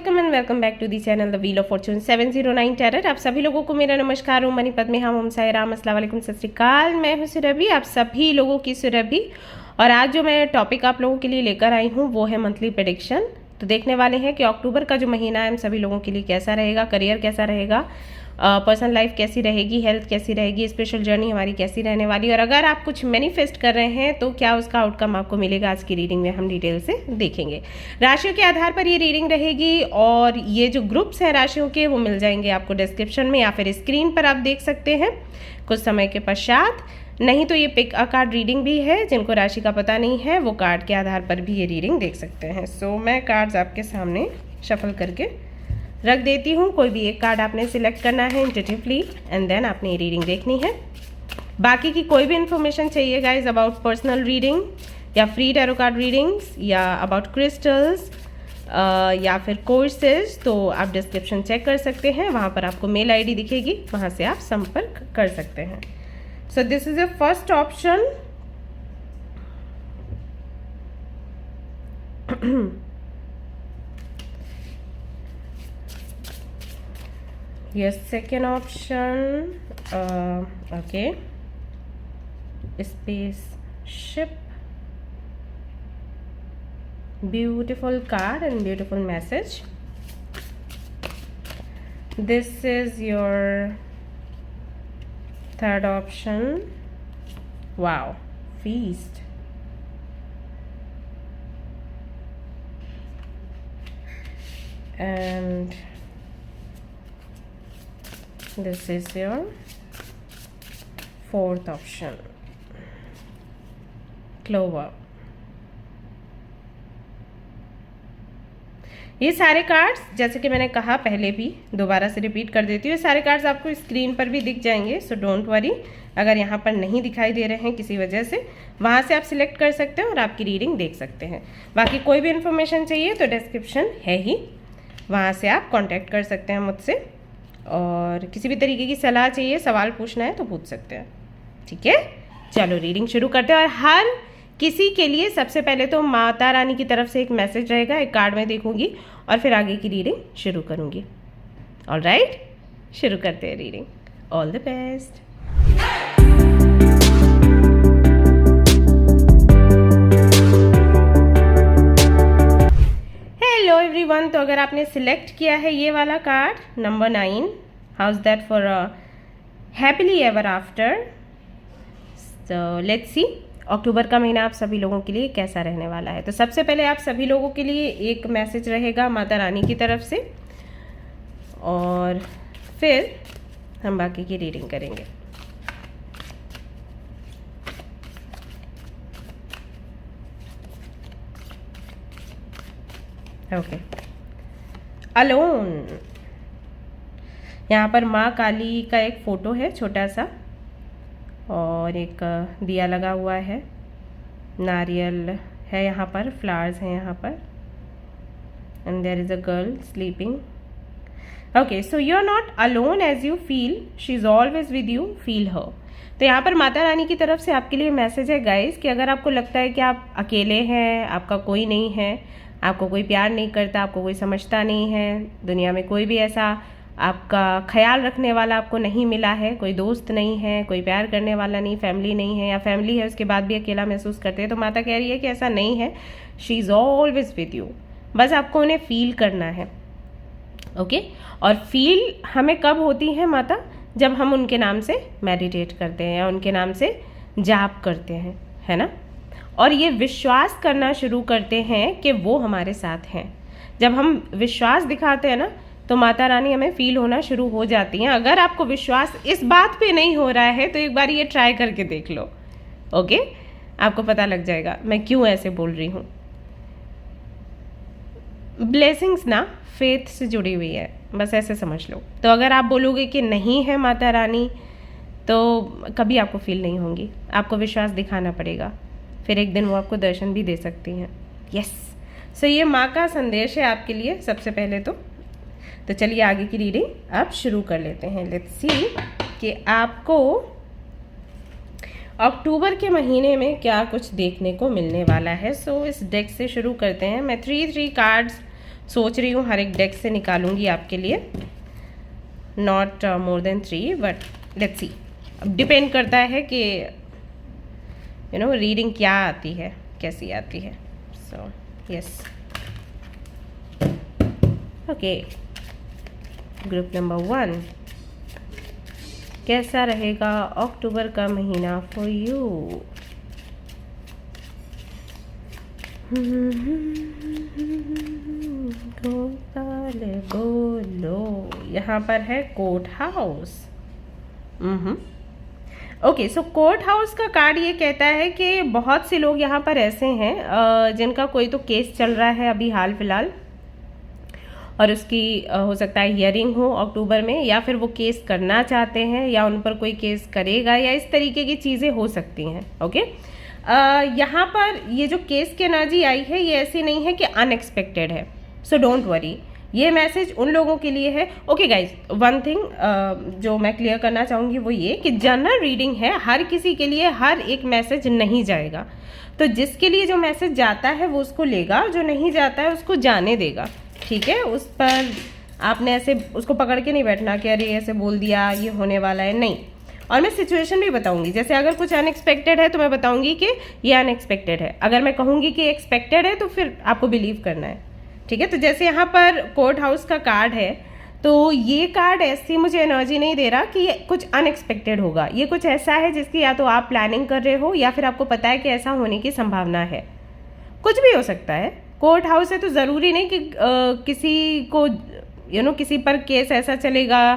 Welcome and welcome back to the channel the wheel of fortune 709 tarot. आप सभी लोगों को मेरा नमस्कार। ओम मनी पद्मे हम ओम साई राम अस्सलाम वालेकुम सत श्री अकाल। मैं हूँ सुरभि, आप सभी लोगों की सुरभि। और आज जो मैं टॉपिक आप लोगों के लिए लेकर आई हूँ वो है मंथली प्रेडिक्शन। तो देखने वाले हैं कि अक्टूबर का जो महीना है हम सभी लोगों के लिए कैसा रहेगा, करियर कैसा रहेगा, पर्सनल लाइफ कैसी रहेगी, हेल्थ कैसी रहेगी, स्पेशल जर्नी हमारी कैसी रहने वाली, और अगर आप कुछ मैनिफेस्ट कर रहे हैं तो क्या उसका आउटकम आपको मिलेगा। आज की रीडिंग में हम डिटेल से देखेंगे। राशियों के आधार पर ये रीडिंग रहेगी और ये जो ग्रुप्स हैं राशियों के वो मिल जाएंगे आपको डिस्क्रिप्शन में या फिर स्क्रीन पर आप देख सकते हैं कुछ समय के पश्चात। नहीं तो ये पिक अ कार्ड रीडिंग भी है, जिनको राशि का पता नहीं है वो कार्ड के आधार पर भी ये रीडिंग देख सकते हैं। सो मैं कार्ड्स आपके सामने शफल करके रख देती हूँ। कोई भी एक कार्ड आपने सिलेक्ट करना है इंट्यूटिवली एंड देन आपने ये रीडिंग देखनी है। बाकी की कोई भी इन्फॉर्मेशन चाहिए गाइज अबाउट पर्सनल रीडिंग या फ्री टैरो कार्ड रीडिंग्स या अबाउट क्रिस्टल्स या फिर कोर्सेज, तो आप डिस्क्रिप्शन चेक कर सकते हैं, वहाँ पर आपको मेल आईडी दिखेगी, वहाँ से आप संपर्क कर सकते हैं। So this is your first option. Your second option, okay, spaceship, beautiful card and beautiful message. This is your third option. Wow, feast. And this is your fourth option, clover. ये सारे कार्ड्स जैसे कि मैंने कहा पहले भी दोबारा से रिपीट कर देती हूँ, ये सारे कार्ड्स आपको स्क्रीन पर भी दिख जाएंगे। सो डोंट वरी, अगर यहाँ पर नहीं दिखाई दे रहे हैं किसी वजह से, वहाँ से आप सिलेक्ट कर सकते हैं और आपकी रीडिंग देख सकते हैं। बाकी कोई भी इन्फॉर्मेशन चाहिए तो डिस्क्रिप्शन है ही, वहाँ से आप कांटेक्ट कर सकते हैं मुझसे, और किसी भी तरीके की सलाह चाहिए, सवाल पूछना है तो पूछ सकते हैं। ठीक है, चलो रीडिंग शुरू करते हैं। और हर किसी के लिए सबसे पहले तो माता रानी की तरफ से एक मैसेज रहेगा, एक कार्ड में देखूंगी और फिर आगे की रीडिंग शुरू करूंगी। ऑलराइट, शुरू करते हैं reading. All the best. Hello everyone, तो अगर आपने सिलेक्ट किया है ये वाला card number 9, how is that for happily ever after. So let's see October का महीना आप सभी लोगों के लिए कैसा रहने वाला है। तो सबसे पहले आप सभी लोगों के लिए एक मैसेज रहेगा माता रानी की तरफ से और फिर हम बाकी की रीडिंग करेंगे। Okay, alone. यहाँ पर माँ काली का एक फोटो है छोटा सा और एक दिया लगा हुआ है, नारियल है यहाँ पर, फ्लावर्स हैं यहाँ पर, and there is a girl sleeping. Okay, so you are not alone as you feel, she is always with you, feel her. तो यहाँ पर माता रानी की तरफ से आपके लिए मैसेज है गाइस कि अगर आपको लगता है कि आप अकेले हैं, आपका कोई नहीं है, आपको कोई प्यार नहीं करता, आपको कोई समझता नहीं है, दुनिया में कोई भी ऐसा आपका ख्याल रखने वाला आपको नहीं मिला है, कोई दोस्त नहीं है, कोई प्यार करने वाला नहीं, फैमिली नहीं है, या फैमिली है उसके बाद भी अकेला महसूस करते हैं, तो माता कह रही है कि ऐसा नहीं है, she is always with you. बस आपको उन्हें फील करना है। ओके, और फील हमें कब होती है माता, जब हम उनके नाम से मेडिटेट करते हैं या उनके नाम से जाप करते हैं, है ना, और ये विश्वास करना शुरू करते हैं कि वो हमारे साथ हैं। जब हम विश्वास दिखाते हैं ना तो माता रानी हमें फील होना शुरू हो जाती हैं। अगर आपको विश्वास इस बात पे नहीं हो रहा है तो एक बार ये ट्राई करके देख लो। ओके, आपको पता लग जाएगा मैं क्यों ऐसे बोल रही हूँ। ब्लेसिंग्स ना फेथ से जुड़ी हुई है, बस ऐसे समझ लो। तो अगर आप बोलोगे कि नहीं है माता रानी तो कभी आपको फील नहीं होंगी, आपको विश्वास दिखाना पड़ेगा, फिर एक दिन वो आपको दर्शन भी दे सकती हैं। यस, सो ये माँ का संदेश है आपके लिए सबसे पहले तो चलिए आगे की रीडिंग अब शुरू कर लेते हैं। लेट्स सी कि आपको अक्टूबर के महीने में क्या कुछ देखने को मिलने वाला है। सो इस डेक से शुरू करते हैं। मैं 3 कार्ड्स सोच रही हूँ हर एक डेक से निकालूंगी आपके लिए, not more than 3, but let's see. अब डिपेंड करता है कि रीडिंग क्या आती है, कैसी आती है। So yes, okay. Group number 1, कैसा रहेगा अक्टूबर का महीना फॉर यू? बोलो, यहाँ पर है कोर्ट हाउस। ओके, सो कोर्ट हाउस का कार्ड ये कहता है कि बहुत से लोग यहाँ पर ऐसे हैं जिनका कोई तो केस चल रहा है अभी हाल फिलहाल, और उसकी हो सकता है हियरिंग हो अक्टूबर में, या फिर वो केस करना चाहते हैं, या उन पर कोई केस करेगा, या इस तरीके की चीज़ें हो सकती हैं। ओके, यहाँ पर ये जो केस की एनर्जी आई है ये ऐसी नहीं है कि अनएक्सपेक्टेड है, सो डोंट वरी। ये मैसेज उन लोगों के लिए है। ओके गाइज, वन थिंग जो मैं क्लियर करना चाहूँगी वो ये कि जनरल रीडिंग है, हर किसी के लिए हर एक मैसेज नहीं जाएगा। तो जिसके लिए जो मैसेज जाता है वो उसको लेगा, जो नहीं जाता है उसको जाने देगा। ठीक है, उस पर आपने ऐसे उसको पकड़ के नहीं बैठना कि अरे ऐसे बोल दिया ये होने वाला है, नहीं। और मैं सिचुएशन भी बताऊंगी, जैसे अगर कुछ अनएक्सपेक्टेड है तो मैं बताऊंगी कि ये अनएक्सपेक्टेड है, अगर मैं कहूँगी कि एक्सपेक्टेड है तो फिर आपको बिलीव करना है। ठीक है, तो जैसे यहाँ पर कोर्ट हाउस का कार्ड है, तो ये कार्ड ऐसी मुझे एनर्जी नहीं दे रहा कि ये कुछ अनएक्सपेक्टेड होगा। ये कुछ ऐसा है जिसकी या तो आप प्लानिंग कर रहे हो या फिर आपको पता है कि ऐसा होने की संभावना है। कुछ भी हो सकता है, कोर्ट हाउस है तो ज़रूरी नहीं कि किसी को किसी पर केस ऐसा चलेगा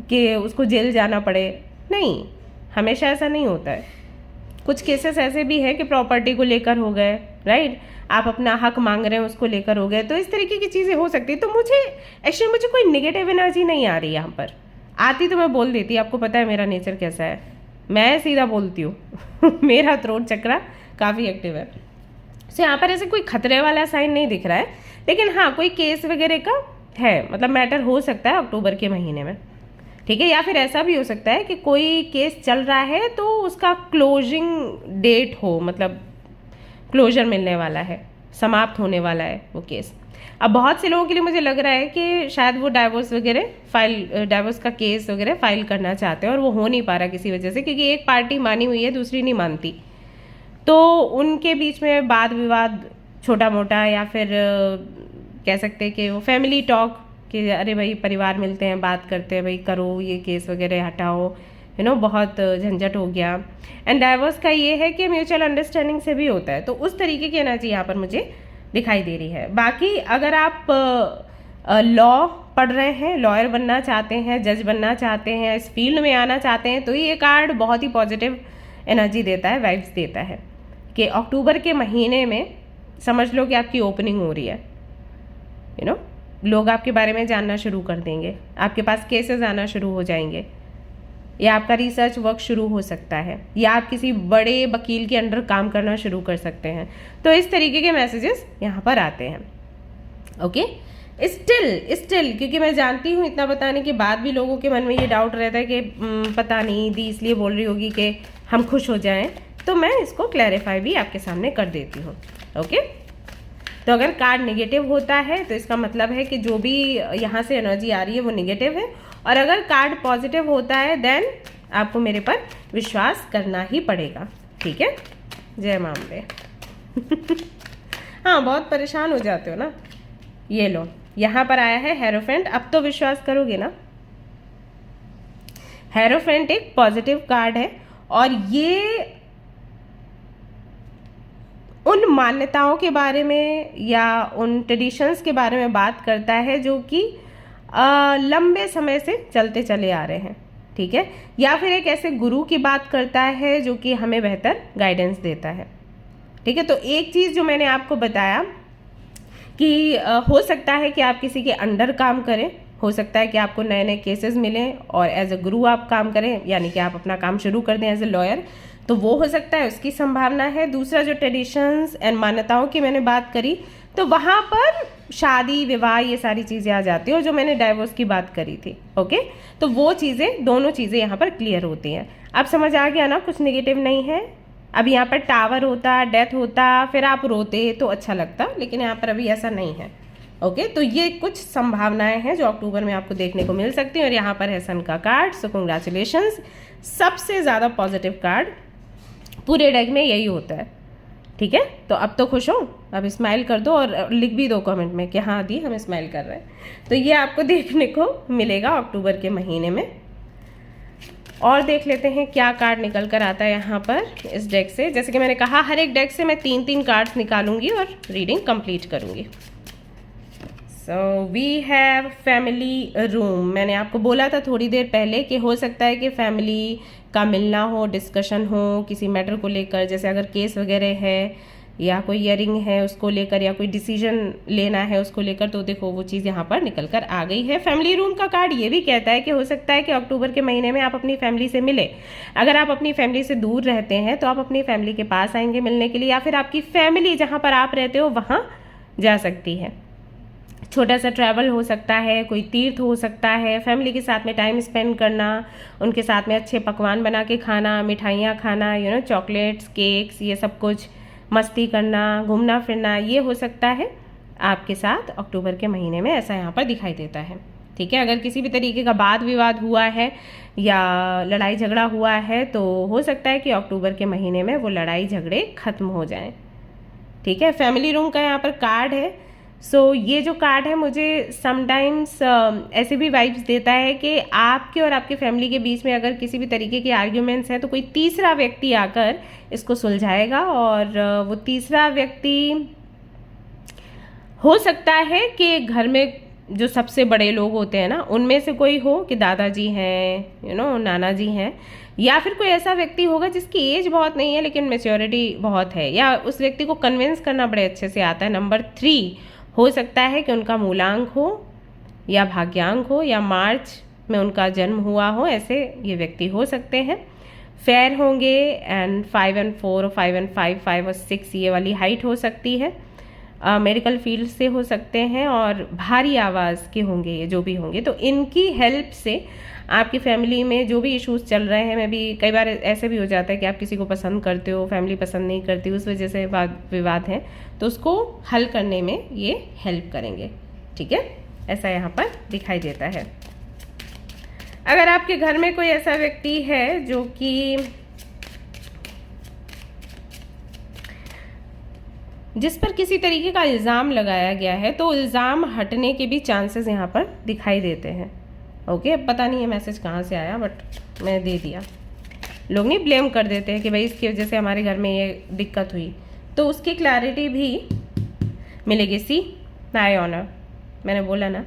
कि उसको जेल जाना पड़े, नहीं, हमेशा ऐसा नहीं होता है। कुछ केसेस ऐसे भी हैं कि प्रॉपर्टी को लेकर हो गए, राइट, आप अपना हक मांग रहे हैं उसको लेकर हो गए, तो इस तरीके की चीज़ें हो सकती है। तो मुझे कोई नेगेटिव एनर्जी नहीं आ रही यहाँ पर। आती तो मैं बोल देती, आपको पता है मेरा नेचर कैसा है, मैं सीधा बोलती हूँ मेरा थ्रोट चक्रा काफ़ी एक्टिव है। सो यहाँ पर ऐसे कोई खतरे वाला साइन नहीं दिख रहा है, लेकिन हाँ कोई केस वगैरह का है, मतलब मैटर हो सकता है अक्टूबर के महीने में। ठीक है, या फिर ऐसा भी हो सकता है कि कोई केस चल रहा है तो उसका क्लोजिंग डेट हो, मतलब क्लोजर मिलने वाला है, समाप्त होने वाला है वो केस। अब बहुत से लोगों के लिए मुझे लग रहा है कि शायद वो डाइवोर्स वगैरह डाइवोर्स का केस वगैरह फाइल करना चाहते हैं और वो हो नहीं पा रहा किसी वजह से, क्योंकि एक पार्टी मानी हुई है दूसरी नहीं मानती, तो उनके बीच में वाद विवाद छोटा मोटा, या फिर कह सकते हैं कि वो फैमिली टॉक कि अरे भाई परिवार मिलते हैं, बात करते हैं, भाई करो ये केस वगैरह हटाओ, बहुत झंझट हो गया। एंड डाइवोर्स का ये है कि म्यूचुअल अंडरस्टैंडिंग से भी होता है, तो उस तरीके की एनर्जी यहाँ पर मुझे दिखाई दे रही है। बाकी अगर आप लॉ पढ़ रहे हैं, लॉयर बनना चाहते हैं, जज बनना चाहते हैं, इस फील्ड में आना चाहते हैं, तो ये कार्ड बहुत ही पॉजिटिव एनर्जी देता है, वाइब्स देता है कि अक्टूबर के महीने में समझ लो कि आपकी ओपनिंग हो रही है। लोग आपके बारे में जानना शुरू कर देंगे, आपके पास केसेस आना शुरू हो जाएंगे, या आपका रिसर्च वर्क शुरू हो सकता है, या आप किसी बड़े वकील के अंडर काम करना शुरू कर सकते हैं। तो इस तरीके के मैसेजेस यहाँ पर आते हैं। ओके, स्टिल क्योंकि मैं जानती हूँ इतना बताने के बाद भी लोगों के मन में ये डाउट रहता है कि पता नहीं दी इसलिए बोल रही होगी कि हम खुश हो जाएं, तो मैं इसको क्लैरिफाई भी आपके सामने कर देती हूँ। ओके, तो अगर कार्ड नेगेटिव होता है तो इसका मतलब है कि जो भी यहाँ से एनर्जी आ रही है वो नेगेटिव है, और अगर कार्ड पॉजिटिव होता है देन आपको मेरे पर विश्वास करना ही पड़ेगा। ठीक है, जय मां अम्बे हाँ, बहुत परेशान हो जाते हो ना। ये लो, यहाँ पर आया है हेरोफेंट, अब तो विश्वास करोगे ना। हेरोफेंट एक पॉजिटिव कार्ड है, और ये उन मान्यताओं के बारे में या उन ट्रेडिशंस के बारे में बात करता है जो कि लंबे समय से चलते चले आ रहे हैं। ठीक है, या फिर एक ऐसे गुरु की बात करता है जो कि हमें बेहतर गाइडेंस देता है। ठीक है, तो एक चीज़ जो मैंने आपको बताया कि हो सकता है कि आप किसी के अंडर काम करें, हो सकता है कि आपको नए नए केसेस मिलें और एज अ गुरु आप काम करें, यानी कि आप अपना काम शुरू कर दें एज अ लॉयर, तो वो हो सकता है, उसकी संभावना है। दूसरा जो ट्रेडिशंस एंड मान्यताओं की मैंने बात करी, तो वहाँ पर शादी विवाह ये सारी चीज़ें आ जाती है, और जो मैंने डाइवोर्स की बात करी थी, ओके, तो वो चीज़ें, दोनों चीज़ें यहाँ पर क्लियर होती हैं। अब समझ आ गया ना, कुछ नेगेटिव नहीं है। अब यहाँ पर टावर होता, डेथ होता, फिर आप रोते तो अच्छा लगता, लेकिन यहाँ पर अभी ऐसा नहीं है। ओके, तो ये कुछ संभावनाएं हैं जो अक्टूबर में आपको देखने को मिल सकती हैं। और यहाँ पर है सन का कार्ड, सो कंग्रेचुलेशंस, सबसे ज़्यादा पॉजिटिव कार्ड पूरे डेक में यही होता है। ठीक है, तो अब तो खुश हो, अब स्माइल कर दो और लिख भी दो कमेंट में कि हाँ दी हम स्माइल कर रहे हैं। तो ये आपको देखने को मिलेगा अक्टूबर के महीने में। और देख लेते हैं क्या कार्ड निकल कर आता है यहाँ पर इस डेक से। जैसे कि मैंने कहा, हर एक डेक से मैं 3-3 कार्ड्स निकालूंगी और रीडिंग कंप्लीट करूंगी। So we have family room. मैंने आपको बोला था थोड़ी देर पहले कि हो सकता है कि फैमिली का मिलना हो, डिस्कशन हो किसी मैटर को लेकर, जैसे अगर केस वगैरह है या कोई ईयरिंग है उसको लेकर या कोई डिसीजन लेना है उसको लेकर, तो देखो वो चीज़ यहाँ पर निकल कर आ gई है। फैमिली रूम का कार्ड ये भी कहता है कि हो सकता है कि अक्टूबर के महीने में आप अपनी फैमिली से मिले। अगर आप अपनी फैमिली से दूर रहते हैं तो आप अपनी फैमिली के पास आएंगे मिलने के लिए, या फिर आपकी फैमिली जहाँ पर आप रहते हो वहाँ जा सकती है। छोटा सा ट्रैवल हो सकता है, कोई तीर्थ हो सकता है, फैमिली के साथ में टाइम स्पेंड करना, उनके साथ में अच्छे पकवान बना के खाना, मिठाइयाँ खाना, चॉकलेट्स, केक्स, ये सब कुछ, मस्ती करना, घूमना फिरना, ये हो सकता है आपके साथ अक्टूबर के महीने में, ऐसा यहाँ पर दिखाई देता है। ठीक है, अगर किसी भी तरीके का वाद विवाद हुआ है या लड़ाई झगड़ा हुआ है तो हो सकता है कि अक्टूबर के महीने में वो लड़ाई झगड़े खत्म हो जाएं। ठीक है, फैमिली रूम का यहाँ पर कार्ड है। सो ये जो कार्ड है मुझे समटाइम्स ऐसे भी वाइब्स देता है कि आपके और आपके फैमिली के बीच में अगर किसी भी तरीके के आर्ग्यूमेंट्स हैं तो कोई तीसरा व्यक्ति आकर इसको सुलझाएगा। और वो तीसरा व्यक्ति हो सकता है कि घर में जो सबसे बड़े लोग होते हैं ना उनमें से कोई हो, कि दादाजी हैं, नाना जी हैं, या फिर कोई ऐसा व्यक्ति होगा जिसकी एज बहुत नहीं है लेकिन मैच्योरिटी बहुत है, या उस व्यक्ति को कन्विंस करना बड़े अच्छे से आता है। नंबर 3 हो सकता है कि उनका मूलांक हो या भाग्यांक हो या मार्च में उनका जन्म हुआ हो, ऐसे ये व्यक्ति हो सकते हैं। फेयर होंगे एंड 5 और 4 और 5 और 5, 5 और 6 ये वाली हाइट हो सकती है। मेडिकल फील्ड से हो सकते हैं और भारी आवाज़ के होंगे ये जो भी होंगे। तो इनकी हेल्प से आपकी फैमिली में जो भी इश्यूज चल रहे हैं, मैं भी कई बार ऐसे भी हो जाता है कि आप किसी को पसंद करते हो, फैमिली पसंद नहीं करती, उस वजह से वाद विवाद हैं, तो उसको हल करने में ये हेल्प करेंगे। ठीक है, ऐसा यहाँ पर दिखाई देता है। अगर आपके घर में कोई ऐसा व्यक्ति है जो कि जिस पर किसी तरीके का इल्ज़ाम लगाया गया है तो इल्ज़ाम हटने के भी चांसेस यहाँ पर दिखाई देते हैं। ओके, अब पता नहीं ये मैसेज कहाँ से आया बट मैं दे दिया। लोग नहीं ब्लेम कर देते हैं कि भाई इसकी वजह से हमारे घर में ये दिक्कत हुई, तो उसकी क्लैरिटी भी मिलेगी। सी हाई ऑनर, मैंने बोला ना।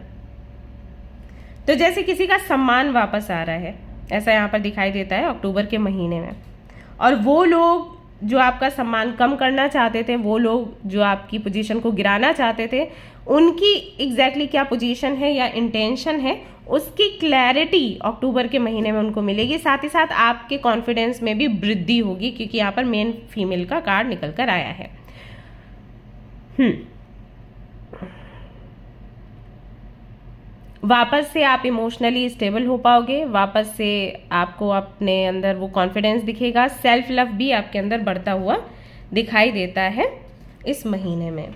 तो जैसे किसी का सम्मान वापस आ रहा है ऐसा यहाँ पर दिखाई देता है अक्टूबर के महीने में। और वो लोग जो आपका सम्मान कम करना चाहते थे, वो लोग जो आपकी पोजीशन को गिराना चाहते थे, उनकी एग्जैक्टली क्या पोजीशन है या इंटेंशन है उसकी क्लैरिटी अक्टूबर के महीने में उनको मिलेगी। साथ ही साथ आपके कॉन्फिडेंस में भी वृद्धि होगी क्योंकि यहाँ पर मेन फीमेल का कार्ड निकल कर आया है। वापस से आप इमोशनली स्टेबल हो पाओगे, वापस से आपको अपने अंदर वो कॉन्फिडेंस दिखेगा, सेल्फ लव भी आपके अंदर बढ़ता हुआ दिखाई देता है इस महीने में।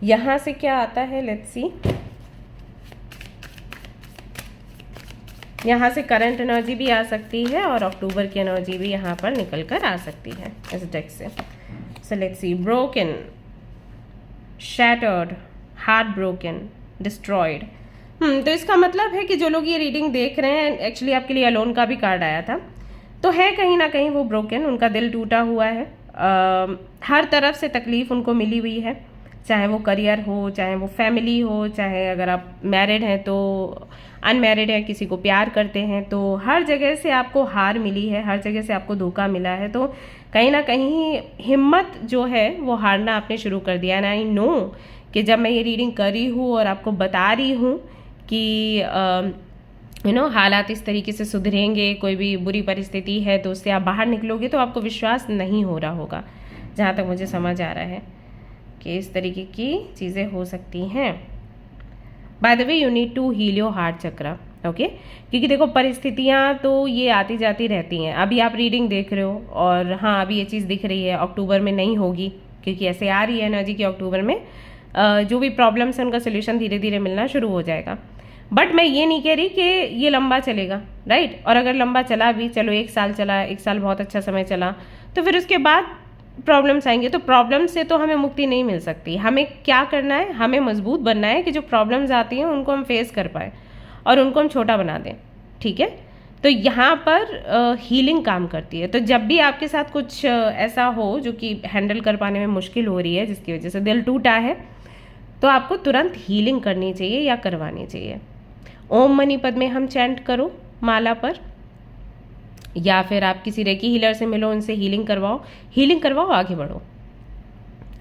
यहाँ से क्या आता है, लेट्स सी। यहाँ से करंट एनर्जी भी आ सकती है और अक्टूबर की एनर्जी भी यहाँ पर निकल कर आ सकती है इस डेक से। सो let's C, broken, shattered, heart broken, destroyed. तो इसका मतलब है कि जो लोग ये रीडिंग देख रहे हैं, एक्चुअली आपके लिए अलोन का भी कार्ड आया था, तो है कहीं ना कहीं वो ब्रोकन, उनका दिल टूटा हुआ है। हर तरफ से तकलीफ उनको मिली हुई है, चाहे वो करियर हो, चाहे वो फैमिली हो, चाहे अगर आप मैरिड हैं तो अनमैरिड हैं, किसी को प्यार करते हैं, तो हर जगह से आपको हार मिली है, हर जगह से आपको धोखा मिला है। तो कहीं ना कहीं हिम्मत जो है वो हारना आपने शुरू कर दिया। एंड आई नो कि जब मैं ये रीडिंग कर रही हूँ और आपको बता रही हूँ कि हालात इस तरीके से सुधरेंगे, कोई भी बुरी परिस्थिति है तो उससे आप बाहर निकलोगे, तो आपको विश्वास नहीं हो रहा होगा, जहाँ तक मुझे समझ आ रहा है कि इस तरीके की चीज़ें हो सकती हैं। By the way, you need to heal your heart chakra, okay, क्योंकि देखो परिस्थितियाँ तो ये आती जाती रहती हैं। अभी आप रीडिंग देख रहे हो और हाँ अभी ये चीज़ दिख रही है, अक्टूबर में नहीं होगी क्योंकि ऐसे आ रही है एनर्जी कि अक्टूबर में जो भी प्रॉब्लम्स हैं उनका सोल्यूशन धीरे धीरे मिलना शुरू हो जाएगा। बट मैं ये नहीं कह रही कि ये लंबा चलेगा, राइट। और अगर लंबा चला भी, चलो 1 साल चला, 1 साल बहुत अच्छा समय चला, तो फिर उसके बाद प्रॉब्लम्स आएंगे। तो प्रॉब्लम्स से तो हमें मुक्ति नहीं मिल सकती। हमें क्या करना है, हमें मजबूत बनना है कि जो प्रॉब्लम्स आती हैं उनको हम फेस कर पाएँ और उनको हम छोटा बना दें, ठीक है। तो यहाँ पर हीलिंग काम करती है। तो जब भी आपके साथ कुछ ऐसा हो जो कि हैंडल कर पाने में मुश्किल हो रही है, जिसकी वजह से दिल टूटा है, तो आपको तुरंत हीलिंग करनी चाहिए या करवानी चाहिए। ओम मनी पद में हम चैंट करो माला पर, या फिर आप किसी रेकी हीलर से मिलो, उनसे हीलिंग करवाओ, आगे बढ़ो।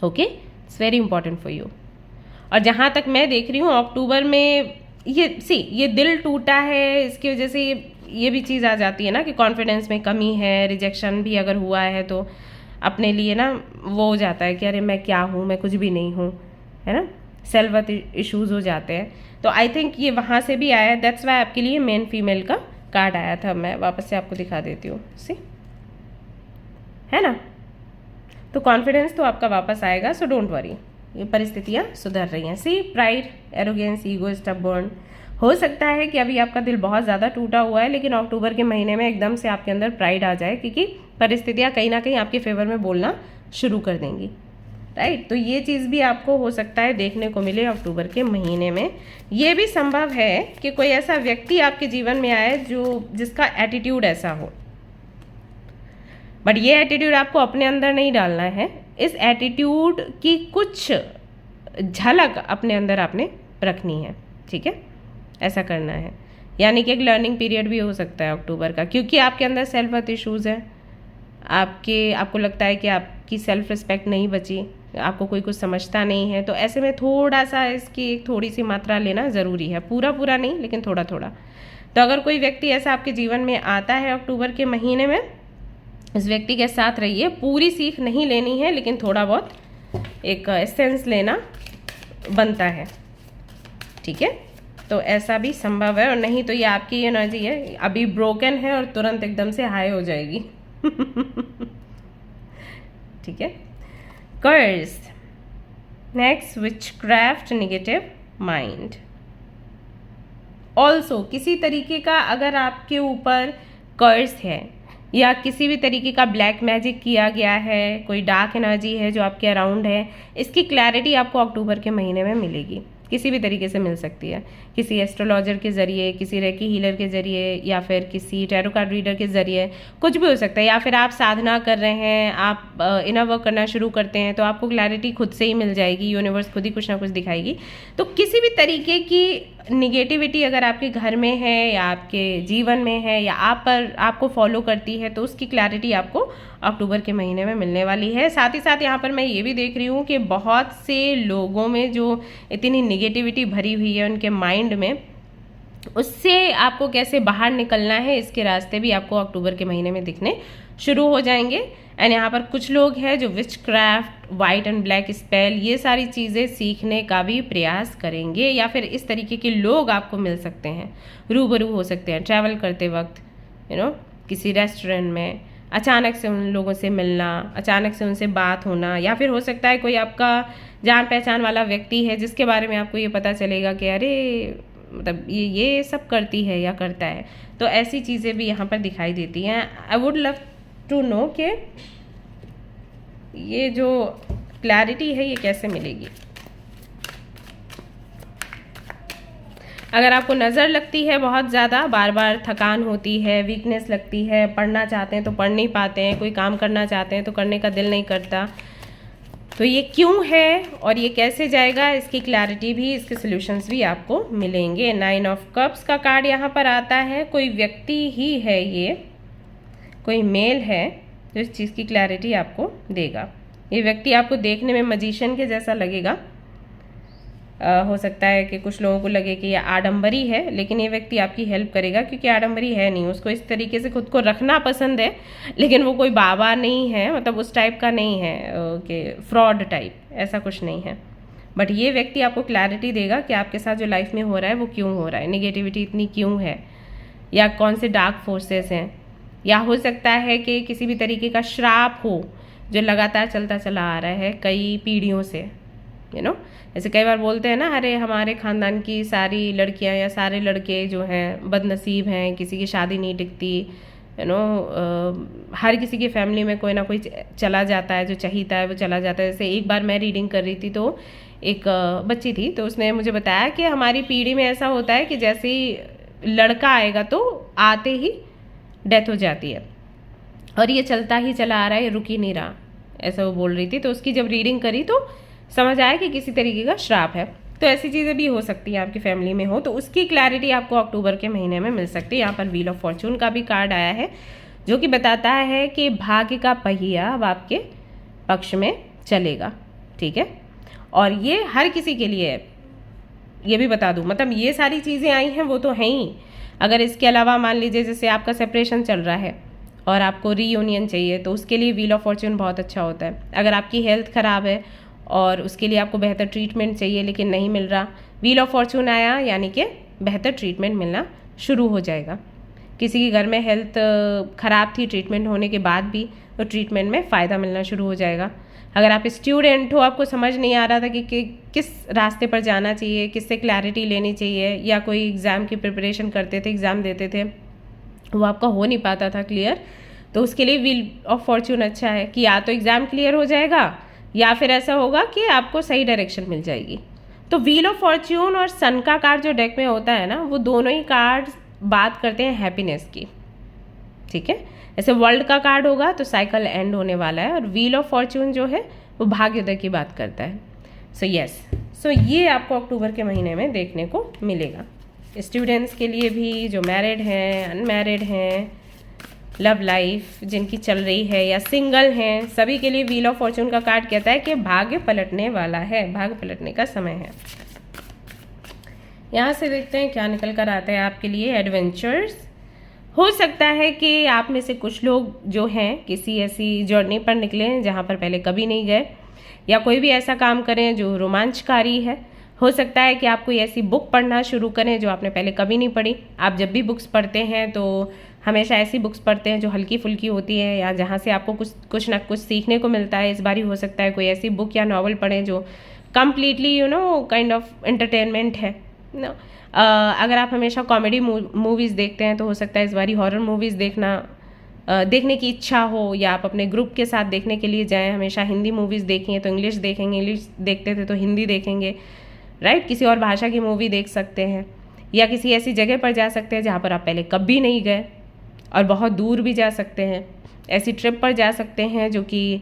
Okay, it's very important for you. और जहाँ तक मैं देख रही हूँ अक्टूबर में ये दिल टूटा है, इसकी वजह से ये भी चीज़ आ जाती है ना कि कॉन्फिडेंस में कमी है, रिजेक्शन भी अगर हुआ है तो अपने लिए ना वो हो जाता है कि अरे मैं क्या हूँ, मैं कुछ भी नहीं हूँ, है ना, सेल्फ वर्थ इश्यूज हो जाते हैं। तो आई थिंक ये वहाँ से भी आया है। दैट्स वाई आपके लिए मेन फीमेल का कार्ड आया था। मैं वापस से आपको दिखा देती हूँ, सी, है ना। तो कॉन्फिडेंस तो आपका वापस आएगा, सो डोंट वरी, ये परिस्थितियाँ सुधर रही हैं। सी, प्राइड, एरोगेंस, ईगो, स्टबर्न। हो सकता है कि अभी आपका दिल बहुत ज़्यादा टूटा हुआ है, लेकिन अक्टूबर के महीने में एकदम से आपके अंदर प्राइड आ जाए, क्योंकि परिस्थितियाँ कहीं ना कहीं आपके फेवर में बोलना शुरू कर देंगी, राइट। तो ये चीज़ भी आपको हो सकता है देखने को मिले अक्टूबर के महीने में। ये भी संभव है कि कोई ऐसा व्यक्ति आपके जीवन में आए जिसका एटीट्यूड ऐसा हो, बट ये एटीट्यूड आपको अपने अंदर नहीं डालना है। इस एटीट्यूड की कुछ झलक अपने अंदर आपने रखनी है, ठीक है, ऐसा करना है। यानी कि एक लर्निंग पीरियड भी हो सकता है अक्टूबर का, क्योंकि आपके अंदर सेल्फ वर्थ इश्यूज़ है, आपको लगता है कि आपकी सेल्फ रिस्पेक्ट नहीं बची, आपको कोई कुछ समझता नहीं है। तो ऐसे में थोड़ा सा इसकी एक थोड़ी सी मात्रा लेना ज़रूरी है, पूरा नहीं लेकिन थोड़ा थोड़ा। तो अगर कोई व्यक्ति ऐसा आपके जीवन में आता है अक्टूबर के महीने में, इस व्यक्ति के साथ रहिए। पूरी सीख नहीं लेनी है, लेकिन थोड़ा बहुत एक एसेंस लेना बनता है, ठीक है। तो ऐसा भी संभव है, और नहीं तो ये आपकी एनर्जी है अभी ब्रोकन है और तुरंत एकदम से हाई हो जाएगी। ठीक है। Curse, next, witchcraft, negative mind. Also किसी तरीके का अगर आपके ऊपर कर्स है या किसी भी तरीके का ब्लैक मैजिक किया गया है, कोई डार्क एनर्जी है जो आपके अराउंड है, इसकी क्लैरिटी आपको अक्टूबर के महीने में मिलेगी। किसी भी तरीके से मिल सकती है, किसी एस्ट्रोलॉजर के ज़रिए, किसी रेकी हीलर के ज़रिए, या फिर किसी टैरो कार्ड रीडर के ज़रिए, कुछ भी हो सकता है। या फिर आप साधना कर रहे हैं, आप इनर वर्क करना शुरू करते हैं, तो आपको क्लैरिटी खुद से ही मिल जाएगी, यूनिवर्स खुद ही कुछ ना कुछ दिखाएगी। तो किसी भी तरीके की निगेटिविटी अगर आपके घर में है या आपके जीवन में है या आपको फॉलो करती है, तो उसकी क्लैरिटी आपको अक्टूबर के महीने में मिलने वाली है। साथ ही साथ यहाँ पर मैं ये भी देख रही हूँ कि बहुत से लोगों में जो इतनी निगेटिविटी भरी हुई है उनके माइंड में, उससे आपको कैसे बाहर निकलना है, इसके रास्ते भी आपको अक्टूबर के महीने में दिखने शुरू हो जाएंगे। एंड यहाँ पर कुछ लोग हैं जो witchcraft, white and black spell, ये सारी चीज़ें सीखने का भी प्रयास करेंगे, या फिर इस तरीके के लोग आपको मिल सकते हैं, रूबरू हो सकते हैं ट्रैवल करते वक्त, किसी रेस्टोरेंट में अचानक से उन लोगों से मिलना, अचानक से उनसे बात होना, या फिर हो सकता है कोई आपका जान पहचान वाला व्यक्ति है जिसके बारे में आपको ये पता चलेगा कि अरे मतलब ये सब करती है या करता है। तो ऐसी चीज़ें भी यहाँ पर दिखाई देती हैं। I would love to know कि ये जो क्लैरिटी है ये कैसे मिलेगी। अगर आपको नज़र लगती है बहुत ज़्यादा, बार बार थकान होती है, वीकनेस लगती है, पढ़ना चाहते हैं तो पढ़ नहीं पाते हैं, कोई काम करना चाहते हैं तो करने का दिल नहीं करता, तो ये क्यों है और ये कैसे जाएगा, इसकी क्लैरिटी भी, इसके सॉल्यूशंस भी आपको मिलेंगे। 9 ऑफ कप्स का कार्ड यहाँ पर आता है। कोई व्यक्ति ही है, ये कोई मेल है जो इस चीज़ की क्लैरिटी आपको देगा। ये व्यक्ति आपको देखने में मजिशियन के जैसा लगेगा। हो सकता है कि कुछ लोगों को लगे कि ये आडंबरी है, लेकिन ये व्यक्ति आपकी हेल्प करेगा, क्योंकि आडंबरी है नहीं, उसको इस तरीके से खुद को रखना पसंद है, लेकिन वो कोई बाबा नहीं है, मतलब उस टाइप का नहीं है कि फ्रॉड टाइप, ऐसा कुछ नहीं है। बट ये व्यक्ति आपको क्लैरिटी देगा कि आपके साथ जो लाइफ में हो रहा है वो क्यों हो रहा है, निगेटिविटी इतनी क्यों है, या कौन से डार्क फोर्सेस हैं, या हो सकता है कि किसी भी तरीके का श्राप हो जो लगातार चलता चला आ रहा है कई पीढ़ियों से, ऐसे कई बार बोलते हैं ना, अरे हमारे ख़ानदान की सारी लड़कियां या सारे लड़के जो हैं बदनसीब हैं, किसी की शादी नहीं टिकती, हर किसी की फैमिली में कोई ना कोई चला जाता है, जो चाहता है वो चला जाता है। जैसे एक बार मैं रीडिंग कर रही थी तो एक बच्ची थी, तो उसने मुझे बताया कि हमारी पीढ़ी में ऐसा होता है कि जैसे ही लड़का आएगा तो आते ही डेथ हो जाती है, और ये चलता ही चला आ रहा है, ये रुक ही नहीं रहा, ऐसा वो बोल रही थी। तो उसकी जब रीडिंग करी तो समझ आया कि किसी तरीके का श्राप है। तो ऐसी चीज़ें भी हो सकती हैं आपकी फैमिली में हो, तो उसकी क्लैरिटी आपको अक्टूबर के महीने में मिल सकती है। यहाँ पर व्हील ऑफ फॉर्चून का भी कार्ड आया है, जो कि बताता है कि भाग्य का पहिया अब आपके पक्ष में चलेगा, ठीक है। और ये हर किसी के लिए है, ये भी बता दूं, मतलब ये सारी चीज़ें आई हैं वो तो हैं ही। अगर इसके अलावा मान लीजिए जैसे आपका सेपरेशन चल रहा है और आपको रीयूनियन चाहिए, तो उसके लिए व्हील ऑफ फॉर्चून बहुत अच्छा होता है। अगर आपकी हेल्थ ख़राब है और उसके लिए आपको बेहतर ट्रीटमेंट चाहिए लेकिन नहीं मिल रहा, व्हील ऑफ फॉर्चून आया यानी कि बेहतर ट्रीटमेंट मिलना शुरू हो जाएगा। किसी के घर में हेल्थ ख़राब थी ट्रीटमेंट होने के बाद भी, तो ट्रीटमेंट में फ़ायदा मिलना शुरू हो जाएगा। अगर आप स्टूडेंट हो, आपको समझ नहीं आ रहा था कि किस रास्ते पर जाना चाहिए, किससे क्लैरिटी लेनी चाहिए, या कोई एग्ज़ाम की प्रिपरेशन करते थे, एग्ज़ाम देते थे, वो आपका हो नहीं पाता था क्लियर, तो उसके लिए व्हील ऑफ फॉर्चून अच्छा है कि या तो एग्ज़ाम क्लियर हो जाएगा या फिर ऐसा होगा कि आपको सही डायरेक्शन मिल जाएगी। तो व्हील ऑफ फॉर्चून और सन का कार्ड जो डेक में होता है ना, वो दोनों ही कार्ड बात करते हैं हैप्पीनेस की, ठीक है। ऐसे वर्ल्ड का कार्ड होगा तो साइकिल एंड होने वाला है, और व्हील ऑफ फॉर्चून जो है वो भाग्योदय की बात करता है। सो ये आपको अक्टूबर के महीने में देखने को मिलेगा। स्टूडेंट्स के लिए भी, जो मैरिड हैं, अनमैरिड हैं, लव लाइफ जिनकी चल रही है या सिंगल हैं, सभी के लिए व्हील ऑफ फॉर्चून का कार्ड कहता है कि भाग्य पलटने वाला है, भाग्य पलटने का समय है। यहाँ से देखते हैं क्या निकल कर आता है आपके लिए। एडवेंचर्स, हो सकता है कि आप में से कुछ लोग जो हैं किसी ऐसी जर्नी पर निकले हैं जहाँ पर पहले कभी नहीं गए, या कोई भी ऐसा काम करें जो रोमांचकारी है। हो सकता है कि आप कोई ऐसी बुक पढ़ना शुरू करें जो आपने पहले कभी नहीं पढ़ी। आप जब भी बुक्स पढ़ते हैं तो हमेशा ऐसी बुक्स पढ़ते हैं जो हल्की फुल्की होती है, या जहाँ से आपको कुछ ना कुछ सीखने को मिलता है। इस बार ही हो सकता है कोई ऐसी बुक या नॉवल पढ़ें जो कम्प्लीटली काइंड ऑफ एंटरटेनमेंट है। अगर आप हमेशा कॉमेडी मूवीज़ देखते हैं तो हो सकता है इस बारी हॉरर मूवीज़ देखने की इच्छा हो, या आप अपने ग्रुप के साथ देखने के लिए जाएं। हमेशा हिंदी मूवीज़ देखी हैं तो इंग्लिश देखेंगे, इंग्लिश देखते थे तो हिंदी देखेंगे, राइट। किसी और भाषा की मूवी देख सकते हैं, या किसी ऐसी जगह पर जा सकते हैं जहाँ पर आप पहले कभी नहीं गए, और बहुत दूर भी जा सकते हैं। ऐसी ट्रिप पर जा सकते हैं जो कि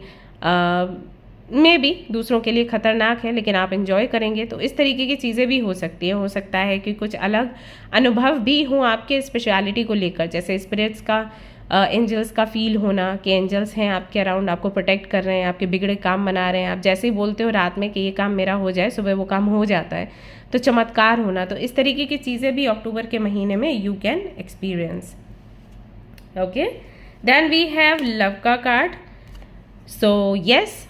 मे बी दूसरों के लिए ख़तरनाक है लेकिन आप एंजॉय करेंगे। तो इस तरीके की चीज़ें भी हो सकती हैं। हो सकता है कि कुछ अलग अनुभव भी हों आपके स्पेशलिटी को लेकर, जैसे स्पिरिट्स का, एंजल्स का फील होना कि एंजल्स हैं आपके अराउंड, आपको प्रोटेक्ट कर रहे हैं, आपके बिगड़े काम बना रहे हैं। आप जैसे ही बोलते हो रात में कि ये काम मेरा हो जाए, सुबह वो काम हो जाता है। तो चमत्कार होना, तो इस तरीके की चीज़ें भी अक्टूबर के महीने में you can experience. Okay, then we have love का कार्ड। सो यस,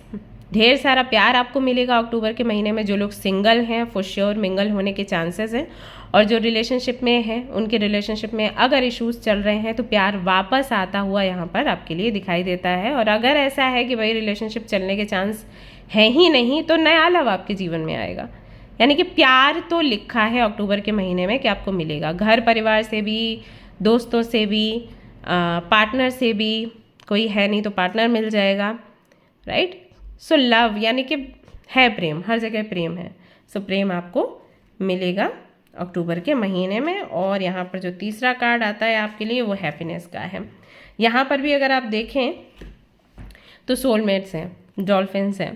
ढेर सारा प्यार आपको मिलेगा अक्टूबर के महीने में। जो लोग सिंगल हैं फॉर श्योर मिंगल होने के चांसेस हैं, और जो रिलेशनशिप में हैं उनके रिलेशनशिप में अगर इश्यूज चल रहे हैं तो प्यार वापस आता हुआ यहाँ पर आपके लिए दिखाई देता है। और अगर ऐसा है कि भाई रिलेशनशिप चलने के चांस हैं ही नहीं, तो नया लव आपके जीवन में आएगा। यानी कि प्यार तो लिखा है अक्टूबर के महीने में कि आपको मिलेगा। घर परिवार से भी, दोस्तों से भी, पार्टनर से भी, कोई है नहीं तो पार्टनर मिल जाएगा, राइट। सो लव यानी कि है प्रेम, हर जगह प्रेम है। सो प्रेम आपको मिलेगा अक्टूबर के महीने में। और यहाँ पर जो तीसरा कार्ड आता है आपके लिए वो हैप्पीनेस का है। यहाँ पर भी अगर आप देखें तो सोलमेट्स हैं, डॉल्फिन्स हैं।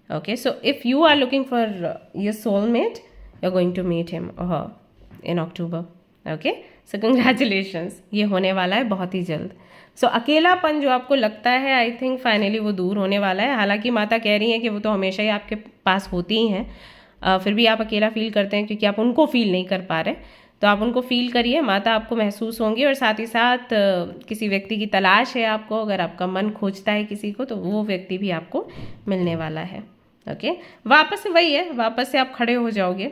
Okay, so if you are looking for your soulmate, you are going to meet him और हर इन अक्टूबर। ओके, सो कंग्रेचुलेशंस, ये होने वाला है बहुत ही जल्द। सो अकेलापन जो आपको लगता है, आई थिंक फाइनली वो दूर होने वाला है। हालांकि माता कह रही हैं कि वो तो हमेशा ही आपके पास होती ही हैं, फिर भी आप अकेला फील करते हैं क्योंकि आप उनको फील नहीं कर पा रहे। तो आप उनको फील करिए, माता आपको महसूस होंगी। और साथ ही साथ किसी व्यक्ति की तलाश है आपको, अगर आपका मन खोजता है किसी को तो वो व्यक्ति भी आपको मिलने वाला है। ओके, वापस से वही है, वापस से आप खड़े हो जाओगे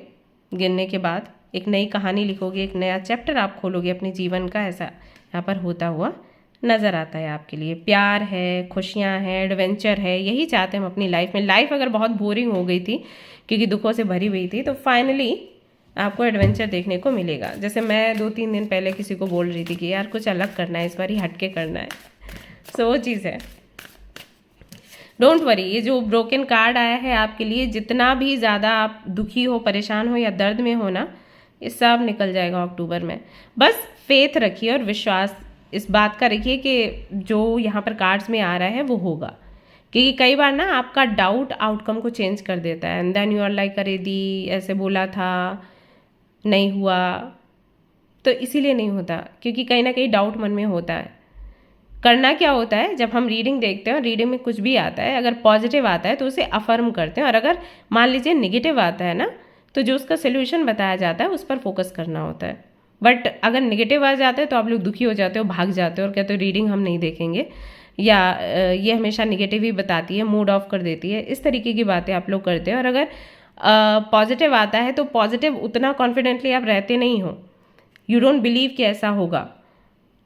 गिरने के बाद, एक नई कहानी लिखोगे, एक नया चैप्टर आप खोलोगे अपने जीवन का, ऐसा यहाँ पर होता हुआ नज़र आता है आपके लिए। प्यार है, खुशियाँ हैं, एडवेंचर है, यही चाहते हैं हम अपनी लाइफ में। लाइफ अगर बहुत बोरिंग हो गई थी क्योंकि दुखों से भरी हुई थी, तो फाइनली आपको एडवेंचर देखने को मिलेगा। जैसे मैं 2-3 दिन पहले किसी को बोल रही थी कि यार कुछ अलग करना है, इस बार ही हटके करना है, सो वो चीज़ है। डोंट वरी, ये जो ब्रोकन कार्ड आया है आपके लिए, जितना भी ज़्यादा आप दुखी हो, परेशान हो या दर्द में हो ना, ये सब निकल जाएगा अक्टूबर में। बस फेथ रखिए और विश्वास इस बात का रखिए कि जो यहाँ पर कार्ड्स में आ रहा है वो होगा। क्योंकि कई बार ना आपका डाउट आउटकम को चेंज कर देता है, and then you are like अरे दी ऐसे बोला था, नहीं हुआ। तो इसीलिए नहीं होता, क्योंकि कहीं ना कहीं डाउट मन में होता है। करना क्या होता है, जब हम रीडिंग देखते हैं और रीडिंग में कुछ भी आता है, अगर पॉजिटिव आता है तो उसे अफर्म करते हैं, और अगर मान लीजिए नेगेटिव आता है ना, तो जो उसका सोल्यूशन बताया जाता है उस पर फोकस करना होता है। बट अगर नेगेटिव आ जाता है तो आप लोग दुखी हो जाते हो, भाग जाते हो और कहते हो रीडिंग हम नहीं देखेंगे, या ये हमेशा नेगेटिव ही बताती है, मूड ऑफ कर देती है, इस तरीके की बातें आप लोग करते हैं। और अगर पॉजिटिव आता है तो पॉजिटिव उतना कॉन्फिडेंटली आप रहते नहीं हो, यू डोंट बिलीव कि ऐसा होगा,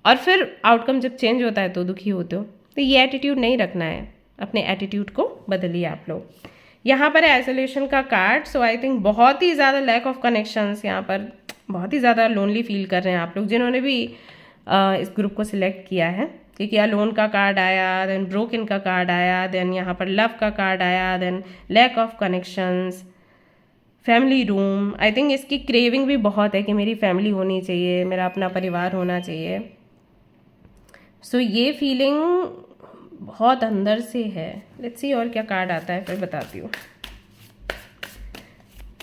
और फिर आउटकम जब चेंज होता है तो दुखी होते हो। तो ये एटीट्यूड नहीं रखना है, अपने एटीट्यूड को बदलिए आप लोग। यहाँ पर है आइसोलेशन का कार्ड। सो आई थिंक बहुत ही ज़्यादा लैक ऑफ कनेक्शंस, यहाँ पर बहुत ही ज़्यादा लोनली फील कर रहे हैं आप लोग, जिन्होंने भी इस ग्रुप को सिलेक्ट किया है। क्योंकि अलोन का कार्ड आया, देन ब्रोकन का कार्ड आया, देन यहाँ पर लव का कार्ड आया, then lack of connections, family room. I think इसकी क्रेविंग भी बहुत है कि मेरी फैमिली होनी चाहिए, मेरा अपना परिवार होना चाहिए। सो ये फीलिंग बहुत अंदर से है। लेट्स सी और क्या कार्ड आता है, फिर बताती हूँ।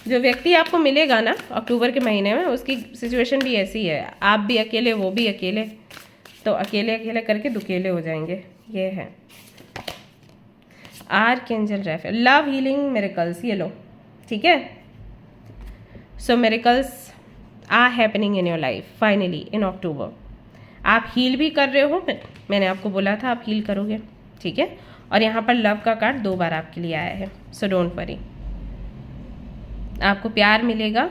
जो व्यक्ति आपको मिलेगा ना अक्टूबर के महीने में, उसकी सिचुएशन भी ऐसी है, आप भी अकेले, वो भी अकेले, तो अकेले अकेले करके दुकेले हो जाएंगे। ये है archangel Raphael, love healing miracles, ये लो, ठीक है। So miracles are happening in your life finally in October. आप हील भी कर रहे हो, मैंने आपको बोला था आप हील करोगे, ठीक है। और यहाँ पर लव का कार्ड 2 बार आपके लिए आया है। सो डोंट वरी, आपको प्यार मिलेगा,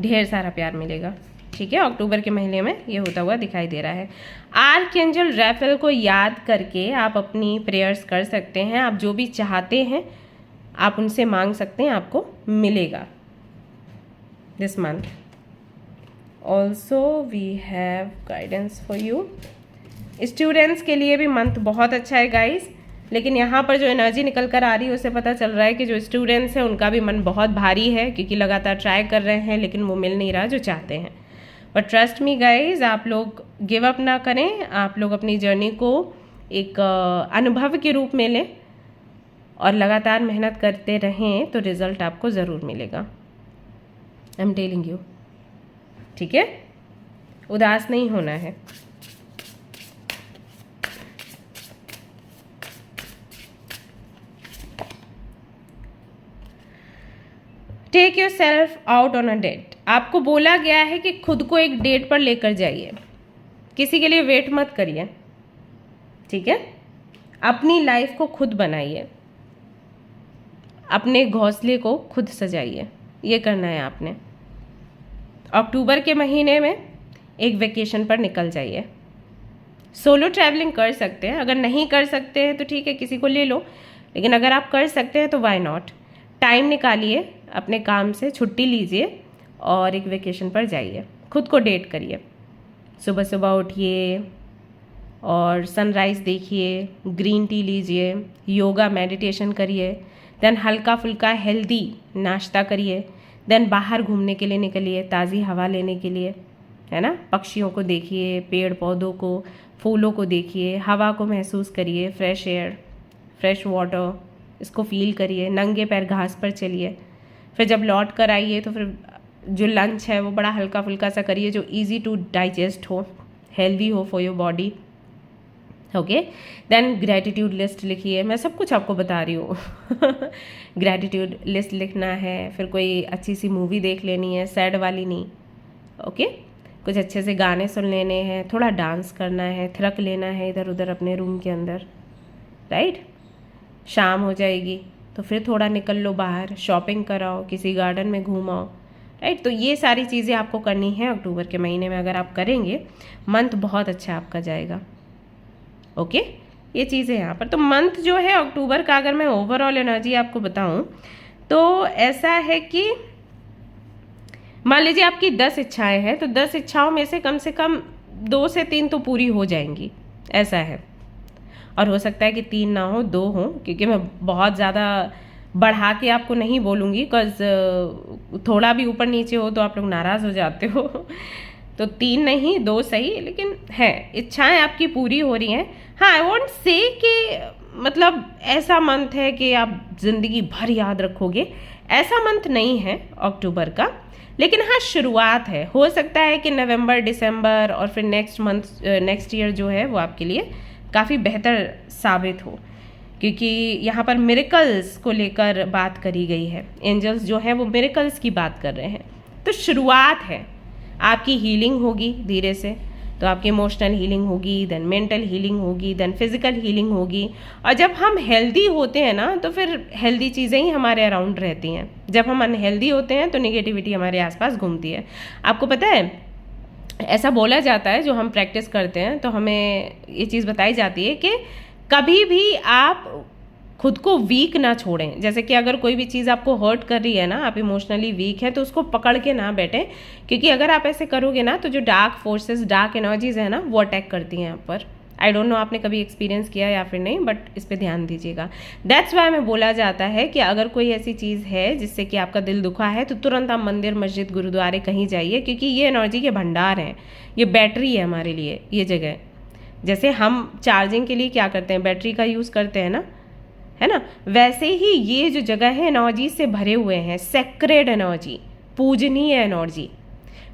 ढेर सारा प्यार मिलेगा, ठीक है। अक्टूबर के महीने में ये होता हुआ दिखाई दे रहा है। आर्कएंजल राफेल को याद करके आप अपनी प्रेयर्स कर सकते हैं। आप जो भी चाहते हैं आप उनसे मांग सकते हैं, आपको मिलेगा this month. Also we have guidance for you. Students के लिए भी मंथ बहुत अच्छा है गाइस, लेकिन यहाँ पर जो एनर्जी निकल कर आ रही है उससे पता चल रहा है कि जो स्टूडेंट्स हैं उनका भी मन बहुत भारी है, क्योंकि लगातार ट्राई कर रहे हैं लेकिन वो मिल नहीं रहा जो चाहते हैं। बट ट्रस्ट मी गाइज, आप लोग गिव अप ना करें, आप लोग अपनी जर्नी को एक अनुभव के रूप में लें और लगातार मेहनत करते रहें तो रिजल्ट आपको ज़रूर मिलेगा। आई एम टेलिंग यू, ठीक है। उदास नहीं होना है। Take yourself out on a date. आपको बोला गया है कि खुद को एक डेट पर लेकर जाइए, किसी के लिए वेट मत करिए, ठीक है। अपनी लाइफ को खुद बनाइए, अपने घोंसले को खुद सजाइए, ये करना है आपने। अक्टूबर के महीने में एक वेकेशन पर निकल जाइए। सोलो ट्रैवलिंग कर सकते हैं, अगर नहीं कर सकते हैं तो ठीक है किसी को ले लो, लेकिन अगर आप कर सकते हैं तो व्हाई नॉट। टाइम निकालिए, अपने काम से छुट्टी लीजिए और एक वेकेशन पर जाइए, खुद को डेट करिए। सुबह सुबह उठिए और सनराइज़ देखिए, ग्रीन टी लीजिए, योगा मेडिटेशन करिए, देन हल्का फुल्का हेल्दी नाश्ता करिए, देन बाहर घूमने के लिए निकलिए, ताज़ी हवा लेने के लिए, है ना। पक्षियों को देखिए, पेड़ पौधों को, फूलों को देखिए, हवा को महसूस करिए, फ्रेश एयर, फ्रेश वाटर, इसको फील करिए। नंगे पैर घास पर चलिए। फिर जब लौट कर आइए तो फिर जो लंच है वो बड़ा हल्का फुल्का सा करिए, जो इजी टू डाइजेस्ट हो, हेल्दी हो for your body, okay. Then gratitude list लिखिए, मैं सब कुछ आपको बता रही हूँ। ग्रैटिट्यूड लिस्ट लिखना है, फिर कोई अच्छी सी मूवी देख लेनी है, सैड वाली नहीं, ओके। कुछ अच्छे से गाने सुन लेने हैं, थोड़ा डांस करना है, थिरक लेना है इधर उधर अपने रूम के अंदर, राइट। शाम हो जाएगी तो फिर थोड़ा निकल लो बाहर, शॉपिंग कराओ, किसी गार्डन में घूमाओ, राइट। तो ये सारी चीज़ें आपको करनी है अक्टूबर के महीने में। अगर आप करेंगे मंथ बहुत अच्छा आपका जाएगा, ओके, ये चीज़ें यहाँ पर। तो मंथ जो है अक्टूबर का, अगर मैं ओवरऑल एनर्जी आपको बताऊँ तो ऐसा है कि मान लीजिए आपकी 10 इच्छाएं हैं, तो 10 इच्छाओं में से कम 2 से 3 तो पूरी हो जाएंगी, ऐसा है। और हो सकता है कि 3 ना हो, 2 हो, क्योंकि मैं बहुत ज़्यादा बढ़ा के आपको नहीं बोलूँगी, बिकॉज थोड़ा भी ऊपर नीचे हो तो आप लोग नाराज़ हो जाते हो तो 3 नहीं, 2 सही, लेकिन है इच्छाएं आपकी पूरी हो रही हैं। हाँ, आई वॉन्ट से कि मतलब ऐसा मंथ है कि आप ज़िंदगी भर याद रखोगे, ऐसा मंथ नहीं है अक्टूबर का। लेकिन हाँ, शुरुआत है। हो सकता है कि नवंबर, दिसंबर और फिर नेक्स्ट मंथ, नेक्स्ट ईयर जो है वो आपके लिए काफ़ी बेहतर साबित हो, क्योंकि यहाँ पर मिरेकल्स को लेकर बात करी गई है। एंजल्स जो हैं वो मिरेकल्स की बात कर रहे हैं। तो शुरुआत है, आपकी हीलिंग होगी धीरे से, तो आपकी इमोशनल हीलिंग होगी, देन मेंटल हीलिंग होगी, देन फिजिकल हीलिंग होगी। और जब हम हेल्दी होते हैं ना, तो फिर हेल्दी चीज़ें ही हमारे अराउंड रहती हैं। जब हम अनहेल्दी होते हैं तो नेगेटिविटी हमारे आसपास घूमती है। आपको पता है, ऐसा बोला जाता है, जो हम प्रैक्टिस करते हैं तो हमें ये चीज़ बताई जाती है कि कभी भी आप खुद को वीक ना छोड़ें। जैसे कि अगर कोई भी चीज़ आपको हर्ट कर रही है ना, आप इमोशनली वीक है, तो उसको पकड़ के ना बैठें, क्योंकि अगर आप ऐसे करोगे ना तो जो डार्क फोर्सेस, डार्क एनर्जीज है ना, वो अटैक करती हैं आप पर। आई डोंट नो आपने कभी एक्सपीरियंस किया या फिर नहीं, बट इस पर ध्यान दीजिएगा। दैट्स वाई में बोला जाता है कि अगर कोई ऐसी चीज़ है जिससे कि आपका दिल दुखा है, तो तुरंत आप मंदिर, मस्जिद, गुरुद्वारे कहीं जाइए, क्योंकि ये एनर्जी के भंडार हैं, ये बैटरी है हमारे लिए ये जगह। जैसे हम चार्जिंग के लिए क्या करते हैं, बैटरी का यूज़ करते हैं ना, है ना, वैसे ही ये जो जगह है एनर्जी से भरे हुए हैं, सेक्रेड एनर्जी, पूजनीय एनर्जी।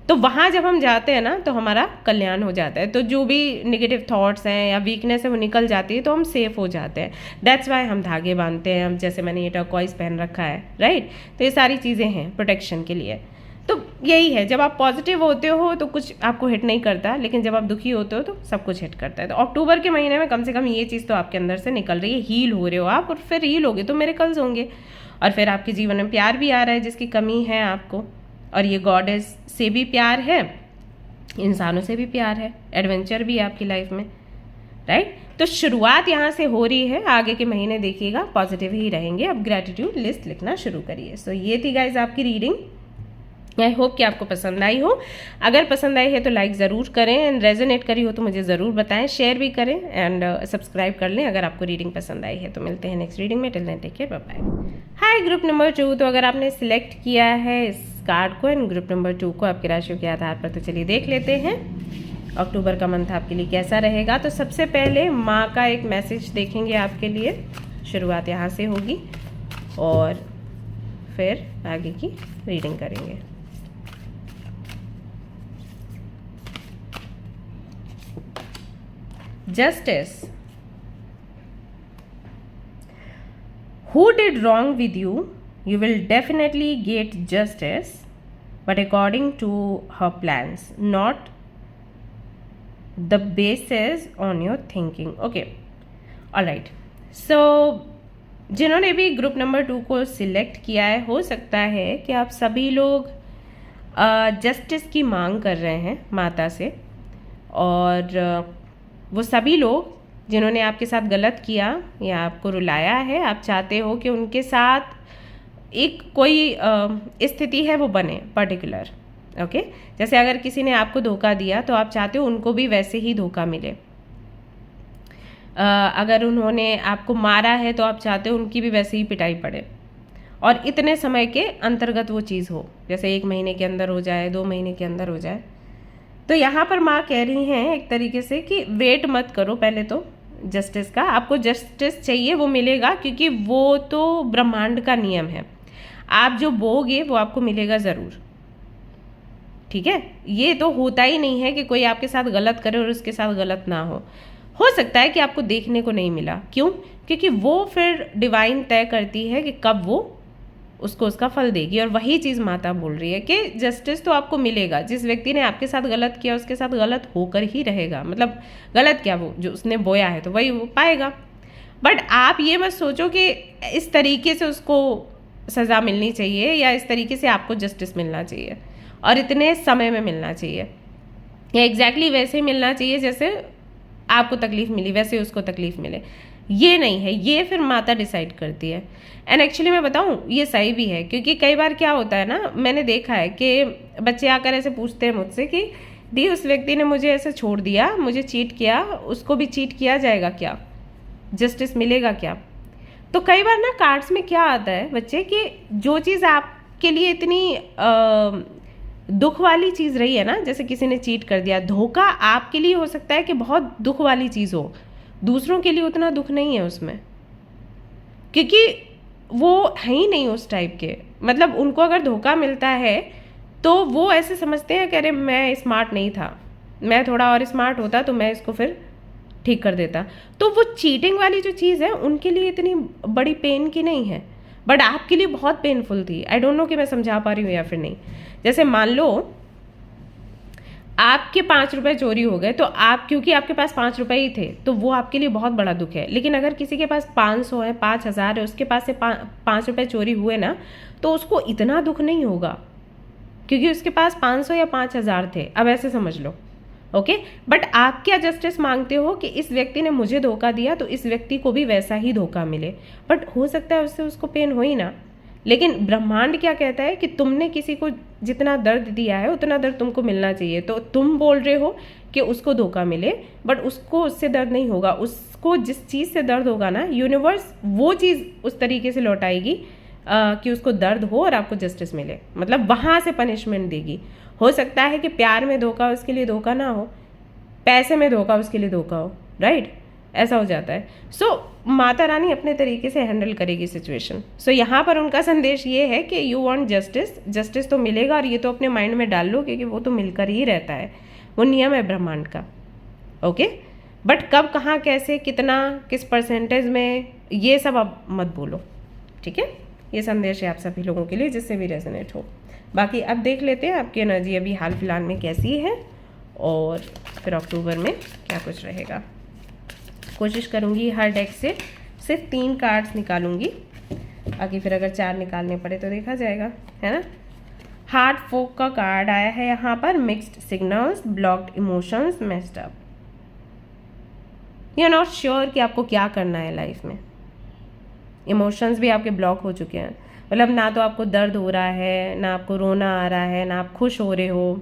तो वहाँ जब हम जाते हैं ना तो हमारा कल्याण हो जाता है। तो जो भी नेगेटिव थॉट्स हैं या वीकनेस है वो निकल जाती है, तो हम सेफ हो जाते हैं। दैट्स वाई हम धागे बांधते हैं, हम जैसे मैंने ये टर्कोइज पहन रखा है, राइट। तो ये सारी चीज़ें हैं प्रोटेक्शन के लिए। तो यही है, जब आप पॉजिटिव होते हो तो कुछ आपको हिट नहीं करता, लेकिन जब आप दुखी होते हो तो सब कुछ हिट करता है। तो अक्टूबर के महीने में कम से कम ये चीज़ तो आपके अंदर से निकल रही है, हील हो रहे हो आप, और फिर हील होगे तो मिरेकल्स होंगे। और फिर आपके जीवन में प्यार भी आ रहा है जिसकी कमी है आपको, और ये गॉडेस से भी प्यार है, इंसानों से भी प्यार है, एडवेंचर भी है आपकी लाइफ में, राइट। तो शुरुआत यहाँ से हो रही है, आगे के महीने देखिएगा पॉजिटिव ही रहेंगे। अब ग्रैटिट्यूड लिस्ट लिखना शुरू करिए। सो ये थी गाइज आपकी रीडिंग। आई होप कि आपको पसंद आई हो। अगर पसंद आई है तो लाइक ज़रूर करें, एंड रेजोनेट करी हो तो मुझे ज़रूर बताएं, शेयर भी करें, एंड सब्सक्राइब कर लें अगर आपको रीडिंग पसंद आई है। तो मिलते हैं नेक्स्ट रीडिंग में। Till then take care, bye bye. Hi group number 2, तो अगर आपने सिलेक्ट किया है इस कार्ड को एंड ग्रुप नंबर 2 को आपकी राशियों के आधार पर, तो चलिए देख लेते हैं अक्टूबर का मंथ आपके लिए कैसा रहेगा। तो सबसे पहले माँ का एक मैसेज देखेंगे आपके लिए, शुरुआत यहाँ से होगी और फिर आगे की रीडिंग करेंगे। Justice. Who did wrong with you? You will definitely get justice, but according to her plans, not the basis on your thinking. Okay, all right. So जिन्होंने भी ग्रुप नंबर 2 को सिलेक्ट किया है, हो सकता है कि आप सभी लोग जस्टिस की मांग कर रहे हैं माता से, और वो सभी लोग जिन्होंने आपके साथ गलत किया या आपको रुलाया है, आप चाहते हो कि उनके साथ एक कोई स्थिति है वो बने पर्टिकुलर, ओके। जैसे अगर किसी ने आपको धोखा दिया तो आप चाहते हो उनको भी वैसे ही धोखा मिले। अगर उन्होंने आपको मारा है तो आप चाहते हो उनकी भी वैसे ही पिटाई पड़े, और इतने समय के अंतर्गत वो चीज़ हो, जैसे 1 महीने के अंदर हो जाए, 2 महीने के अंदर हो जाए। तो यहाँ पर माँ कह रही हैं एक तरीके से कि वेट मत करो, पहले तो जस्टिस का, आपको जस्टिस चाहिए वो मिलेगा, क्योंकि वो तो ब्रह्मांड का नियम है। आप जो बोगे वो आपको मिलेगा ज़रूर, ठीक है। ये तो होता ही नहीं है कि कोई आपके साथ गलत करे और उसके साथ गलत ना हो सकता है कि आपको देखने को नहीं मिला, क्यों? क्योंकि वो फिर डिवाइन तय करती है कि कब वो उसको उसका फल देगी। और वही चीज़ माता बोल रही है कि जस्टिस तो आपको मिलेगा। जिस व्यक्ति ने आपके साथ गलत किया उसके साथ गलत होकर ही रहेगा, मतलब गलत क्या, वो जो उसने बोया है तो वही वो पाएगा। बट आप ये मत सोचो कि इस तरीके से उसको सज़ा मिलनी चाहिए या इस तरीके से आपको जस्टिस मिलना चाहिए और इतने समय में मिलना चाहिए, या एग्जैक्टली वैसे ही मिलना चाहिए जैसे आपको तकलीफ मिली वैसे उसको तकलीफ मिले, ये नहीं है, ये फिर माता डिसाइड करती है। एंड एक्चुअली मैं बताऊं ये सही भी है, क्योंकि कई बार क्या होता है ना, मैंने देखा है कि बच्चे आकर ऐसे पूछते हैं मुझसे कि दी उस व्यक्ति ने मुझे ऐसे छोड़ दिया, मुझे चीट किया, उसको भी चीट किया जाएगा क्या, जस्टिस मिलेगा क्या? तो कई बार ना कार्ड्स में क्या आता है बच्चे कि जो चीज़ आपके लिए इतनी दुख वाली चीज़ रही है ना, जैसे किसी ने चीट कर दिया, धोखा आपके लिए हो सकता है कि बहुत दुख वाली चीज़ हो, दूसरों के लिए उतना दुख नहीं है उसमें, क्योंकि वो है ही नहीं उस टाइप के। मतलब उनको अगर धोखा मिलता है तो वो ऐसे समझते हैं कि अरे मैं स्मार्ट नहीं था, मैं थोड़ा और स्मार्ट होता तो मैं इसको फिर ठीक कर देता। तो वो चीटिंग वाली जो चीज़ है उनके लिए इतनी बड़ी पेन की नहीं है, बट आपके लिए बहुत पेनफुल थी। आई डोंट नो कि मैं समझा पा रही हूँ या फिर नहीं। जैसे मान लो आपके 5 रुपए चोरी हो गए, तो आप, क्योंकि आपके पास 5 रुपए ही थे, तो वो आपके लिए बहुत बड़ा दुख है। लेकिन अगर किसी के पास 500 है, 5000 है, उसके पास से 5 रुपए चोरी हुए ना, तो उसको इतना दुख नहीं होगा, क्योंकि उसके पास 500 या 5000 थे। अब ऐसे समझ लो, ओके। बट आप क्या जस्टिस मांगते हो कि इस व्यक्ति ने मुझे धोखा दिया तो इस व्यक्ति को भी वैसा ही धोखा मिले, बट हो सकता है उससे उसको पेन हो ही ना। लेकिन ब्रह्मांड क्या कहता है कि तुमने किसी को जितना दर्द दिया है उतना दर्द तुमको मिलना चाहिए। तो तुम बोल रहे हो कि उसको धोखा मिले, बट उसको उससे दर्द नहीं होगा। उसको जिस चीज़ से दर्द होगा ना, यूनिवर्स वो चीज़ उस तरीके से लौटाएगी कि उसको दर्द हो और आपको जस्टिस मिले, मतलब वहाँ से पनिशमेंट देगी। हो सकता है कि प्यार में धोखा उसके लिए धोखा ना हो, पैसे में धोखा उसके लिए धोखा हो, राइट? ऐसा हो जाता है। सो माता रानी अपने तरीके से हैंडल करेगी सिचुएशन। सो यहाँ पर उनका संदेश ये है कि यू वांट जस्टिस, जस्टिस तो मिलेगा, और ये तो अपने माइंड में डाल लो क्योंकि वो तो मिलकर ही रहता है, वो नियम है ब्रह्मांड का, ओके। बट कब, कहाँ, कैसे, कितना, किस परसेंटेज में, ये सब अब मत बोलो, ठीक है? ये संदेश है आप सभी लोगों के लिए जिससे भी रेजोनेट हो। बाकी अब देख लेते हैं आपकी एनर्जी अभी हाल फिलहाल में कैसी है, और फिर अक्टूबर में क्या कुछ रहेगा। कोशिश करूँगी हर डेक से सिर्फ 3 कार्ड्स निकालूंगी, बाकी फिर अगर 4 निकालने पड़े तो देखा जाएगा, है ना। हार्ट फोक का कार्ड आया है यहाँ पर, mixed signals, blocked emotions, messed up. You are not sure कि आपको क्या करना है लाइफ में। इमोशंस भी आपके ब्लॉक हो चुके हैं, मतलब ना तो आपको दर्द हो रहा है, ना आपको रोना आ रहा है, ना आप खुश हो रहे हो,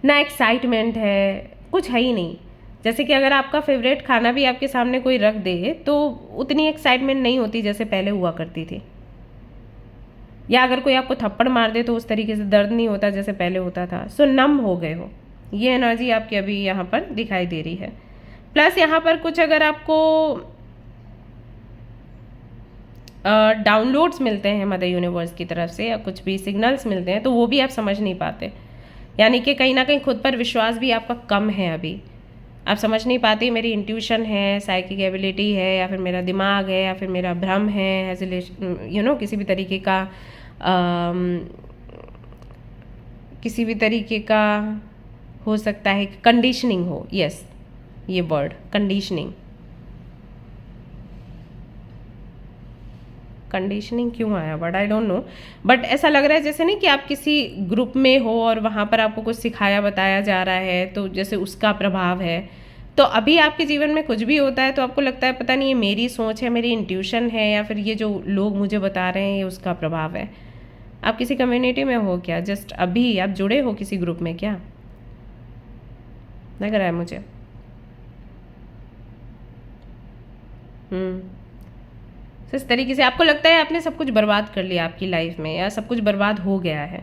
ना एक्साइटमेंट है, कुछ है ही नहीं। जैसे कि अगर आपका फेवरेट खाना भी आपके सामने कोई रख दे तो उतनी एक्साइटमेंट नहीं होती जैसे पहले हुआ करती थी, या अगर कोई आपको थप्पड़ मार दे तो उस तरीके से दर्द नहीं होता जैसे पहले होता था। सो नम हो गए हो, ये एनर्जी आपकी अभी यहाँ पर दिखाई दे रही है। प्लस यहाँ पर कुछ अगर आपको डाउनलोड्स मिलते हैं मदर यूनिवर्स की तरफ से, या कुछ भी सिग्नल्स मिलते हैं, तो वो भी आप समझ नहीं पाते, यानी कि कहीं ना कहीं खुद पर विश्वास भी आपका कम है अभी। आप समझ नहीं पाते मेरी इंट्यूशन है, साइकिक एबिलिटी है, या फिर मेरा दिमाग है, या फिर मेरा भ्रम है, किसी भी तरीके का किसी भी तरीके का हो सकता है कि कंडीशनिंग हो। यस, ये वर्ड कंडीशनिंग, कंडीशनिंग क्यों आया word, I don't know, but ऐसा लग रहा है जैसे नहीं कि आप किसी ग्रुप में हो और वहाँ पर आपको कुछ सिखाया बताया जा रहा है, तो जैसे उसका प्रभाव है। तो अभी आपके जीवन में कुछ भी होता है तो आपको लगता है पता नहीं ये मेरी सोच है, मेरी इंट्यूशन है, या फिर ये जो लोग मुझे बता रहे हैं ये उसका प्रभाव है। आप किसी कम्युनिटी में हो क्या, जस्ट अभी आप जुड़े हो किसी ग्रुप में क्या, लग रहा है मुझे। तो इस तरीके से आपको लगता है आपने सब कुछ बर्बाद कर लिया आपकी लाइफ में, या सब कुछ बर्बाद हो गया है।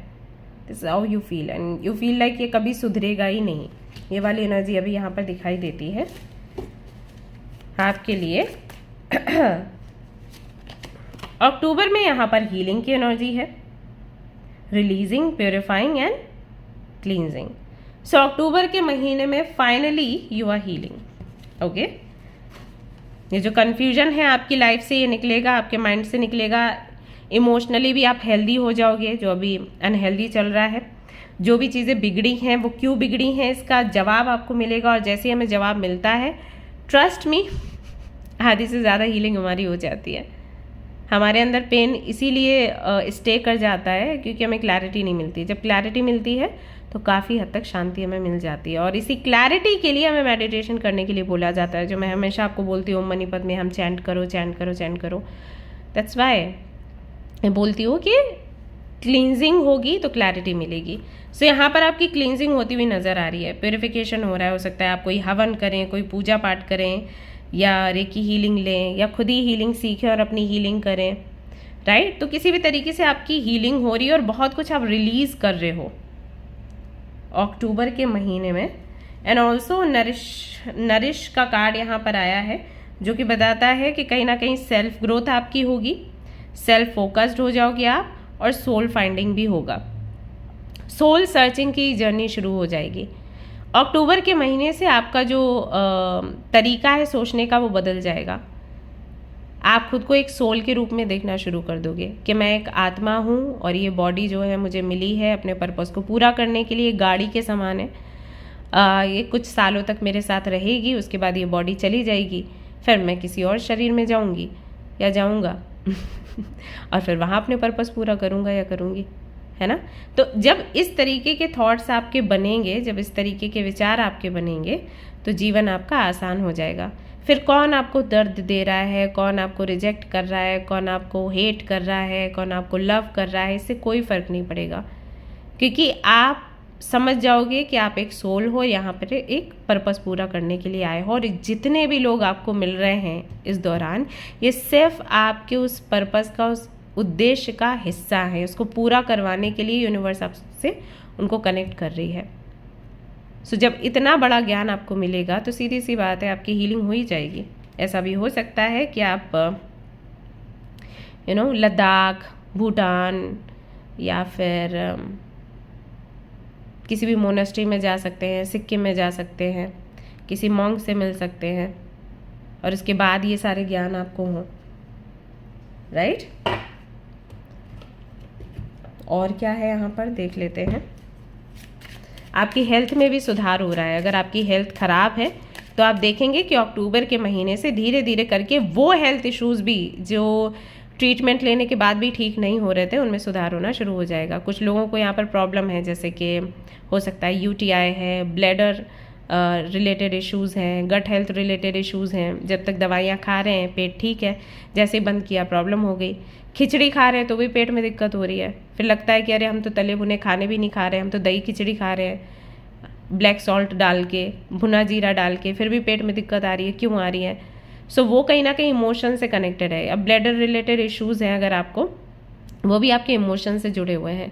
This is how you feel, and you feel like ये कभी सुधरेगा ही नहीं। ये वाली एनर्जी अभी यहाँ पर दिखाई देती है आपके लिए। अक्टूबर में यहाँ पर हीलिंग की एनर्जी है, releasing, purifying and cleansing. So अक्टूबर के महीने में finally you are healing, okay. ये जो कन्फ्यूजन है आपकी लाइफ से ये निकलेगा, आपके माइंड से निकलेगा। इमोशनली भी आप हेल्दी हो जाओगे, जो अभी अनहेल्दी चल रहा है। जो भी चीज़ें बिगड़ी हैं वो क्यों बिगड़ी हैं इसका जवाब आपको मिलेगा, और जैसे हमें जवाब मिलता है, ट्रस्ट मी, आधी से ज़्यादा हीलिंग हमारी हो जाती है। हमारे अंदर पेन इसीलिए स्टे कर जाता है क्योंकि हमें क्लैरिटी नहीं मिलती। जब क्लैरिटी मिलती है तो काफ़ी हद तक शांति हमें मिल जाती है। और इसी क्लैरिटी के लिए हमें मेडिटेशन करने के लिए बोला जाता है, जो मैं हमेशा आपको बोलती हूँ, ओम मनी पद में हम चैंट करो चैंट करो चैंट करो। दैट्स वाई मैं बोलती हूँ कि क्लींजिंग होगी तो क्लैरिटी मिलेगी। सो यहाँ पर आपकी क्लींजिंग होती हुई नज़र आ रही है, प्योरिफिकेशन हो रहा है। हो सकता है आप कोई हवन करें, कोई पूजा पाठ करें, या रेकी हीलिंग लें, या खुद ही हीलिंग सीखें और अपनी हीलिंग करें, राइट। तो किसी भी तरीके से आपकी हीलिंग हो रही है और बहुत कुछ आप रिलीज़ कर रहे हो अक्टूबर के महीने में। एंड ऑल्सो नरिश का कार्ड यहाँ पर आया है, जो कि बताता है कि कहीं ना कहीं सेल्फ ग्रोथ आपकी होगी, सेल्फ फोकस्ड हो जाओगे आप, और सोल फाइंडिंग भी होगा। सोल सर्चिंग की जर्नी शुरू हो जाएगी। अक्टूबर के महीने से आपका जो तरीका है सोचने का वो बदल जाएगा। आप खुद को एक सोल के रूप में देखना शुरू कर दोगे कि मैं एक आत्मा हूँ और ये बॉडी जो है मुझे मिली है अपने पर्पस को पूरा करने के लिए, गाड़ी के समान है। ये कुछ सालों तक मेरे साथ रहेगी, उसके बाद ये बॉडी चली जाएगी, फिर मैं किसी और शरीर में जाऊँगी या जाऊँगा और फिर वहाँ अपने पर्पस पूरा करूँगा या करूँगी, है ना। तो जब इस तरीके के थॉट्स आपके बनेंगे, जब इस तरीके के विचार आपके बनेंगे, तो जीवन आपका आसान हो जाएगा। फिर कौन आपको दर्द दे रहा है, कौन आपको रिजेक्ट कर रहा है, कौन आपको हेट कर रहा है, कौन आपको लव कर रहा है, इससे कोई फ़र्क नहीं पड़ेगा, क्योंकि आप समझ जाओगे कि आप एक सोल हो, यहाँ पर एक पर्पस पूरा करने के लिए आए हो। और जितने भी लोग आपको मिल रहे हैं इस दौरान, ये सिर्फ आपके उस पर्पस का, उस उद्देश्य का हिस्सा है। उसको पूरा करवाने के लिए यूनिवर्स आपसे उनको कनेक्ट कर रही है। सो जब इतना बड़ा ज्ञान आपको मिलेगा तो सीधी सी बात है, आपकी हीलिंग हो ही जाएगी। ऐसा भी हो सकता है कि आप लद्दाख, भूटान या फिर किसी भी मोनेस्ट्री में जा सकते हैं, सिक्किम में जा सकते हैं, किसी मॉन्क से मिल सकते हैं, और उसके बाद ये सारे ज्ञान आपको हों, राइट। और क्या है यहाँ पर देख लेते हैं। आपकी हेल्थ में भी सुधार हो रहा है। अगर आपकी हेल्थ ख़राब है तो आप देखेंगे कि अक्टूबर के महीने से धीरे धीरे करके वो हेल्थ इश्यूज़ भी जो ट्रीटमेंट लेने के बाद भी ठीक नहीं हो रहे थे, उनमें सुधार होना शुरू हो जाएगा। कुछ लोगों को यहाँ पर प्रॉब्लम है, जैसे कि हो सकता है यूटीआई है, ब्लैडर रिलेटेड इश्यूज़ हैं, गट हेल्थ रिलेटेड इश्यूज़ हैं। जब तक दवाइयाँ खा रहे हैं पेट ठीक है, जैसे ही बंद किया प्रॉब्लम हो गई। खिचड़ी खा रहे हैं तो भी पेट में दिक्कत हो रही है, फिर लगता है कि अरे हम तो तले भुने खाने भी नहीं खा रहे, हम तो दही खिचड़ी खा रहे हैं ब्लैक सॉल्ट डाल के, भुना जीरा डाल के, फिर भी पेट में दिक्कत आ रही है। क्यों आ रही है? सो वो कहीं ना कहीं इमोशन से कनेक्टेड है। अब ब्लैडर रिलेटेड इश्यूज़ हैं अगर आपको, वो भी आपके इमोशन से जुड़े हुए हैं।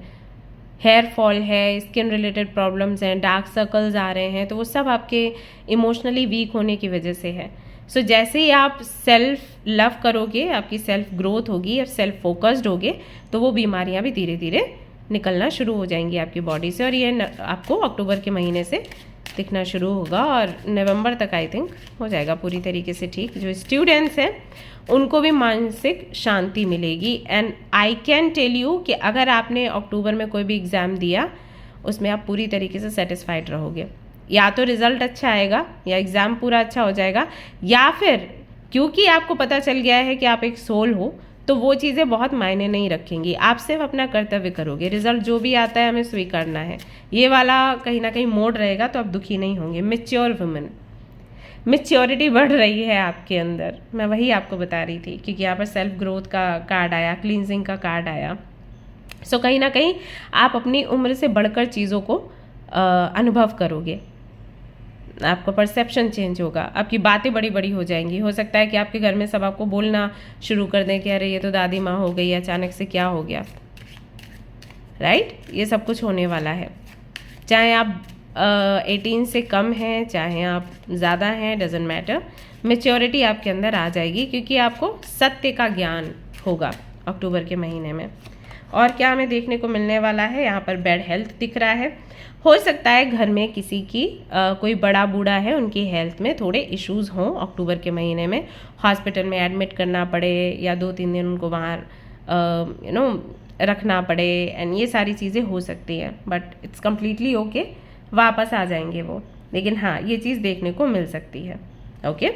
हेयर फॉल है, स्किन रिलेटेड प्रॉब्लम्स हैं, डार्क सर्कल्स आ रहे हैं, तो वो सब आपके इमोशनली वीक होने की वजह से है। सो जैसे ही आप सेल्फ लव करोगे, आपकी सेल्फ ग्रोथ होगी और सेल्फ फोकस्ड होगे, तो वो बीमारियां भी धीरे धीरे निकलना शुरू हो जाएंगी आपकी बॉडी से। और ये आपको अक्टूबर के महीने से दिखना शुरू होगा और नवंबर तक आई थिंक हो जाएगा पूरी तरीके से ठीक। जो स्टूडेंट्स हैं उनको भी मानसिक शांति मिलेगी। And I can tell you कि अगर आपने अक्टूबर में कोई भी एग्ज़ाम दिया, उसमें आप पूरी तरीके से सेटिस्फाइड रहोगे। या तो रिज़ल्ट अच्छा आएगा, या एग्ज़ाम पूरा अच्छा हो जाएगा, या फिर क्योंकि आपको पता चल गया है कि आप एक सोल हो, तो वो चीज़ें बहुत मायने नहीं रखेंगी। आप सिर्फ अपना कर्तव्य करोगे, रिजल्ट जो भी आता है हमें स्वीकारना है, ये वाला कहीं ना कहीं मोड रहेगा, तो आप दुखी नहीं होंगे। मेच्योर वुमेन, मेच्योरिटी बढ़ रही है आपके अंदर, मैं वही आपको बता रही थी, क्योंकि यहाँ पर सेल्फ ग्रोथ का कार्ड आया, क्लींजिंग का कार्ड आया। सो कहीं ना कहीं आप अपनी उम्र से बढ़कर चीज़ों को अनुभव करोगे, आपका परसेप्शन चेंज होगा, आपकी बातें बड़ी बड़ी हो जाएंगी। हो सकता है कि आपके घर में सब आपको बोलना शुरू कर दें कि अरे ये तो दादी माँ हो गई, अचानक से क्या हो गया, राइट। ये सब कुछ होने वाला है, चाहे आप 18 से कम हैं, चाहे आप ज़्यादा हैं, डजेंट मैटर। मेच्योरिटी आपके अंदर आ जाएगी, क्योंकि आपको सत्य का ज्ञान होगा अक्टूबर के महीने में। और क्या हमें देखने को मिलने वाला है, यहाँ पर बेड हेल्थ दिख रहा है। हो सकता है घर में किसी की कोई बड़ा बूढ़ा है, उनकी हेल्थ में थोड़े इश्यूज़ हों अक्टूबर के महीने में, हॉस्पिटल में एडमिट करना पड़े, या 2-3 दिन उनको वहाँ रखना पड़े, एंड ये सारी चीज़ें हो सकती हैं। बट इट्स कम्प्लीटली ओके, वापस आ जाएंगे वो। लेकिन हाँ, ये चीज़ देखने को मिल सकती है। Okay,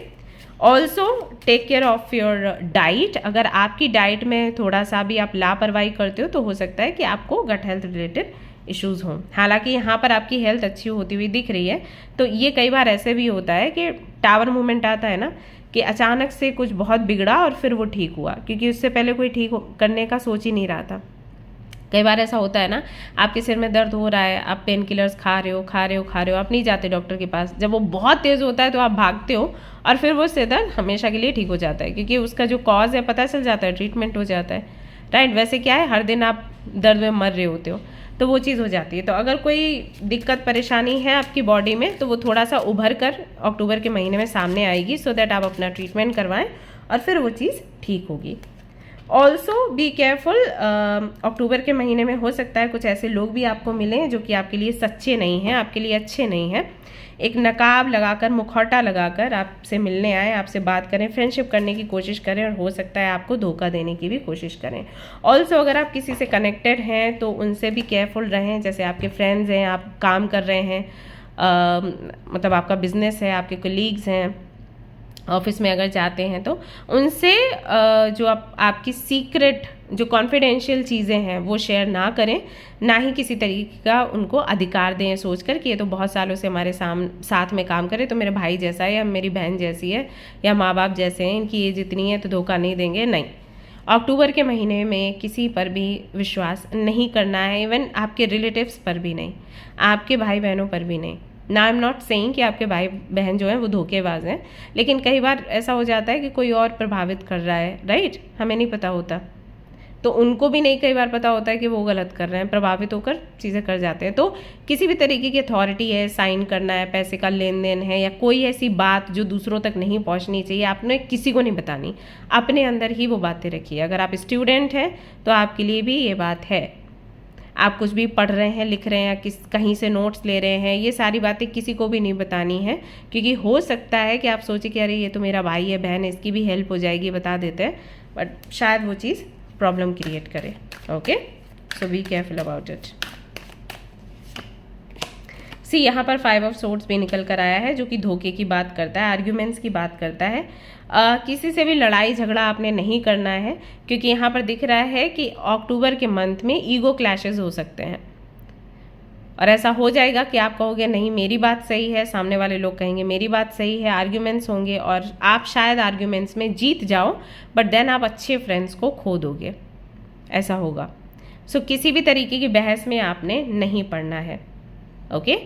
also take care of your diet. अगर आपकी डाइट में थोड़ा सा भी आप लापरवाही करते हो, तो हो सकता है कि आपको गट हेल्थ रिलेटेड इश्यूज़ हों। हालांकि यहाँ पर आपकी हेल्थ अच्छी होती हुई दिख रही है। तो ये कई बार ऐसे भी होता है कि टावर मूवमेंट आता है ना, कि अचानक से कुछ बहुत बिगड़ा और फिर वो ठीक हुआ, क्योंकि उससे पहले कोई ठीक करने का सोच ही नहीं रहा था। कई बार ऐसा होता है ना, आपके सिर में दर्द हो रहा है, आप पेन किलर्स खा रहे हो, आप नहीं जाते डॉक्टर के पास। जब वो बहुत तेज़ होता है तो आप भागते हो और फिर वो सिर दर्द हमेशा के लिए ठीक हो जाता है, क्योंकि उसका जो कॉज है पता चल जाता है, ट्रीटमेंट हो जाता है, राइट। वैसे क्या है, हर दिन आप दर्द में मर रहे होते हो, तो वो चीज़ हो जाती है। तो अगर कोई दिक्कत परेशानी है आपकी बॉडी में, तो वो थोड़ा सा उभर कर अक्टूबर के महीने में सामने आएगी, सो दैट आप अपना ट्रीटमेंट करवाएं और फिर वो चीज़ ठीक होगी। ऑल्सो बी केयरफुल, अक्टूबर के महीने में हो सकता है कुछ ऐसे लोग भी आपको मिलें जो कि आपके लिए सच्चे नहीं हैं, आपके लिए अच्छे नहीं हैं। एक नकाब लगाकर, मुखौटा लगाकर आपसे मिलने आए, आपसे बात करें, फ्रेंडशिप करने की कोशिश करें, और हो सकता है आपको धोखा देने की भी कोशिश करें। ऑल्सो अगर आप किसी से कनेक्टेड हैं तो उनसे भी केयरफुल रहें। जैसे आपके फ्रेंड्स हैं, आप काम कर रहे हैं, मतलब आपका बिजनेस है, आपके कलीग्स हैं, ऑफिस में अगर जाते हैं, तो उनसे जो आपकी सीक्रेट, जो कॉन्फिडेंशियल चीज़ें हैं वो शेयर ना करें, ना ही किसी तरीके का उनको अधिकार दें सोचकर कि ये तो बहुत सालों से हमारे साथ में काम करे, तो मेरे भाई जैसा है या मेरी बहन जैसी है या माँ बाप जैसे हैं, इनकी एज इतनी है तो धोखा नहीं देंगे। नहीं, अक्टूबर के महीने में किसी पर भी विश्वास नहीं करना है, इवन आपके रिलेटिव्स पर भी नहीं, आपके भाई बहनों पर भी नहीं। ना आई एम नॉट सेइंग कि आपके भाई बहन जो हैं वो धोखेबाज हैं, लेकिन कई बार ऐसा हो जाता है कि कोई और प्रभावित कर रहा है, राइट, हमें नहीं पता होता, तो उनको भी नहीं कई बार पता होता है कि वो गलत कर रहे हैं, प्रभावित होकर चीज़ें कर जाते हैं। तो किसी भी तरीके की अथॉरिटी है, साइन करना है, पैसे का लेन देन है, या कोई ऐसी बात जो दूसरों तक नहीं पहुंचनी चाहिए, आपने किसी को नहीं बतानी, अपने अंदर ही वो बातें रखिए। अगर आप स्टूडेंट हैं तो आपके लिए भी ये बात है। आप कुछ भी पढ़ रहे हैं, लिख रहे हैं, या कहीं से नोट्स ले रहे हैं, ये सारी बातें किसी को भी नहीं बतानी है, क्योंकि हो सकता है कि आप सोचे कि अरे ये तो मेरा भाई है, बहन है, इसकी भी हेल्प हो जाएगी, बता देते हैं, बट शायद वो चीज़ प्रॉब्लम क्रिएट करे। Okay, so be careful about it. See, यहाँ पर 5 ऑफ सोर्ड्स भी निकल कर आया है, जो कि धोखे की बात करता है, आर्ग्यूमेंट्स की बात करता है। किसी से भी लड़ाई झगड़ा आपने नहीं करना है, क्योंकि यहाँ पर दिख रहा है कि अक्टूबर के मंथ में ईगो क्लैशेस हो सकते हैं, और ऐसा हो जाएगा कि आप कहोगे नहीं मेरी बात सही है, सामने वाले लोग कहेंगे मेरी बात सही है, आर्ग्यूमेंट्स होंगे और आप शायद आर्ग्यूमेंट्स में जीत जाओ, बट देन आप अच्छे फ्रेंड्स को खो दोगे, ऐसा होगा। सो किसी भी तरीके की बहस में आपने नहीं पड़ना है। ओके,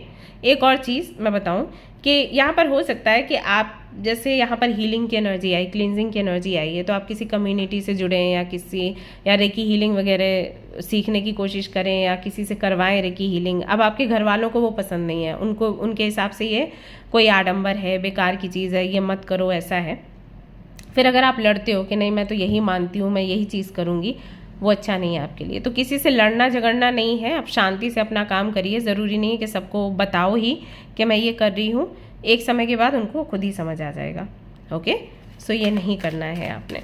एक और चीज़ मैं बताऊं कि यहाँ पर हो सकता है कि आप, जैसे यहाँ पर हीलिंग की एनर्जी आई, क्लींजिंग की एनर्जी आई है, तो आप किसी कम्युनिटी से जुड़ें या रेकी हीलिंग वगैरह सीखने की कोशिश करें, या किसी से करवाएं रेकी हीलिंग। अब आपके घर वालों को वो पसंद नहीं है, उनको उनके हिसाब से ये कोई आडंबर है, बेकार की चीज़ है, ये मत करो, ऐसा है। फिर अगर आप लड़ते हो कि नहीं मैं तो यही मानती हूँ, मैं यही चीज़ करूँगी, वो अच्छा नहीं है आपके लिए। तो किसी से लड़ना झगड़ना नहीं है, आप शांति से अपना काम करिए। ज़रूरी नहीं है कि सबको बताओ ही कि मैं ये कर रही हूँ, एक समय के बाद उनको खुद ही समझ आ जाएगा। ओके, सो ये नहीं करना है आपने,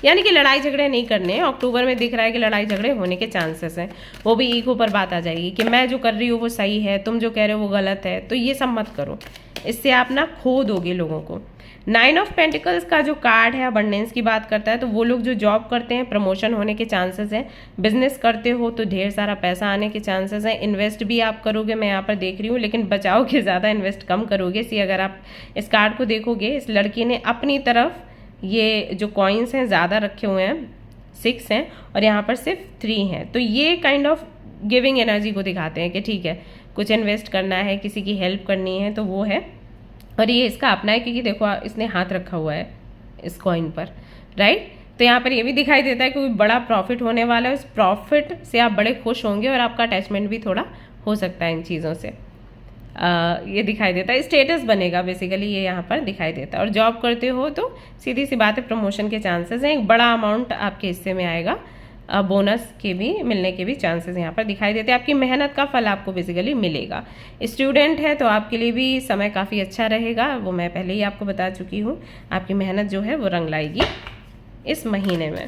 यानी कि लड़ाई झगड़े नहीं करने। अक्टूबर में दिख रहा है कि लड़ाई झगड़े होने के चांसेस हैं, वो भी ईगो पर बात आ जाएगी कि मैं जो कर रही हूँ वो सही है, तुम जो कह रहे हो वो गलत है, तो ये सब मत करो, इससे आप ना खो दोगे लोगों को। 9 ऑफ पेंटिकल्स का जो कार्ड है अबंडेंस की बात करता है, तो वो लोग जो जॉब करते हैं प्रमोशन होने के चांसेस हैं, बिजनेस करते हो तो ढेर सारा पैसा आने के चांसेस हैं, इन्वेस्ट भी आप करोगे, मैं यहाँ पर देख रही हूँ, लेकिन बचाओगे ज़्यादा, इन्वेस्ट कम करोगे। सी, अगर आप इस कार्ड को देखोगे, इस लड़की ने अपनी तरफ ये जो कॉइन्स हैं ज़्यादा रखे हुए हैं, 6 हैं और यहाँ पर सिर्फ 3 हैं, तो ये काइंड ऑफ गिविंग एनर्जी को दिखाते हैं कि ठीक है कुछ इन्वेस्ट करना है, किसी की हेल्प करनी है, तो वो है। और ये इसका अपना है, क्योंकि देखो इसने हाथ रखा हुआ है इस कॉइन पर, राइट। तो यहाँ पर ये भी दिखाई देता है कि कोई बड़ा प्रॉफिट होने वाला है, उस प्रॉफिट से आप बड़े खुश होंगे और आपका अटैचमेंट भी थोड़ा हो सकता है इन चीज़ों से। ये दिखाई देता है, स्टेटस बनेगा बेसिकली, ये यहाँ पर दिखाई देता है। और जॉब करते हो तो सीधी सी बात है, प्रमोशन के चांसेस हैं, एक बड़ा अमाउंट आपके हिस्से में आएगा, बोनस के भी मिलने के भी चांसेस यहाँ पर दिखाई देते हैं। आपकी मेहनत का फल आपको बेसिकली मिलेगा। स्टूडेंट है तो आपके लिए भी समय काफ़ी अच्छा रहेगा, वो मैं पहले ही आपको बता चुकी हूँ। आपकी मेहनत जो है वो रंग लाएगी इस महीने में।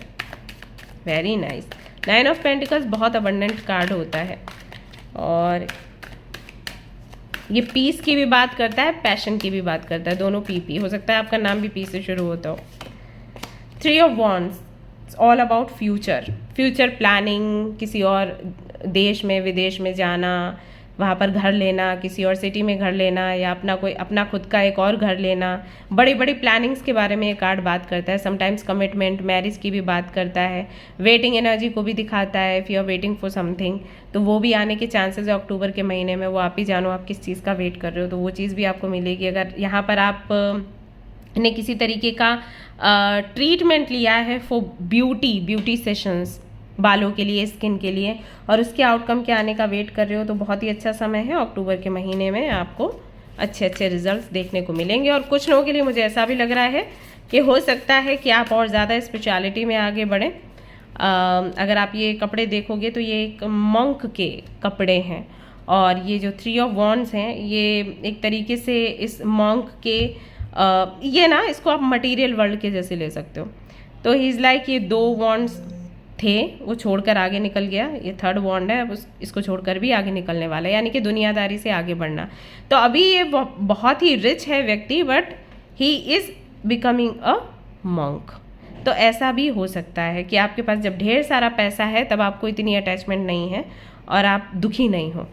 Very nice. 9 ऑफ पेंटिकल्स बहुत अबंडेंट कार्ड होता है, और ये पीस की भी बात करता है, पैशन की भी बात करता है, दोनों पी हो सकता है आपका नाम भी पी से शुरू होता हो। 3 of wands, all about future planning, किसी और देश में विदेश में जाना, वहाँ पर घर लेना, किसी और सिटी में घर लेना, या अपना खुद का एक और घर लेना, बड़ी बड़ी प्लानिंग्स के बारे में ये कार्ड बात करता है। समटाइम्स कमिटमेंट, मैरिज की भी बात करता है। वेटिंग एनर्जी को भी दिखाता है। If you are waiting for something, तो वो भी आने के चांसेस है अक्टूबर के महीने में। वो आप ही जानो आप किस चीज़ का वेट कर रहे हो, तो वो चीज़ भी आपको मिलेगी। अगर यहाँ पर आप ने किसी तरीके का ट्रीटमेंट लिया है फॉर ब्यूटी सेशंस, बालों के लिए, स्किन के लिए, और उसके आउटकम के आने का वेट कर रहे हो, तो बहुत ही अच्छा समय है। अक्टूबर के महीने में आपको अच्छे अच्छे रिजल्ट्स देखने को मिलेंगे। और कुछ लोगों के लिए मुझे ऐसा भी लग रहा है कि हो सकता है कि आप और ज़्यादा स्पिरिचुअलिटी में आगे बढ़ें। अगर आप ये कपड़े देखोगे तो ये एक मंक के कपड़े हैं, और ये जो 3 ऑफ वॉन्ड्स हैं ये एक तरीके से इस मंक के ये ना, इसको आप मटेरियल वर्ल्ड के जैसे ले सकते हो। तो ही इज़ लाइक ये 2 वॉन्ड्स थे, वो छोड़कर आगे निकल गया। ये 3rd वॉन्ड है, अब इसको छोड़कर भी आगे निकलने वाला है, यानी कि दुनियादारी से आगे बढ़ना। तो अभी ये बहुत ही रिच है व्यक्ति, but he is becoming a monk. तो ऐसा भी हो सकता है कि आपके पास जब ढेर सारा पैसा है तब आपको इतनी अटैचमेंट नहीं है और आप दुखी नहीं हो।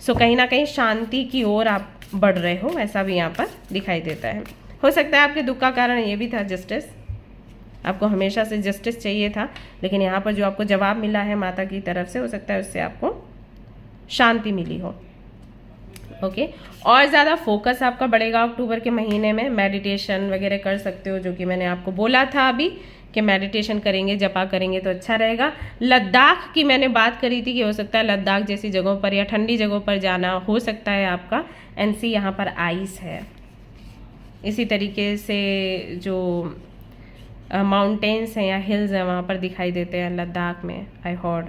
सो कहीं ना कहीं शांति की ओर आप बढ़ रहे हो, ऐसा भी यहाँ पर दिखाई देता है। हो सकता है आपके दुख का कारण ये भी था जस्टिस, आपको हमेशा से जस्टिस चाहिए था, लेकिन यहाँ पर जो आपको जवाब मिला है माता की तरफ से, हो सकता है उससे आपको शांति मिली हो। ओके, और ज़्यादा फोकस आपका बढ़ेगा अक्टूबर के महीने में। मेडिटेशन वगैरह कर सकते हो, जो कि मैंने आपको बोला था अभी कि मेडिटेशन करेंगे, जपा करेंगे तो अच्छा रहेगा। लद्दाख की मैंने बात करी थी कि हो सकता है लद्दाख जैसी जगहों पर या ठंडी जगहों पर जाना हो सकता है आपका। एनसी यहाँ पर आइस है। इसी तरीके से जो माउंटेन्स हैं या हिल्स हैं वहाँ पर दिखाई देते हैं लद्दाख में। आई हर्ड,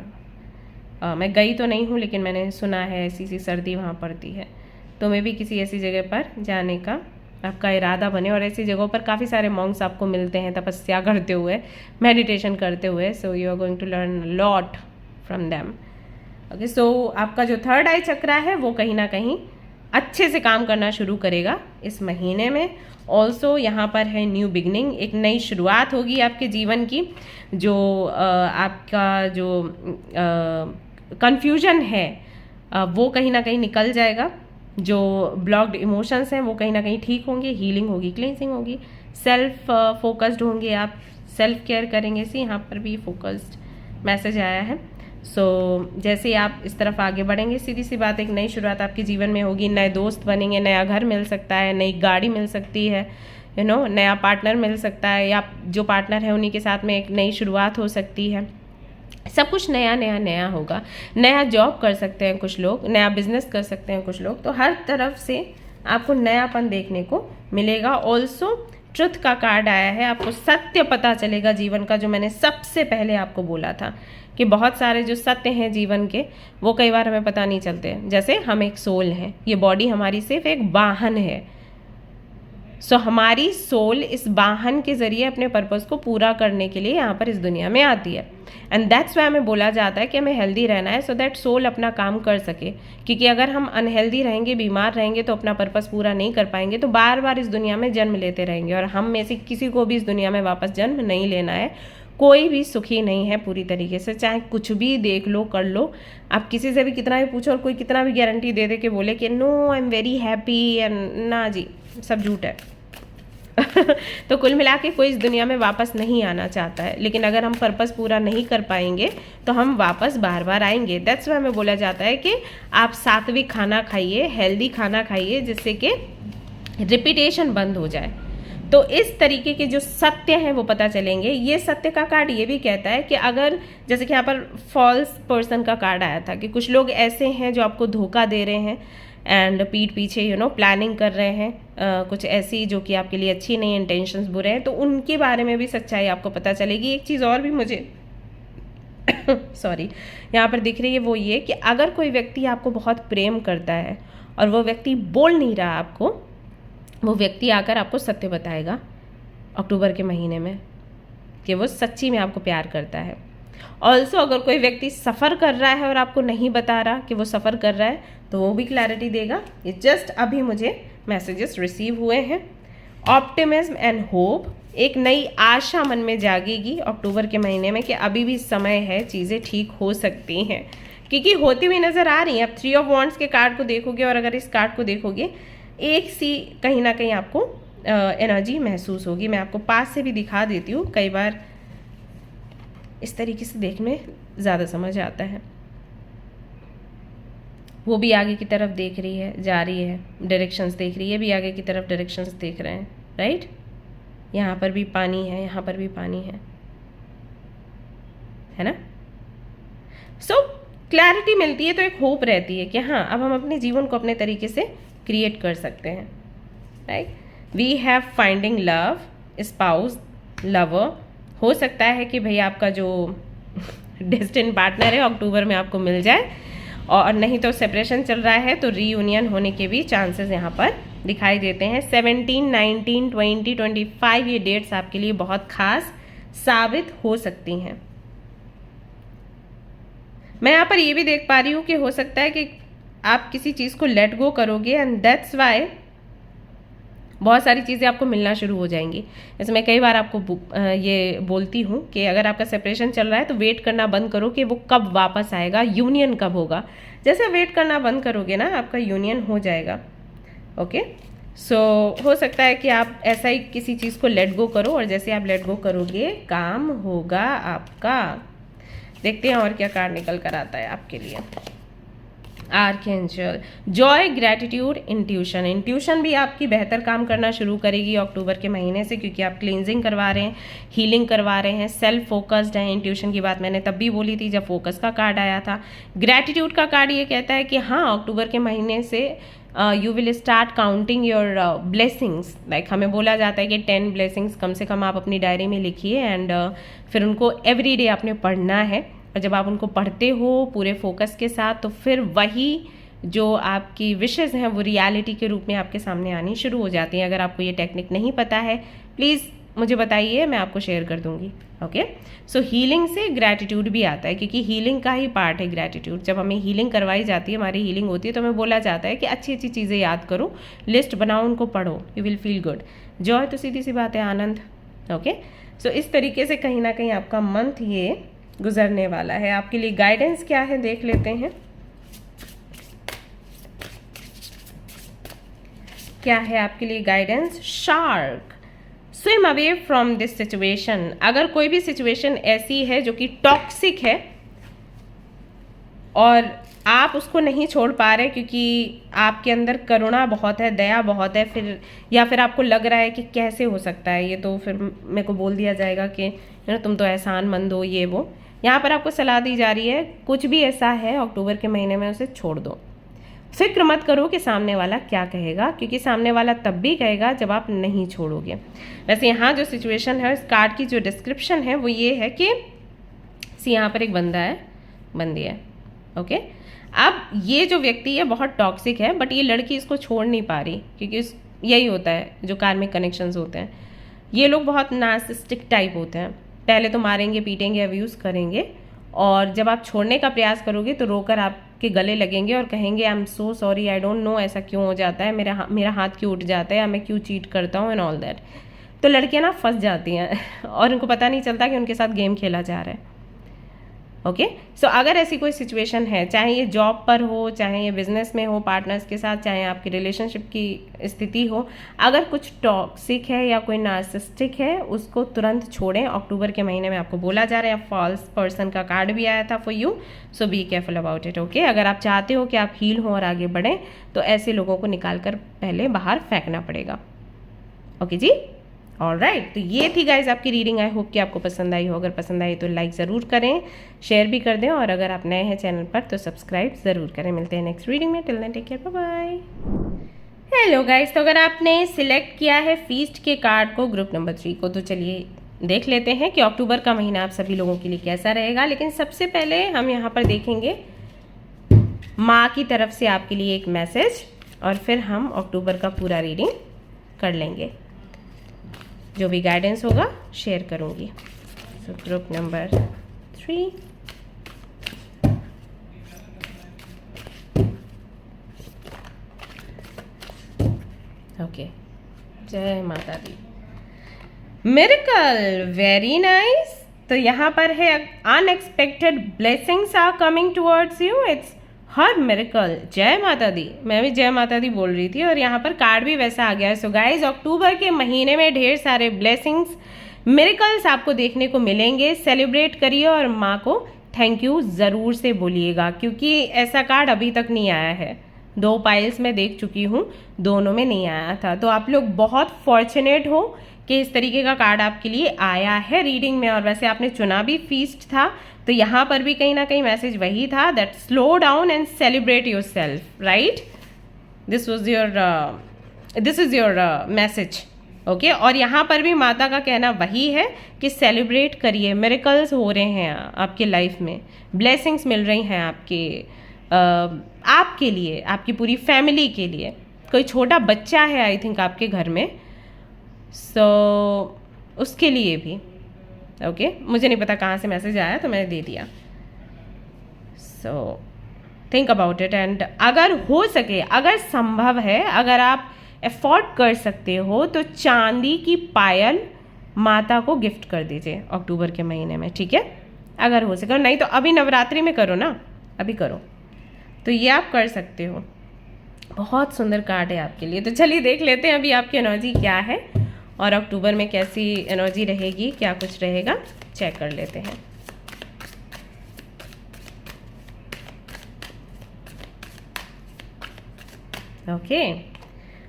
मैं गई तो नहीं हूँ लेकिन मैंने सुना है ऐसी सी सर्दी वहाँ पड़ती है। तो मैं भी किसी ऐसी जगह पर जाने का आपका इरादा बने, और ऐसी जगहों पर काफ़ी सारे मॉन्क्स आपको मिलते हैं तपस्या करते हुए, मेडिटेशन करते हुए। So you are going to learn lot from them. Okay, so आपका जो 3rd आई चक्रा है वो कहीं ना कहीं अच्छे से काम करना शुरू करेगा इस महीने में। ऑल्सो यहाँ पर है न्यू बिगनिंग, एक नई शुरुआत होगी आपके जीवन की। जो आपका जो कन्फ्यूजन है वो कहीं ना कहीं निकल जाएगा। जो ब्लॉक्ड इमोशंस हैं वो कहीं ना कहीं ठीक होंगे, हीलिंग होगी, क्लींसिंग होगी, सेल्फ फोकस्ड होंगे आप, सेल्फ केयर करेंगे। सी यहाँ पर भी फोकस्ड मैसेज आया है। सो जैसे ही आप इस तरफ आगे बढ़ेंगे, सीधी सी बात, एक नई शुरुआत आपके जीवन में होगी। नए दोस्त बनेंगे, नया घर मिल सकता है, नई गाड़ी मिल सकती है, नया पार्टनर मिल सकता है, या जो पार्टनर है उन्हीं के साथ में एक नई शुरुआत हो सकती है। सब कुछ नया नया नया होगा। नया जॉब कर सकते हैं कुछ लोग, नया बिजनेस कर सकते हैं कुछ लोग। तो हर तरफ से आपको नयापन देखने को मिलेगा। ऑल्सो ट्रुथ का कार्ड आया है, आपको सत्य पता चलेगा जीवन का, जो मैंने सबसे पहले आपको बोला था कि बहुत सारे जो सत्य हैं जीवन के वो कई बार हमें पता नहीं चलते। जैसे हम एक सोल हैं, ये बॉडी हमारी सिर्फ एक वाहन है। सो हमारी सोल इस वाहन के जरिए अपने पर्पस को पूरा करने के लिए यहाँ पर इस दुनिया में आती है। एंड दैट्स वाई हमें बोला जाता है कि हमें हेल्दी रहना है, सो दैट सोल अपना काम कर सके। क्योंकि अगर हम अनहेल्दी रहेंगे, बीमार रहेंगे, तो अपना पर्पस पूरा नहीं कर पाएंगे, तो बार बार इस दुनिया में जन्म लेते रहेंगे। और हम में से किसी को भी इस दुनिया में वापस जन्म नहीं लेना है। कोई भी सुखी नहीं है पूरी तरीके से, चाहे कुछ भी देख लो, कर लो। आप किसी से भी कितना भी पूछो और कोई कितना भी गारंटी दे दे के बोले कि no I am very happy, and ना जी, सब झूठ है। तो कुल मिला के कोई इस दुनिया में वापस नहीं आना चाहता है, लेकिन अगर हम पर्पस पूरा नहीं कर पाएंगे तो हम वापस बार बार आएंगे। दैट्स वाई हमें बोला जाता है कि आप सात्विक खाना खाइए, हेल्दी खाना खाइए, जिससे कि रिपीटेशन बंद हो जाए। तो इस तरीके के जो सत्य हैं वो पता चलेंगे। ये सत्य का कार्ड ये भी कहता है कि अगर, जैसे कि यहाँ पर फॉल्स पर्सन का कार्ड आया था कि कुछ लोग ऐसे हैं जो आपको धोखा दे रहे हैं एंड पीठ पीछे प्लानिंग कर रहे हैं कुछ ऐसी जो कि आपके लिए अच्छी नहीं, इंटेंशंस बुरे हैं, तो उनके बारे में भी सच्चाई आपको पता चलेगी। एक चीज़ और भी मुझे सॉरी यहाँ पर दिख रही है, वो ये कि अगर कोई व्यक्ति आपको बहुत प्रेम करता है और वो व्यक्ति बोल नहीं रहा आपको, वो व्यक्ति आकर आपको सत्य बताएगा अक्टूबर के महीने में कि वो सच्ची में आपको प्यार करता है। ऑल्सो अगर कोई व्यक्ति सफ़र कर रहा है और आपको नहीं बता रहा कि वो सफ़र कर रहा है, तो वो भी क्लैरिटी देगा। ये जस्ट अभी मुझे मैसेजेस रिसीव हुए हैं। ऑप्टिमिज्म एंड होप, एक नई आशा मन में जागेगी अक्टूबर के महीने में कि अभी भी समय है, चीज़ें ठीक हो सकती हैं। क्योंकि होती हुई नज़र आ रही है। अब 3 ऑफ वॉन्ड्स के कार्ड को देखोगे और अगर इस कार्ड को देखोगे, एक सी कहीं ना कहीं आपको एनर्जी महसूस होगी। मैं आपको पास से भी दिखा देती हूँ, कई बार इस तरीके से देखने में ज़्यादा समझ आता है। वो भी आगे की तरफ देख रही है, जा रही है, डायरेक्शंस देख रही है, भी आगे की तरफ डायरेक्शंस देख रहे हैं, राइट। यहाँ पर भी पानी है, यहाँ पर भी पानी है ना। सो क्लैरिटी मिलती है तो एक होप रहती है कि हाँ, अब हम अपने जीवन को अपने तरीके से क्रिएट कर सकते हैं, right. We have finding love, spouse, lover. हो सकता है कि भाई आपका जो डेस्टिन पार्टनर है अक्टूबर में आपको मिल जाए, और नहीं तो सेपरेशन चल रहा है तो रीयूनियन होने के भी चांसेस यहाँ पर दिखाई देते हैं। 17, 19, 20, 25 ये डेट्स आपके लिए बहुत खास साबित हो सकती हैं। मैं यहाँ पर ये भी देख पा रही हूँ कि हो सकता है कि आप किसी चीज़ को लेट गो करोगे एंड दैट्स वाई बहुत सारी चीज़ें आपको मिलना शुरू हो जाएंगी। जैसे मैं कई बार आपको ये बोलती हूँ कि अगर आपका सेपरेशन चल रहा है तो वेट करना बंद करो कि वो कब वापस आएगा, यूनियन कब होगा। जैसे वेट करना बंद करोगे ना, आपका यूनियन हो जाएगा। ओके, सो हो सकता है कि आप ऐसा ही किसी चीज़ को लेट गो करो, और जैसे आप लेट गो करोगे काम होगा आपका। देखते हैं और क्या कार्ड निकल कर आता है आपके लिए। Archangel, Joy, gratitude, intuition. Intuition भी आपकी बेहतर काम करना शुरू करेगी अक्टूबर के महीने से, क्योंकि आप क्लींजिंग करवा रहे हैं, हीलिंग करवा रहे हैं, सेल्फ फोकस्ड हैं। इंट्यूशन की बात मैंने तब भी बोली थी जब फोकस का कार्ड आया था। ग्रैटिट्यूड का कार्ड ये कहता है कि हाँ, अक्टूबर के महीने से you will start counting your blessings. Like हमें बोला जाता है कि 10 ब्लेसिंग्स कम से कम आप अपनी डायरी में लिखिए, एंड फिर उनको एवरी डे आपने पढ़ना है। और जब आप उनको पढ़ते हो पूरे फोकस के साथ, तो फिर वही जो आपकी विशेज़ हैं वो रियलिटी के रूप में आपके सामने आनी शुरू हो जाती हैं। अगर आपको ये टेक्निक नहीं पता है, प्लीज़ मुझे बताइए, मैं आपको शेयर कर दूंगी। ओके, सो हीलिंग से ग्रैटिट्यूड भी आता है, क्योंकि हीलिंग का ही पार्ट है ग्रैटिट्यूड। जब हमें हीलिंग करवाई जाती है, हमारी हीलिंग होती है, तो हमें बोला जाता है कि अच्छी अच्छी चीज़ें याद करो, लिस्ट बनाओ, उनको पढ़ो, you will feel good. Joy तो सीधी सी बात है, आनंद। ओके, सो इस तरीके से कहीं ना कहीं आपका मंथ ये गुजरने वाला है। आपके लिए गाइडेंस क्या है देख लेते हैं। क्या है आपके लिए guidance? Shark, swim away from this situation. अगर कोई भी सिचुएशन ऐसी है जो कि टॉक्सिक है और आप उसको नहीं छोड़ पा रहे क्योंकि आपके अंदर करुणा बहुत है, दया बहुत है, फिर या फिर आपको लग रहा है कि कैसे हो सकता है ये, तो फिर मेरे को बोल दिया जाएगा कि तुम तो एहसानमंद हो, ये वो। यहाँ पर आपको सलाह दी जा रही है, कुछ भी ऐसा है अक्टूबर के महीने में उसे छोड़ दो। फिक्र मत करो कि सामने वाला क्या कहेगा, क्योंकि सामने वाला तब भी कहेगा जब आप नहीं छोड़ोगे। वैसे यहाँ जो सिचुएशन है, इस कार्ड की जो डिस्क्रिप्शन है वो ये है कि यहाँ पर एक बंदा है, बंदी है। ओके, अब ये जो व्यक्ति है बहुत टॉक्सिक है, बट ये लड़की इसको छोड़ नहीं पा रही, क्योंकि यही होता है जो कार्मिक कनेक्शंस होते हैं। ये लोग बहुत नार्सिसिस्टिक टाइप होते हैं। पहले तो मारेंगे, पीटेंगे, अब्यूज़ करेंगे, और जब आप छोड़ने का प्रयास करोगे तो रोकर आपके गले लगेंगे और कहेंगे I am so sorry, I don't know ऐसा क्यों हो जाता है, मेरा हाथ क्यों उठ जाता है, या मैं क्यों चीट करता हूँ, एंड ऑल दैट। तो लड़कियाँ ना फंस जाती हैं और उनको पता नहीं चलता कि उनके साथ गेम खेला जा रहा है। ओके, सो अगर ऐसी कोई सिचुएशन है, चाहे ये जॉब पर हो, चाहे ये बिजनेस में हो पार्टनर्स के साथ, चाहे आपकी रिलेशनशिप की स्थिति हो, अगर कुछ टॉक्सिक है या कोई नार्सिसिस्टिक है, उसको तुरंत छोड़ें। अक्टूबर के महीने में आपको बोला जा रहा है। फॉल्स पर्सन का कार्ड भी आया था for you, so be careful about it. Okay, अगर आप चाहते हो कि आप हील हो और आगे बढ़ें, तो ऐसे लोगों को निकाल कर पहले बाहर फेंकना पड़ेगा। ओके जी, ऑलराइट, तो ये थी गाइज आपकी रीडिंग। आई होप कि आपको पसंद आई हो। अगर पसंद आई तो लाइक ज़रूर करें, शेयर भी कर दें, और अगर आप नए हैं चैनल पर तो सब्सक्राइब ज़रूर करें। मिलते हैं नेक्स्ट रीडिंग में। Till then take care, bye bye. Hello guys, तो अगर आपने सिलेक्ट किया है फीस्ट के कार्ड को, ग्रुप नंबर 3 को, तो चलिए देख लेते हैं कि अक्टूबर का महीना आप सभी लोगों के लिए कैसा रहेगा। लेकिन सबसे पहले हम यहाँ पर देखेंगे माँ की तरफ से आपके लिए एक मैसेज, और फिर हम अक्टूबर का पूरा रीडिंग कर लेंगे। जो भी गाइडेंस होगा शेयर करूंगी। सो ग्रुप नंबर 3, ओके, जय माता दी। Miracle, very nice. तो यहाँ पर है unexpected blessings are coming towards you, it's her miracle. जय माता दी, मैं भी जय माता दी बोल रही थी और यहाँ पर कार्ड भी वैसा आ गया है। सो गाइज, अक्टूबर के महीने में ढेर सारे ब्लेसिंग्स, मिरेकल्स आपको देखने को मिलेंगे। सेलिब्रेट करिए और माँ को थैंक यू ज़रूर से बोलिएगा, क्योंकि ऐसा कार्ड अभी तक नहीं आया है। 2 पाइल्स में देख चुकी हूँ, दोनों में नहीं आया था। तो आप लोग बहुत फॉर्चुनेट हो कि इस तरीके का कार्ड आपके लिए आया है रीडिंग में। और वैसे आपने चुना भी फीस्ट था, तो यहाँ पर भी कहीं ना कहीं मैसेज वही था, that slow down and celebrate your self, right. This is your message, okay. और यहाँ पर भी माता का कहना वही है कि सेलिब्रेट करिए, मिरेकल्स हो रहे हैं आपके लाइफ में, ब्लेसिंग्स मिल रही हैं आपके लिए, आपकी पूरी फैमिली के लिए। कोई छोटा बच्चा है आई थिंक आपके घर में, सो उसके लिए भी, ओके। मुझे नहीं पता कहाँ से मैसेज आया, तो मैंने दे दिया। So think about it, and अगर हो सके, अगर संभव है, अगर आप एफोर्ड कर सकते हो, तो चांदी की पायल माता को गिफ्ट कर दीजिए अक्टूबर के महीने में, ठीक है। अगर हो सके, नहीं तो अभी नवरात्रि में करो ना, अभी करो, तो ये आप कर सकते हो। बहुत सुंदर कार्ड है आपके लिए। तो चलिए देख लेते हैं अभी आपकी एनर्जी क्या है और अक्टूबर में कैसी एनर्जी रहेगी, क्या कुछ रहेगा, चेक कर लेते हैं। Okay,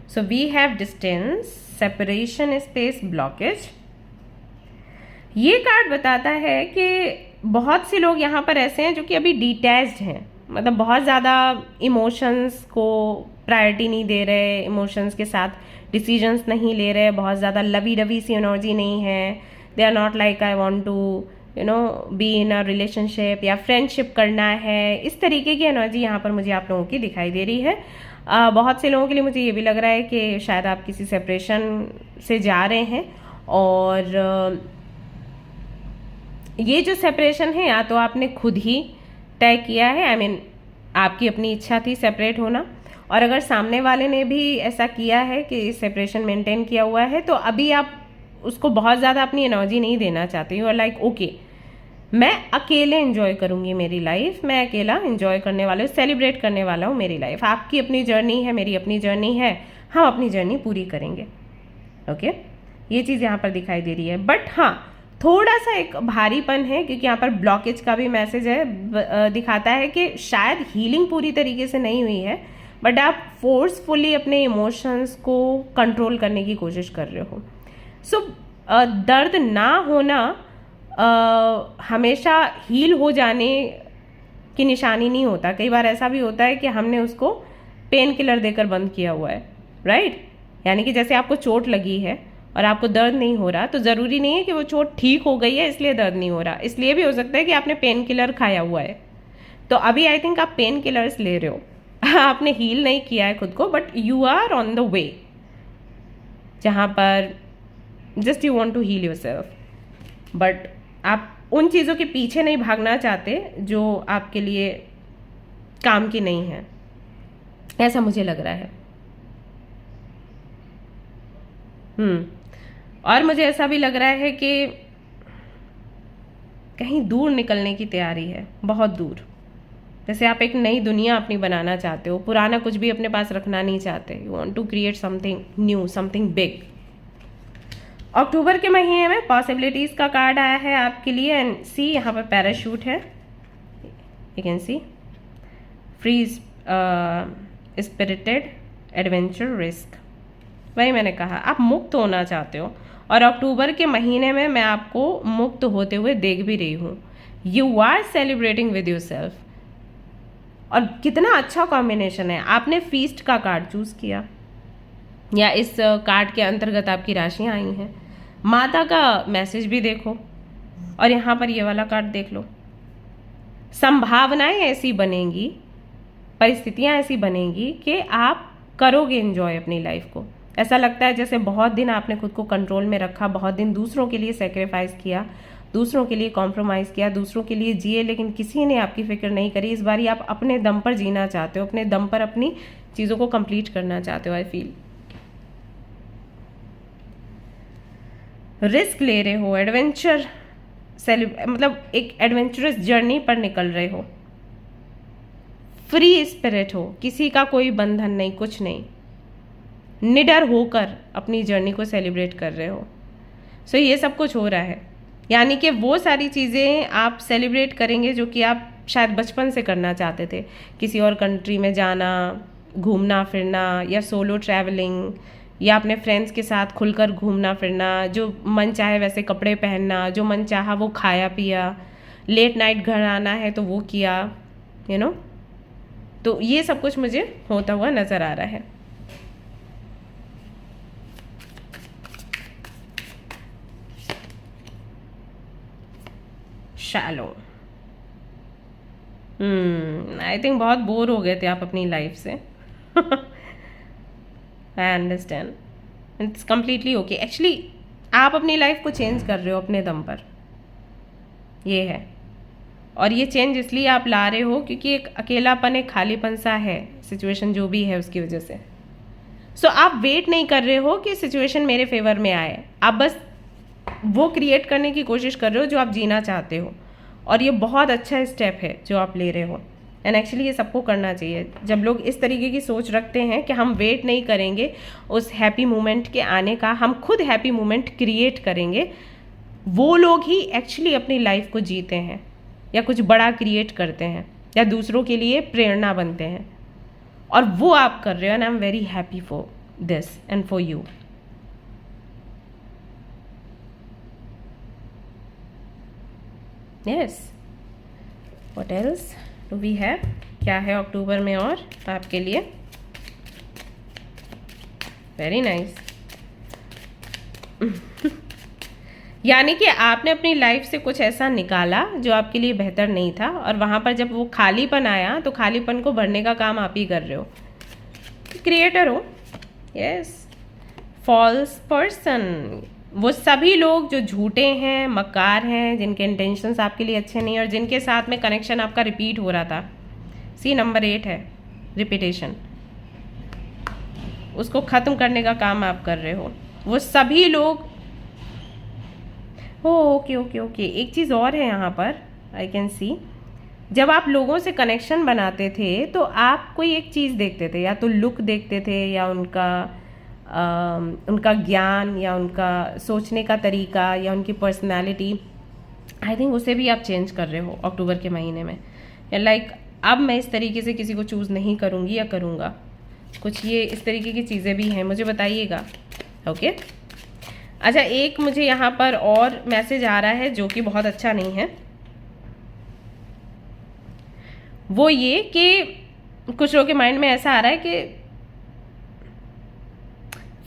so we have distance, separation, space, blockage. ये कार्ड बताता है कि बहुत से लोग यहाँ पर ऐसे हैं जो कि अभी डिटैच्ड हैं, मतलब बहुत ज़्यादा इमोशंस को प्रायोरिटी नहीं दे रहे, इमोशंस के साथ डिसीजंस नहीं ले रहे, बहुत ज़्यादा लवी डवी सी एनर्जी नहीं है। They are not like I want to be in a relationship या फ्रेंडशिप करना है, इस तरीके की एनर्जी यहाँ पर मुझे आप लोगों की दिखाई दे रही है। बहुत से लोगों के लिए मुझे ये भी लग रहा है कि शायद आप किसी सेपरेशन से जा रहे हैं, और ये जो सेपरेशन है या तो आपने खुद ही तय किया है, आई मीन आपकी अपनी इच्छा थी सेपरेट होना, और अगर सामने वाले ने भी ऐसा किया है कि सेपरेशन मेंटेन किया हुआ है, तो अभी आप उसको बहुत ज़्यादा अपनी एनर्जी नहीं देना चाहते हो। लाइक ओके, मैं अकेले एंजॉय करूँगी मेरी लाइफ, मैं अकेला एंजॉय करने वाला हूँ, सेलिब्रेट करने वाला हूँ मेरी लाइफ। आपकी अपनी जर्नी है, मेरी अपनी जर्नी है, हम अपनी जर्नी पूरी करेंगे, ओके। ये चीज़ यहाँ पर दिखाई दे रही है। बट हाँ, थोड़ा सा एक भारीपन है, क्योंकि यहाँ पर ब्लॉकेज का भी मैसेज है, दिखाता है कि शायद हीलिंग पूरी तरीके से नहीं हुई है, बट आप फोर्सफुली अपने इमोशंस को कंट्रोल करने की कोशिश कर रहे हो। सो दर्द ना होना हमेशा हील हो जाने की निशानी नहीं होता। कई बार ऐसा भी होता है कि हमने उसको पेन किलर देकर बंद किया हुआ है, राइट। यानी कि जैसे आपको चोट लगी है और आपको दर्द नहीं हो रहा, तो ज़रूरी नहीं है कि वो चोट ठीक हो गई है इसलिए दर्द नहीं हो रहा, इसलिए भी हो सकता है कि आपने पेन किलर खाया हुआ है। तो अभी आई थिंक आप पेन किलर्स ले रहे हो आपने हील नहीं किया है खुद को, but you are on the way, जहाँ पर just you want to heal yourself. But आप उन चीज़ों के पीछे नहीं भागना चाहते जो आपके लिए काम की नहीं है, ऐसा मुझे लग रहा है। और मुझे ऐसा भी लग रहा है कि कहीं दूर निकलने की तैयारी है, बहुत दूर। जैसे आप एक नई दुनिया अपनी बनाना चाहते हो, पुराना कुछ भी अपने पास रखना नहीं चाहते। You want to create something new, something big. अक्टूबर के महीने में पॉसिबिलिटीज़ का कार्ड आया है आपके लिए, एंड सी यहाँ पर पैराशूट है, you can see free spirited adventure risk. वही मैंने कहा, आप मुक्त होना चाहते हो, और अक्टूबर के महीने में मैं आपको मुक्त होते हुए देख भी रही हूँ। You are celebrating with yourself, और कितना अच्छा कॉम्बिनेशन है। आपने फीस्ट का कार्ड चूज किया, या इस कार्ड के अंतर्गत आपकी राशियाँ आई हैं। माता का मैसेज भी देखो, और यहाँ पर ये वाला कार्ड देख लो। संभावनाएं ऐसी बनेंगी, परिस्थितियाँ ऐसी बनेंगी कि आप करोगे एंजॉय अपनी लाइफ को। ऐसा लगता है जैसे बहुत दिन आपने खुद को कंट्रोल में रखा, बहुत दिन दूसरों के लिए सेक्रीफाइस किया, दूसरों के लिए कॉम्प्रोमाइज़ किया, दूसरों के लिए जिए, लेकिन किसी ने आपकी फिक्र नहीं करी। इस बार आप अपने दम पर जीना चाहते हो, अपने दम पर अपनी चीज़ों को कंप्लीट करना चाहते हो। आई फील रिस्क ले रहे हो, एडवेंचर मतलब एक एडवेंचरस जर्नी पर निकल रहे हो, फ्री स्पिरिट हो, किसी का कोई बंधन नहीं, कुछ नहीं, निडर होकर अपनी जर्नी को सेलिब्रेट कर रहे हो। सो ये सब कुछ हो रहा है, यानी कि वो सारी चीज़ें आप सेलिब्रेट करेंगे जो कि आप शायद बचपन से करना चाहते थे, किसी और कंट्री में जाना, घूमना फिरना, या सोलो ट्रैवलिंग, या अपने फ्रेंड्स के साथ खुलकर घूमना फिरना, जो मन चाहे वैसे कपड़े पहनना, जो मन चाहा वो खाया पिया, लेट नाइट घर आना है तो वो किया, यू नो। तो ये सब कुछ मुझे होता हुआ नज़र आ रहा है। शैलो, आई थिंक बहुत बोर हो गए थे आप अपनी लाइफ से। I understand, it's completely okay. Actually आप अपनी लाइफ को चेंज कर रहे हो अपने दम पर, ये है। और ये चेंज इसलिए आप ला रहे हो क्योंकि एक अकेलापन, एक खालीपन सा है, सिचुएशन जो भी है उसकी वजह से। सो आप वेट नहीं कर रहे हो कि सिचुएशन मेरे फेवर में आए, आप बस वो क्रिएट करने की कोशिश कर रहे हो जो आप जीना चाहते हो। और ये बहुत अच्छा स्टेप है जो आप ले रहे हो, एंड एक्चुअली ये सबको करना चाहिए। जब लोग इस तरीके की सोच रखते हैं कि हम वेट नहीं करेंगे उस हैप्पी मोमेंट के आने का, हम खुद हैप्पी मोमेंट क्रिएट करेंगे, वो लोग ही एक्चुअली अपनी लाइफ को जीते हैं, या कुछ बड़ा क्रिएट करते हैं, या दूसरों के लिए प्रेरणा बनते हैं। और वो आप कर रहे हो, and I am very happy for this and for you. Yes, what else do we have, क्या है अक्टूबर में और आपके लिए? Very nice. यानी कि आपने अपनी लाइफ से कुछ ऐसा निकाला जो आपके लिए बेहतर नहीं था, और वहाँ पर जब वो खालीपन आया तो खालीपन को भरने का काम आप ही कर रहे हो, क्रिएटर हो। यस, फॉल्स पर्सन, वो सभी लोग जो झूठे हैं, मक्कार हैं, जिनके इंटेंशंस आपके लिए अच्छे नहीं, और जिनके साथ में कनेक्शन आपका रिपीट हो रहा था। सी नंबर 8 है रिपीटेशन, उसको ख़त्म करने का काम आप कर रहे हो। वो सभी लोग ओके ओके ओके। एक चीज़ और है यहाँ पर, आई कैन सी, जब आप लोगों से कनेक्शन बनाते थे तो आप कोई एक चीज़ देखते थे, या तो लुक देखते थे, या उनका ज्ञान, या उनका सोचने का तरीका, या उनकी पर्सनालिटी। आई थिंक उसे भी आप चेंज कर रहे हो अक्टूबर के महीने में। लाइक अब मैं इस तरीके से किसी को चूज़ नहीं करूँगी या करूँगा, कुछ ये इस तरीके की चीज़ें भी हैं, मुझे बताइएगा। ओके अच्छा, एक मुझे यहाँ पर और मैसेज आ रहा है जो कि बहुत अच्छा नहीं है। वो ये कि कुछ लोगों के माइंड में ऐसा आ रहा है कि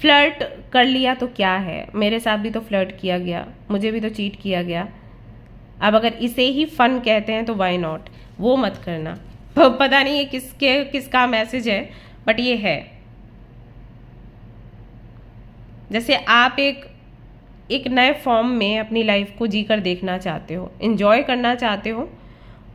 फ्लर्ट कर लिया तो क्या है, मेरे साथ भी तो फ्लर्ट किया गया, मुझे भी तो चीट किया गया, अब अगर इसे ही फन कहते हैं तो वाई नॉट। वो मत करना। पता नहीं ये किसका मैसेज है, बट ये है जैसे आप एक नए फॉर्म में अपनी लाइफ को जी कर देखना चाहते हो, एंजॉय करना चाहते हो,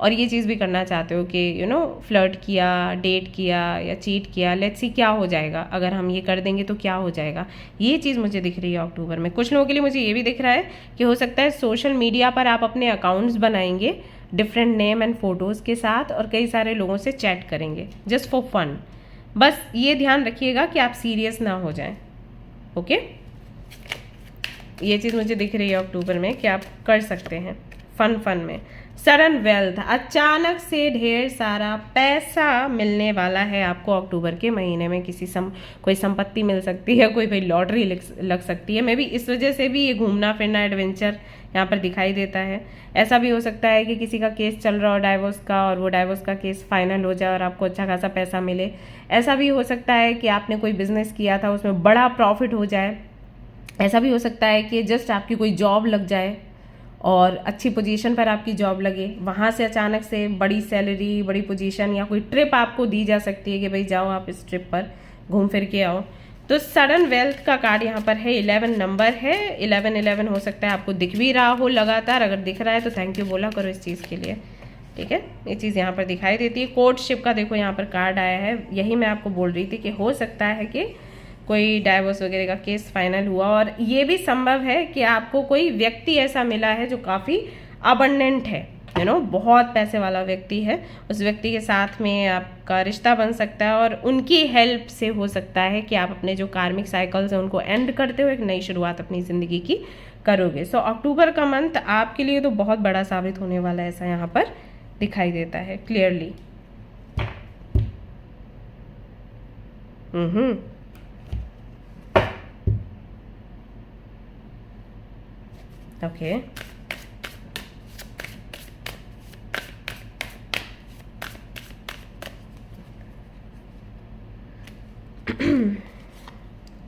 और ये चीज़ भी करना चाहते हो कि यू नो फ्लर्ट किया, डेट किया या चीट किया, लेट्स सी क्या हो जाएगा, अगर हम ये कर देंगे तो क्या हो जाएगा। ये चीज़ मुझे दिख रही है अक्टूबर में। कुछ लोगों के लिए मुझे ये भी दिख रहा है कि हो सकता है सोशल मीडिया पर आप अपने अकाउंट्स बनाएंगे डिफरेंट नेम एंड फोटोज़ के साथ, और कई सारे लोगों से चैट करेंगे जस्ट फॉर फन। बस ये ध्यान रखिएगा कि आप सीरियस ना हो जाएं। ओके, ये चीज़ मुझे दिख रही है अक्टूबर में कि आप कर सकते हैं फन में। सडन वेल्थ, अचानक से ढेर सारा पैसा मिलने वाला है आपको अक्टूबर के महीने में। कोई संपत्ति मिल सकती है, कोई लॉटरी लग सकती है। मे बी इस वजह से भी ये घूमना फिरना एडवेंचर यहाँ पर दिखाई देता है। ऐसा भी हो सकता है कि किसी का केस चल रहा हो डाइवोर्स का, और वो डाइवोर्स का केस फाइनल हो जाए और आपको अच्छा खासा पैसा मिले। ऐसा भी हो सकता है कि आपने कोई बिजनेस किया था, उसमें बड़ा प्रॉफिट हो जाए। ऐसा भी हो सकता है कि जस्ट आपकी कोई जॉब लग जाए और अच्छी पोजीशन पर आपकी जॉब लगे, वहाँ से अचानक से बड़ी सैलरी, बड़ी पोजीशन, या कोई ट्रिप आपको दी जा सकती है कि भाई जाओ आप इस ट्रिप पर घूम फिर के आओ। तो सडन वेल्थ का कार्ड यहाँ पर है, 11 नंबर है। 11 हो सकता है आपको दिख भी रहा हो लगातार, अगर दिख रहा है तो थैंक यू बोला करो इस चीज़ के लिए, ठीक है। ये चीज़ यहाँ पर दिखाई देती है। कोर्टशिप का देखो यहाँ पर कार्ड आया है, यही मैं आपको बोल रही थी कि हो सकता है कि कोई डाइवोर्स वगैरह का केस फाइनल हुआ, और ये भी संभव है कि आपको कोई व्यक्ति ऐसा मिला है जो काफ़ी अबंडेंट है, बहुत पैसे वाला व्यक्ति है, उस व्यक्ति के साथ में आपका रिश्ता बन सकता है और उनकी हेल्प से हो सकता है कि आप अपने जो कार्मिक साइकिल्स हैं उनको एंड करते हुए एक नई शुरुआत अपनी ज़िंदगी की करोगे। सो अक्टूबर का मंथ आपके लिए तो बहुत बड़ा साबित होने वाला है, ऐसा यहाँ पर दिखाई देता है clearly. Okay,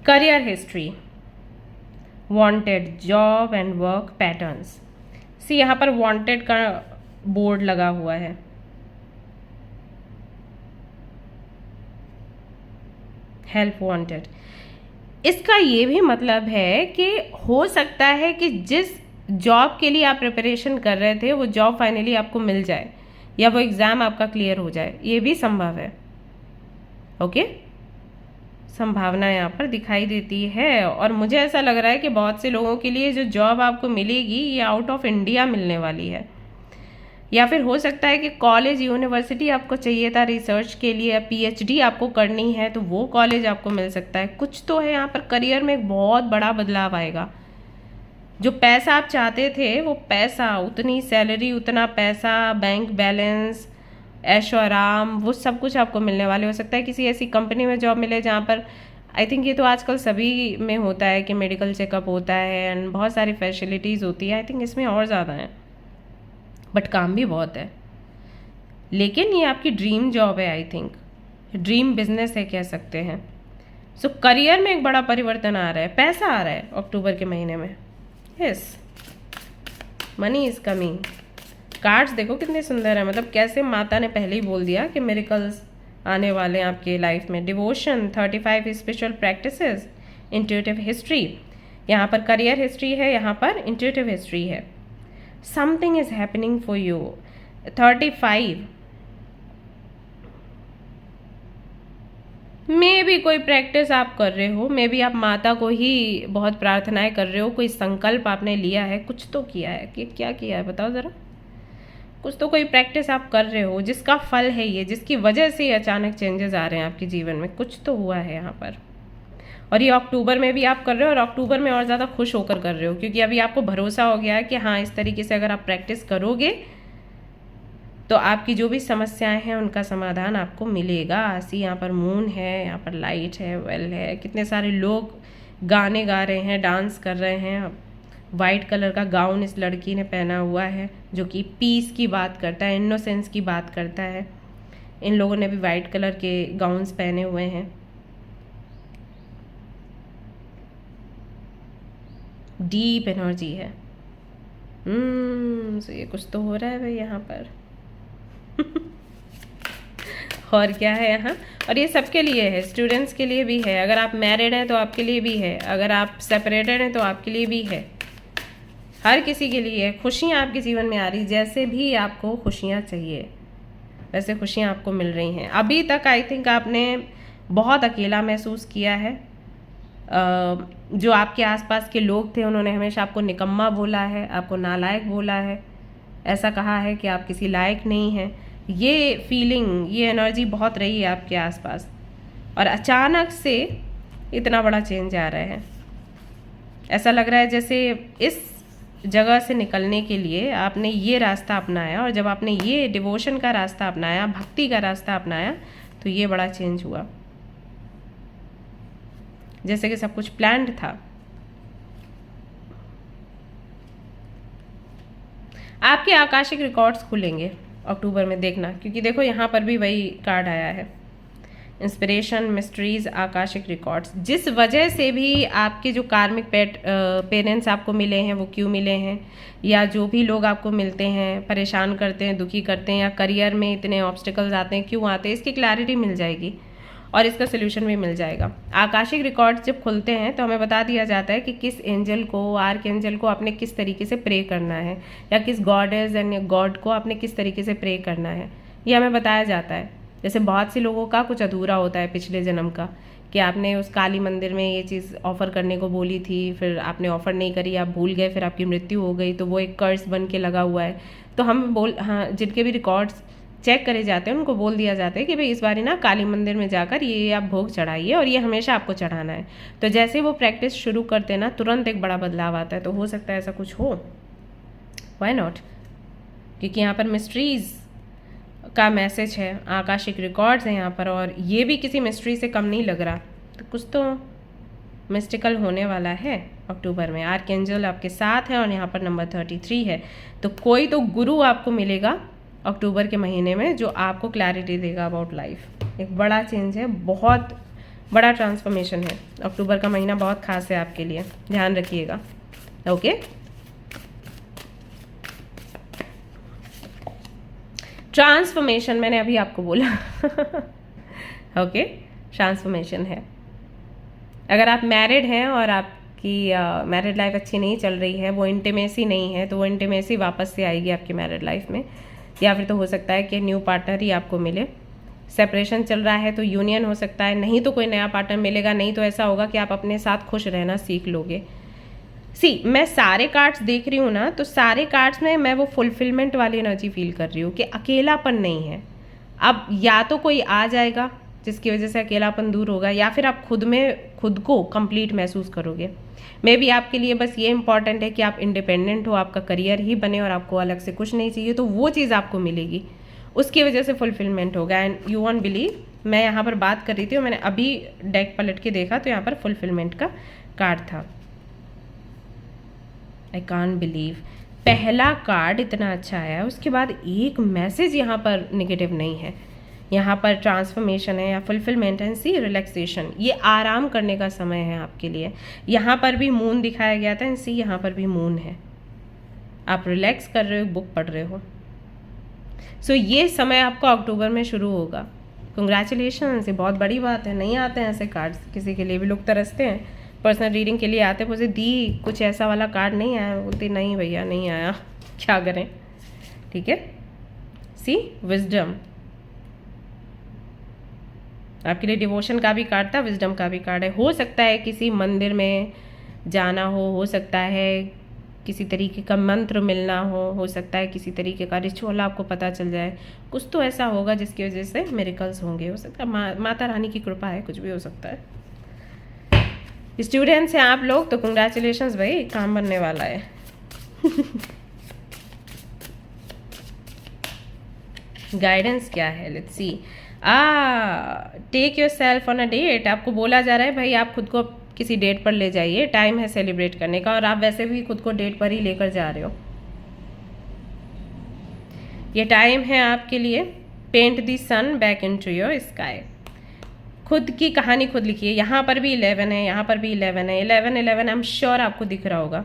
career history, wanted, job and work patterns. See यहाँ पर वांटेड का बोर्ड लगा हुआ है, हेल्प वांटेड। इसका ये भी मतलब है कि हो सकता है कि जिस जॉब के लिए आप प्रिपरेशन कर रहे थे वो जॉब फाइनली आपको मिल जाए या वो एग्ज़ाम आपका क्लियर हो जाए, ये भी संभव है। ओके, संभावना यहाँ पर दिखाई देती है और मुझे ऐसा लग रहा है कि बहुत से लोगों के लिए जो जॉब आपको मिलेगी ये आउट ऑफ इंडिया मिलने वाली है, या फिर हो सकता है कि कॉलेज यूनिवर्सिटी आपको चाहिए था रिसर्च के लिए, पीएचडी आपको करनी है तो वो कॉलेज आपको मिल सकता है। कुछ तो है यहाँ पर, करियर में एक बहुत बड़ा बदलाव आएगा। जो पैसा आप चाहते थे वो पैसा, उतनी सैलरी, उतना पैसा, बैंक बैलेंस, ऐशो आराम, वो सब कुछ आपको मिलने वाले। हो सकता है किसी ऐसी कंपनी में जॉब मिले जहाँ पर, आई थिंक ये तो आजकल सभी में होता है कि मेडिकल चेकअप होता है एंड बहुत सारी फैसिलिटीज़ होती है, आई थिंक इसमें और ज़्यादा है, बट काम भी बहुत है। लेकिन ये आपकी ड्रीम जॉब है, आई थिंक ड्रीम बिजनेस है कह सकते हैं। सो करियर में एक बड़ा परिवर्तन आ रहा है, पैसा आ रहा है अक्टूबर के महीने में। Yes, money is coming. Cards देखो कितने सुंदर है, मतलब कैसे माता ने पहले ही बोल दिया कि मिरेकल्स आने वाले हैं आपके लाइफ में। Devotion, 35 spiritual practices, intuitive history, यहाँ पर करियर हिस्ट्री है, यहाँ पर इंट्यूटिव हिस्ट्री है। Something is happening for you. 35 मे भी कोई प्रैक्टिस आप कर रहे हो, मे भी आप माता को ही बहुत प्रार्थनाएं कर रहे हो, कोई संकल्प आपने लिया है, कुछ तो किया है। कि क्या किया है बताओ ज़रा। कुछ तो कोई प्रैक्टिस आप कर रहे हो जिसका फल है ये, जिसकी वजह से अचानक चेंजेस आ रहे हैं आपके जीवन में, कुछ तो हुआ है यहाँ पर। और ये अक्टूबर में भी आप कर रहे हो और अक्टूबर में और ज़्यादा खुश होकर कर रहे हो, क्योंकि अभी आपको भरोसा हो गया है कि हाँ, इस तरीके से अगर आप प्रैक्टिस करोगे तो आपकी जो भी समस्याएं हैं उनका समाधान आपको मिलेगा। ऐसी यहाँ पर मून है, यहाँ पर लाइट है, वेल है, कितने सारे लोग गाने गा रहे हैं, डांस कर रहे हैं। वाइट कलर का गाउन इस लड़की ने पहना हुआ है जो कि पीस की बात करता है, इनोसेंस की बात करता है। इन लोगों ने भी वाइट कलर के गाउन्स पहने हुए हैं। डीप एनर्जी है। तो ये कुछ तो हो रहा है भाई यहाँ पर। और क्या है यहाँ, और ये सबके लिए है, स्टूडेंट्स के लिए भी है, अगर आप मैरिड हैं तो आपके लिए भी है, अगर आप सेपरेटेड हैं तो आपके लिए भी है, हर किसी के लिए है। खुशियाँ आपके जीवन में आ रही, जैसे भी आपको खुशियाँ चाहिए वैसे खुशियाँ आपको मिल रही हैं। अभी तक आई थिंक आपने बहुत अकेला महसूस किया है। जो आपके आसपास के लोग थे उन्होंने हमेशा आपको निकम्मा बोला है, आपको नालायक बोला है, ऐसा कहा है कि आप किसी लायक नहीं हैं। ये फीलिंग, ये एनर्जी बहुत रही है आपके आसपास, और अचानक से इतना बड़ा चेंज आ रहा है। ऐसा लग रहा है जैसे इस जगह से निकलने के लिए आपने ये रास्ता अपनाया, और जब आपने ये डिवोशन का रास्ता अपनाया, भक्ति का रास्ता अपनाया, तो ये बड़ा चेंज हुआ, जैसे कि सब कुछ प्लान्ड था। आपके आकाशिक रिकॉर्ड्स खुलेंगे अक्टूबर में, देखना, क्योंकि देखो यहाँ पर भी वही कार्ड आया है, इंस्पिरेशन, मिस्ट्रीज, आकाशिक रिकॉर्ड्स। जिस वजह से भी आपके जो कार्मिक पेरेंट्स आपको मिले हैं वो क्यों मिले हैं, या जो भी लोग आपको मिलते हैं परेशान करते हैं, दुखी करते हैं, या करियर में इतने ऑब्स्टिकल्स आते हैं, क्यों आते हैं, इसकी क्लैरिटी मिल जाएगी और इसका सोल्यूशन भी मिल जाएगा। आकाशिक रिकॉर्ड्स जब खुलते हैं तो हमें बता दिया जाता है कि किस एंजल को, आर्क एंजल को आपने किस तरीके से प्रे करना है, या किस गॉडेस एंड गॉड को आपने किस तरीके से प्रे करना है, ये हमें बताया जाता है। जैसे बहुत से लोगों का कुछ अधूरा होता है पिछले जन्म का, कि आपने उस काली मंदिर में ये चीज़ ऑफ़र करने को बोली थी, फिर आपने ऑफ़र नहीं करी, आप भूल गए, फिर आपकी मृत्यु हो गई, तो वो एक कर्स बन के लगा हुआ है। तो हम जिनके भी रिकॉर्ड्स चेक करे जाते हैं उनको बोल दिया जाता है कि भाई इस बारी ना काली मंदिर में जाकर ये आप भोग चढ़ाइए और ये हमेशा आपको चढ़ाना है। तो जैसे वो प्रैक्टिस शुरू करते हैं ना, तुरंत एक बड़ा बदलाव आता है। तो हो सकता है ऐसा कुछ हो, व्हाई नॉट, क्योंकि यहाँ पर मिस्ट्रीज़ का मैसेज है, आकाशिक रिकॉर्ड्स हैं यहाँ पर, और ये भी किसी मिस्ट्री से कम नहीं लग रहा। तो कुछ तो मिस्टिकल होने वाला है अक्टूबर में। आर्कएंजल आपके साथ है और यहाँ पर नंबर 33 है। तो कोई तो गुरु आपको मिलेगा अक्टूबर के महीने में जो आपको क्लैरिटी देगा अबाउट लाइफ। एक बड़ा चेंज है, बहुत बड़ा ट्रांसफॉर्मेशन है। अक्टूबर का महीना बहुत खास है आपके लिए, ध्यान रखिएगा। ओके, ट्रांसफॉर्मेशन मैंने अभी आपको बोला। ओके, ट्रांसफॉर्मेशन है। अगर आप मैरिड हैं और आपकी मैरिड लाइफ अच्छी नहीं चल रही है, वो इंटीमेसी नहीं है, तो वो इंटीमेसी वापस से आएगी आपकी मैरिड लाइफ में। या फिर तो हो सकता है कि न्यू पार्टनर ही आपको मिले। सेपरेशन चल रहा है तो यूनियन हो सकता है, नहीं तो कोई नया पार्टनर मिलेगा। नहीं तो ऐसा होगा कि आप अपने साथ खुश रहना सीख लोगे। मैं सारे कार्ड्स देख रही हूँ ना, तो सारे कार्ड्स में मैं वो फुलफिलमेंट वाली एनर्जी फील कर रही हूँ कि अकेलापन नहीं है। अब या तो कोई आ जाएगा जिसकी वजह से अकेलापन दूर होगा, या फिर आप खुद को कंप्लीट महसूस करोगे। मे बी आपके लिए बस ये इंपॉर्टेंट है कि आप इंडिपेंडेंट हो, आपका करियर ही बने और आपको अलग से कुछ नहीं चाहिए, तो वो चीज़ आपको मिलेगी, उसकी वजह से फुलफिलमेंट होगा। एंड यू वॉन्ट बिलीव, मैं यहाँ पर बात कर रही थी और मैंने अभी डेक पलट के देखा तो यहाँ पर फुलफिलमेंट का कार्ड था। आई कांट बिलीव, पहला कार्ड इतना अच्छा आया, उसके बाद एक मैसेज यहाँ पर नेगेटिव नहीं है। यहाँ पर ट्रांसफॉर्मेशन है या फुलफिलमेंट है, सी रिलैक्सेशन, ये आराम करने का समय है आपके लिए। यहाँ पर भी मून दिखाया गया था, एंड सी यहाँ पर भी मून है। आप रिलैक्स कर रहे हो, बुक पढ़ रहे हो। सो ये समय आपको अक्टूबर में शुरू होगा। कंग्रेचुलेशन, ये बहुत बड़ी बात है। नहीं आते हैं ऐसे कार्ड्स किसी के लिए भी, लोग तरसते हैं पर्सनल रीडिंग के लिए आते, मुझे दी कुछ ऐसा वाला कार्ड नहीं आया, बोलती नहीं भैया नहीं आया, क्या करें। ठीक है, सी विजडम, आपके लिए डिवोशन का भी कार्ड था, विजडम का भी कार्ड है। हो सकता है किसी मंदिर में जाना हो सकता है किसी तरीके का मंत्र मिलना हो सकता है किसी तरीके का रिचुअल आपको पता चल जाए, कुछ तो ऐसा होगा जिसकी वजह से मिरेकल्स होंगे। हो सकता है माता रानी की कृपा है, कुछ भी हो सकता है। स्टूडेंट्स हैं आप लोग तो कंग्रेचुलेशंस भाई, काम बनने वाला है। गाइडेंस क्या है, let's see. Take yourself on a date, आपको बोला जा रहा है भाई आप खुद को किसी डेट पर ले जाइए, टाइम है सेलिब्रेट करने का, और आप वैसे भी खुद को डेट पर ही लेकर जा रहे हो। ये टाइम है आपके लिए। Paint the sun back into your sky, खुद की कहानी खुद लिखिए। यहाँ पर भी 11 है, यहाँ पर भी 11 है। 11 आई एम श्योर आपको दिख रहा होगा।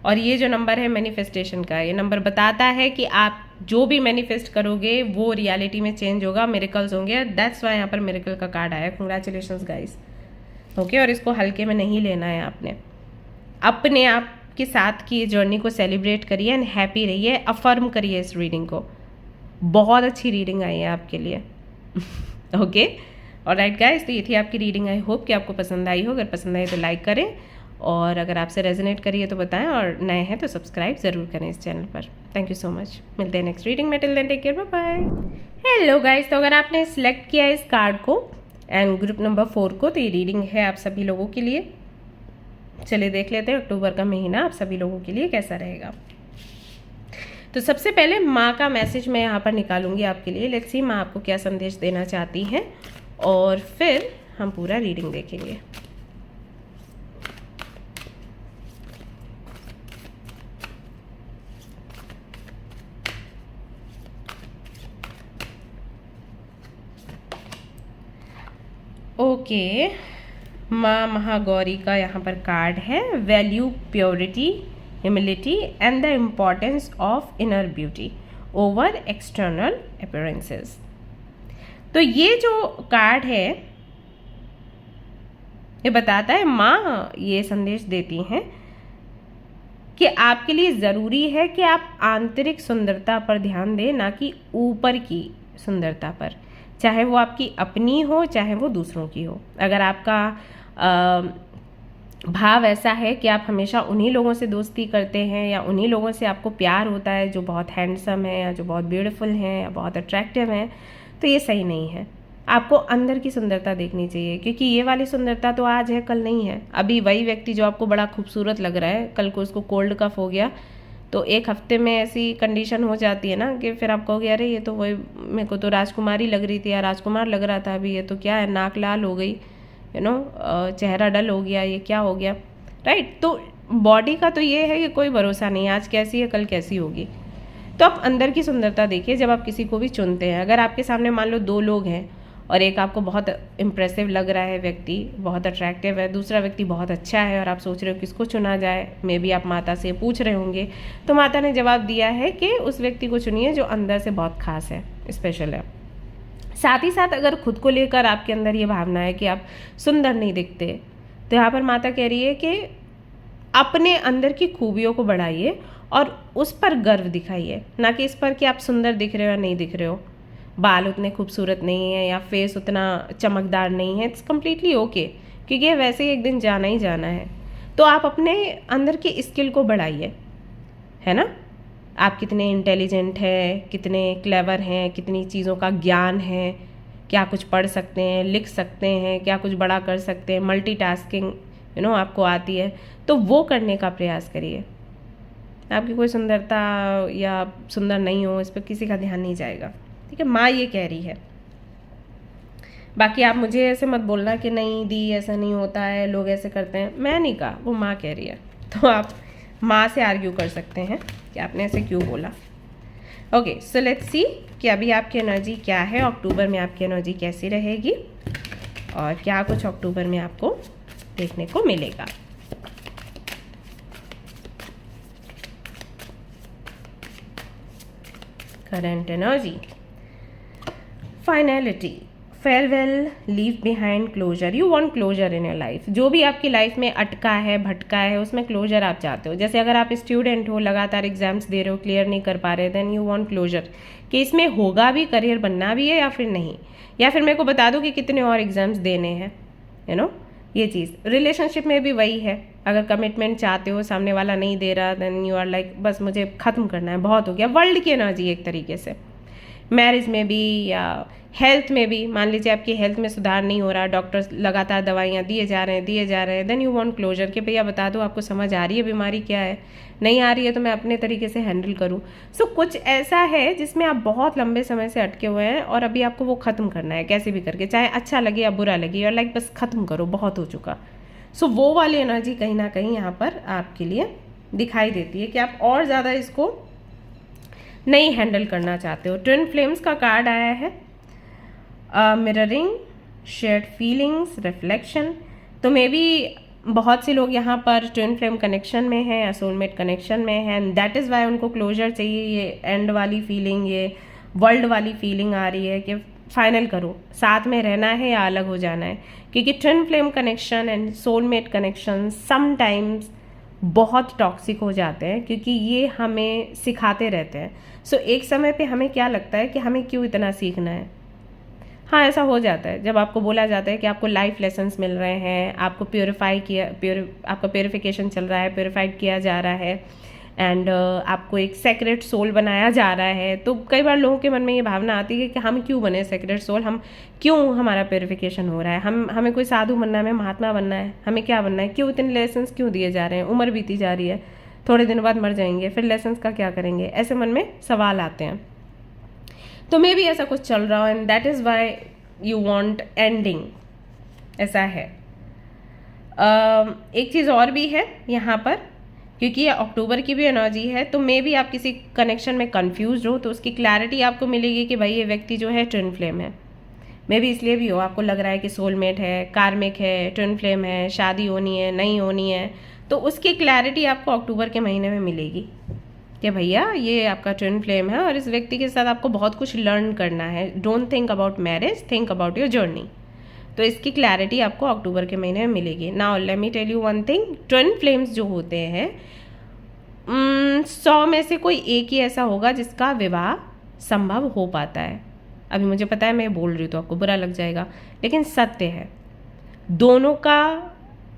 और ये जो नंबर है मैनिफेस्टेशन का, ये नंबर बताता है कि आप जो भी मैनिफेस्ट करोगे वो रियलिटी में चेंज होगा, मिरेकल्स होंगे। दैट्स वाई यहाँ पर मिरेकल का कार्ड आया। Congratulations guys. ओके, और इसको हल्के में नहीं लेना है आपने। अपने आप के साथ की जर्नी को सेलिब्रेट करिए एंड हैप्पी रहिए, अफर्म करिए इस रीडिंग को। बहुत अच्छी रीडिंग आई है आपके लिए। ओके, ऑलराइट गाइस, तो ये थी आपकी रीडिंग। आई होप कि आपको पसंद आई हो। अगर पसंद आई तो लाइक करें, और अगर आपसे रेजोनेट करिए तो बताएं, और नए हैं तो सब्सक्राइब ज़रूर करें इस चैनल पर। Thank you so much. मिलते हैं नेक्स्ट रीडिंग में। Till then take care, bye bye. Hello guys, तो अगर आपने सिलेक्ट किया इस कार्ड को एंड ग्रुप नंबर 4 को, तो ये रीडिंग है आप सभी लोगों के लिए। चलिए देख लेते हैं अक्टूबर का महीना आप सभी लोगों के लिए कैसा रहेगा। तो सबसे पहले माँ का मैसेज मैं यहाँ पर निकालूंगी आपके लिए। लेट्स सी माँ आपको क्या संदेश देना चाहती हैं, और फिर हम पूरा रीडिंग देखेंगे। ओके, माँ महागौरी का यहाँ पर कार्ड है। Value purity, humility and the importance of inner beauty over external appearances. तो ये जो कार्ड है ये बताता है, माँ ये संदेश देती हैं कि आपके लिए ज़रूरी है कि आप आंतरिक सुंदरता पर ध्यान दें, ना कि ऊपर की सुंदरता पर। चाहे वो आपकी अपनी हो चाहे वो दूसरों की हो। अगर आपका भाव ऐसा है कि आप हमेशा उन्हीं लोगों से दोस्ती करते हैं या उन्हीं लोगों से आपको प्यार होता है जो बहुत हैंडसम है या जो बहुत ब्यूटीफुल हैं या बहुत अट्रैक्टिव हैं, तो ये सही नहीं है। आपको अंदर की सुंदरता देखनी चाहिए, क्योंकि ये वाली सुंदरता तो आज है कल नहीं है। अभी वही व्यक्ति जो आपको बड़ा खूबसूरत लग रहा है, कल को उसको कोल्ड कफ हो गया तो एक हफ्ते में ऐसी कंडीशन हो जाती है ना कि फिर आप कहोगे अरे ये तो वही, मेरे को तो राजकुमारी लग रही थी या राजकुमार लग रहा था, अभी ये तो क्या है, नाक लाल हो गई, चेहरा डल हो गया, ये क्या हो गया, राइट। तो बॉडी का तो ये है कि कोई भरोसा नहीं, आज कैसी है कल कैसी होगी। तो आप अंदर की सुंदरता देखिए जब आप किसी को भी चुनते हैं। अगर आपके सामने मान लो 2 लोग हैं और एक आपको बहुत इम्प्रेसिव लग रहा है व्यक्ति, बहुत अट्रैक्टिव है, दूसरा व्यक्ति बहुत अच्छा है और आप सोच रहे हो किसको चुना जाए, मे बी आप माता से पूछ रहे होंगे, तो माता ने जवाब दिया है कि उस व्यक्ति को चुनिए जो अंदर से बहुत खास है, स्पेशल है। साथ ही साथ अगर खुद को लेकर आपके अंदर ये भावना है कि आप सुंदर नहीं दिखते, तो यहाँ पर माता कह रही है कि अपने अंदर की खूबियों को बढ़ाइए और उस पर गर्व दिखाइए, ना कि इस पर कि आप सुंदर दिख रहे हो या नहीं दिख रहे हो, बाल उतने खूबसूरत नहीं है या फेस उतना चमकदार नहीं है। इट्स कम्प्लीटली ओके, क्योंकि वैसे ही एक दिन जाना ही जाना है। तो आप अपने अंदर की स्किल को बढ़ाइए, है ना। आप कितने इंटेलिजेंट हैं, कितने क्लेवर हैं, कितनी चीज़ों का ज्ञान है, क्या कुछ पढ़ सकते हैं, लिख सकते हैं, क्या कुछ बड़ा कर सकते हैं, मल्टीटास्किंग आपको आती है, तो वो करने का प्रयास करिए। आपकी कोई सुंदरता या सुंदर नहीं हो, इस पर किसी का ध्यान नहीं जाएगा, ठीक है। माँ ये कह रही है। बाकी आप मुझे ऐसे मत बोलना कि नहीं दी ऐसा नहीं होता है, लोग ऐसे करते हैं, मैं नहीं कहा, वो माँ कह रही है। तो आप माँ से आर्ग्यू कर सकते हैं कि आपने ऐसे क्यों बोला। ओके, सो लेट्स सी कि अभी आपकी एनर्जी क्या है, अक्टूबर में आपकी एनर्जी कैसी रहेगी और क्या कुछ अक्टूबर में आपको देखने को मिलेगा। Current energy, finality, farewell, leave behind, closure. You want closure in your life. जो भी आपकी लाइफ में अटका है, भटका है, उसमें क्लोजर आप चाहते हो। जैसे अगर आप स्टूडेंट हो, लगातार एग्जाम्स दे रहे हो, क्लियर नहीं कर पा रहे, देन यू वांट क्लोजर कि इसमें होगा भी, करियर बनना भी है या फिर नहीं, या फिर मेरे को बता दो कि कितने और एग्जाम्स देने हैं, ये चीज़। रिलेशनशिप में भी वही है, अगर कमिटमेंट चाहते हो, सामने वाला नहीं दे रहा, देन यू आर लाइक बस मुझे ख़त्म करना है, बहुत हो गया। वर्ल्ड की एनर्जी एक तरीके से। मैरिज में भी या हेल्थ में भी, मान लीजिए आपकी हेल्थ में सुधार नहीं हो रहा, डॉक्टर्स लगातार दवाइयाँ दिए जा रहे हैं, देन यू वांट क्लोजर कि भैया बता दो आपको समझ आ रही है बीमारी क्या है, नहीं आ रही है तो मैं अपने तरीके से हैंडल करूँ। सो कुछ ऐसा है जिसमें आप बहुत लंबे समय से अटके हुए हैं और अभी आपको वो ख़त्म करना है कैसे भी करके, चाहे अच्छा लगे या बुरा लगे, और लाइक बस ख़त्म करो, बहुत हो चुका। सो वो वाली एनर्जी कहीं ना कहीं यहाँ पर आपके लिए दिखाई देती है कि आप और ज़्यादा इसको नहीं हैंडल करना चाहते हो। ट्विन फ्लेम्स का कार्ड आया है, मिररिंग, शेयर्ड फीलिंग्स, रिफ्लेक्शन। तो मे बी बहुत से लोग यहाँ पर ट्विन फ्लेम कनेक्शन में हैं या सोलमेट कनेक्शन में हैं, एंड दैट इज़ वाई उनको क्लोजर चाहिए। ये एंड वाली फीलिंग, ये वर्ल्ड वाली फीलिंग आ रही है कि फाइनल करो, साथ में रहना है या अलग हो जाना है। क्योंकि twin flame connection and soulmate connection sometimes बहुत टॉक्सिक हो जाते हैं, क्योंकि ये हमें सिखाते रहते हैं। सो एक समय पे हमें क्या लगता है कि हमें क्यों इतना सीखना है। हाँ, ऐसा हो जाता है जब आपको बोला जाता है कि आपको लाइफ लेसन्स मिल रहे हैं, आपको आपका प्योरिफिकेशन चल रहा है, प्योरीफाइड किया जा रहा है, एंड आपको एक सेक्रेट सोल बनाया जा रहा है। तो कई बार लोगों के मन में ये भावना आती है कि हम क्यों बने सेक्रेट सोल, हम क्यों, हमारा प्योरिफिकेशन हो रहा है, हमें कोई साधु बनना है, हमें महात्मा बनना है, हमें क्या बनना है, क्यों इतने लेसन्स क्यों दिए जा रहे हैं, उम्र बीती जा रही है, थोड़े दिन बाद मर जाएंगे, फिर लेसन्स का क्या करेंगे, ऐसे मन में सवाल आते हैं। तो मे भी ऐसा कुछ चल रहा हो, and that is why you want ending, ऐसा है। एक चीज़ और भी है यहाँ पर, क्योंकि ये अक्टूबर की भी एनर्जी है, तो मे भी आप किसी कनेक्शन में कंफ्यूज हो, तो उसकी क्लैरिटी आपको मिलेगी कि भाई ये व्यक्ति जो है ट्विन फ्लेम है। मे भी इसलिए भी हो, आपको लग रहा है कि सोलमेट है, कार्मिक है, ट्विन फ्लेम है, शादी होनी है, नहीं होनी है, तो उसकी क्लैरिटी आपको अक्टूबर के महीने में मिलेगी कि भैया ये आपका ट्विन फ्लेम है और इस व्यक्ति के साथ आपको बहुत कुछ लर्न करना है। Don't think about marriage, think about your journey. तो इसकी क्लैरिटी आपको अक्टूबर के महीने में मिलेगी। Now let me tell you one thing, twin flames जो होते हैं 100 में से कोई एक ही ऐसा होगा जिसका विवाह संभव हो पाता है। अभी मुझे पता है मैं बोल रही हूँ तो आपको बुरा लग जाएगा, लेकिन सत्य है। दोनों का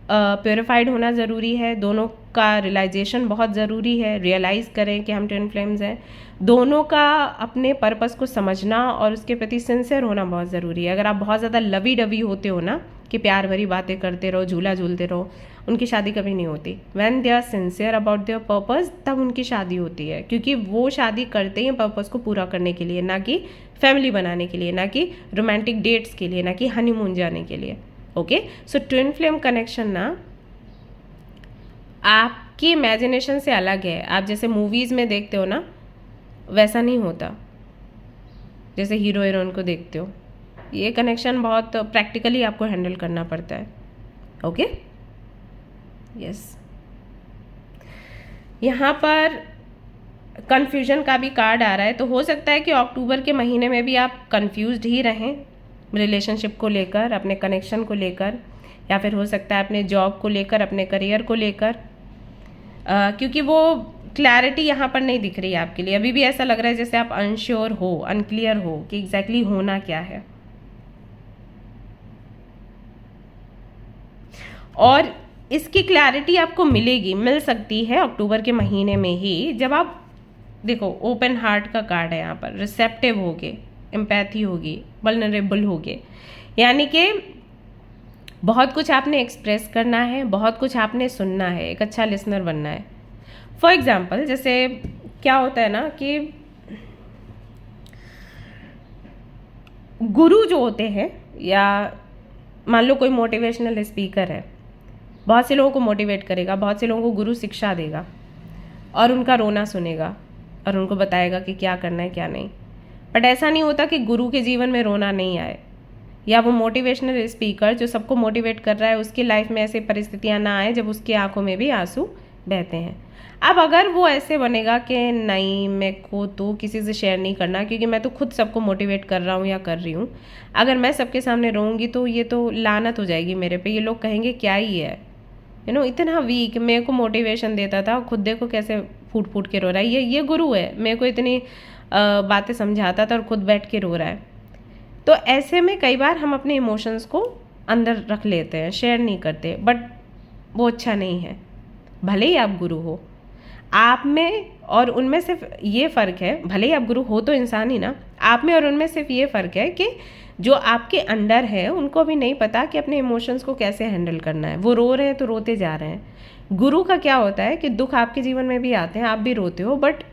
प्योरीफाइड होना ज़रूरी है, दोनों का रियलाइजेशन बहुत ज़रूरी है, रियलाइज़ करें कि हम ट्विन फ्लेम्स हैं। दोनों का अपने पर्पस को समझना और उसके प्रति सिंसियर होना बहुत ज़रूरी है। अगर आप बहुत ज़्यादा लवी डवी होते हो ना, कि प्यार भरी बातें करते रहो, झूला झूलते रहो, उनकी शादी कभी नहीं होती। When they are sincere about their purpose, तब उनकी शादी होती है, क्योंकि वो शादी करते हैं पर्पस को पूरा करने के लिए, ना कि फैमिली बनाने के लिए, ना कि रोमांटिक डेट्स के लिए, ना कि हनीमून जाने के लिए। ओके, सो ट्विन फ्लेम कनेक्शन ना आपकी इमेजिनेशन से अलग है। आप जैसे मूवीज़ में देखते हो ना, वैसा नहीं होता जैसे हीरो हीरोइन को देखते हो। ये कनेक्शन बहुत प्रैक्टिकली आपको हैंडल करना पड़ता है। Okay, yes. यहाँ पर कन्फ्यूजन का भी कार्ड आ रहा है, तो हो सकता है कि अक्टूबर के महीने में भी आप कन्फ्यूज्ड ही रहें रिलेशनशिप को लेकर, अपने कनेक्शन को लेकर, या फिर हो सकता है अपने जॉब को लेकर, अपने करियर को लेकर, क्योंकि वो क्लैरिटी यहाँ पर नहीं दिख रही है आपके लिए। अभी भी ऐसा लग रहा है जैसे आप अनश्योर हो, अनक्लियर हो कि एग्जैक्टली होना क्या है। और इसकी क्लैरिटी आपको मिल सकती है अक्टूबर के महीने में ही, जब आप देखो ओपन हार्ट का कार्ड है यहाँ पर, रिसेप्टिव होगे, एम्पैथी होगी, वल्नरेबल होगे, यानी कि बहुत कुछ आपने एक्सप्रेस करना है, बहुत कुछ आपने सुनना है, एक अच्छा लिसनर बनना है। फॉर एग्जाम्पल, जैसे क्या होता है ना कि गुरु जो होते हैं, या मान लो कोई मोटिवेशनल स्पीकर है, बहुत से लोगों को मोटिवेट करेगा, बहुत से लोगों को गुरु शिक्षा देगा और उनका रोना सुनेगा और उनको बताएगा कि क्या करना है क्या नहीं। बट ऐसा नहीं होता कि गुरु के जीवन में रोना नहीं आए, या वो मोटिवेशनल स्पीकर जो सबको मोटिवेट कर रहा है उसकी लाइफ में ऐसे परिस्थितियां ना आए जब उसकी आंखों में भी आंसू बहते हैं। अब अगर वो ऐसे बनेगा कि नहीं, मेरे को तो किसी से शेयर नहीं करना क्योंकि मैं तो खुद सबको मोटिवेट कर रहा हूँ या कर रही हूँ, अगर मैं सबके सामने रोऊंगी तो ये तो लानत हो जाएगी मेरे पे, ये लोग कहेंगे क्या ही है, इतना वीक, मेरे को मोटिवेशन देता था, खुद देखो कैसे फूट फूट के रो रहा है, ये गुरु है, मेरे को इतनी बातें समझाता था और खुद बैठ के रो रहा है। तो ऐसे में कई बार हम अपने इमोशंस को अंदर रख लेते हैं, शेयर नहीं करते, बट वो अच्छा नहीं है। भले ही आप गुरु हो, आप में और उनमें सिर्फ ये फ़र्क है, भले ही आप गुरु हो तो इंसान ही ना, आप में और उनमें सिर्फ ये फ़र्क है कि जो आपके अंडर है उनको अभी नहीं पता कि अपने इमोशंस को कैसे हैंडल करना है। वो रो रहे हैं तो रोते जा रहे हैं। गुरु का क्या होता है कि दुख आपके जीवन में भी आते हैं, आप भी रोते हो, बट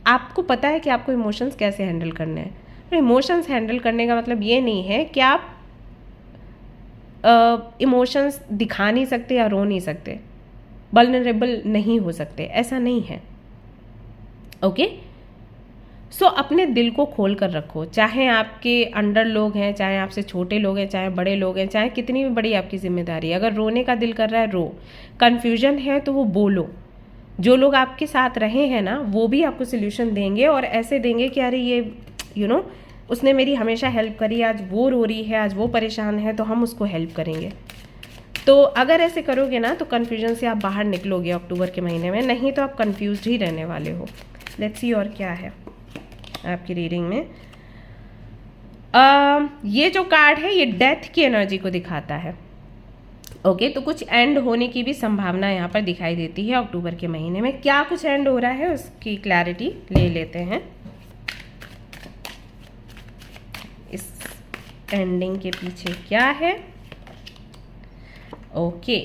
आपको पता है कि आपको इमोशंस कैसे हैंडल करने हैं। तो इमोशंस हैंडल करने का मतलब ये नहीं है कि आप इमोशंस दिखा नहीं सकते या रो नहीं सकते, वल्नरेबल नहीं हो सकते, ऐसा नहीं है। ओके, सो अपने दिल को खोल कर रखो, चाहे आपके अंडर लोग हैं, चाहे आपसे छोटे लोग हैं, चाहे बड़े लोग हैं, चाहे कितनी भी बड़ी आपकी जिम्मेदारी है। अगर रोने का दिल कर रहा है रो, कन्फ्यूजन है तो वो बोलो। जो लोग आपके साथ रहे हैं ना, वो भी आपको सोल्यूशन देंगे, और ऐसे देंगे कि अरे ये उसने मेरी हमेशा हेल्प करी, आज वो रो रही है, आज वो परेशान है, तो हम उसको हेल्प करेंगे। तो अगर ऐसे करोगे ना तो कन्फ्यूजन से आप बाहर निकलोगे अक्टूबर के महीने में, नहीं तो आप कन्फ्यूज ही रहने वाले हो। लेट्स सी और क्या है आपकी रीडिंग में। ये जो कार्ड है ये डेथ की एनर्जी को दिखाता है। ओके, तो कुछ एंड होने की भी संभावना यहाँ पर दिखाई देती है अक्टूबर के महीने में। क्या कुछ एंड हो रहा है उसकी क्लैरिटी ले लेते हैं। इस एंडिंग के पीछे क्या है? ओके,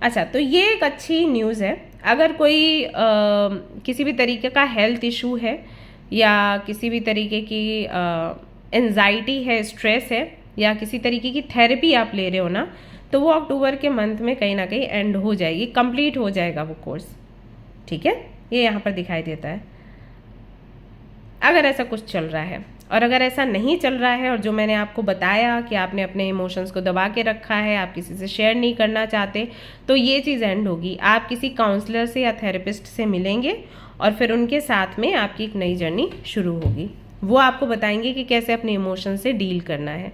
अच्छा, तो ये एक अच्छी न्यूज़ है। अगर कोई किसी भी तरीके का हेल्थ इशू है या किसी भी तरीके की एंजाइटी है, स्ट्रेस है, या किसी तरीके की थेरेपी आप ले रहे हो ना, तो वो अक्टूबर के मंथ में कहीं ना कहीं एंड हो जाएगी, कंप्लीट हो जाएगा वो कोर्स। ठीक है, ये यहाँ पर दिखाई देता है अगर ऐसा कुछ चल रहा है। और अगर ऐसा नहीं चल रहा है और जो मैंने आपको बताया कि आपने अपने इमोशंस को दबा के रखा है, आप किसी से शेयर नहीं करना चाहते, तो ये चीज़ एंड होगी। आप किसी काउंसलर से या थेरेपिस्ट से मिलेंगे और फिर उनके साथ में आपकी एक नई जर्नी शुरू होगी। वो आपको बताएंगे कि कैसे अपने इमोशन से डील करना है।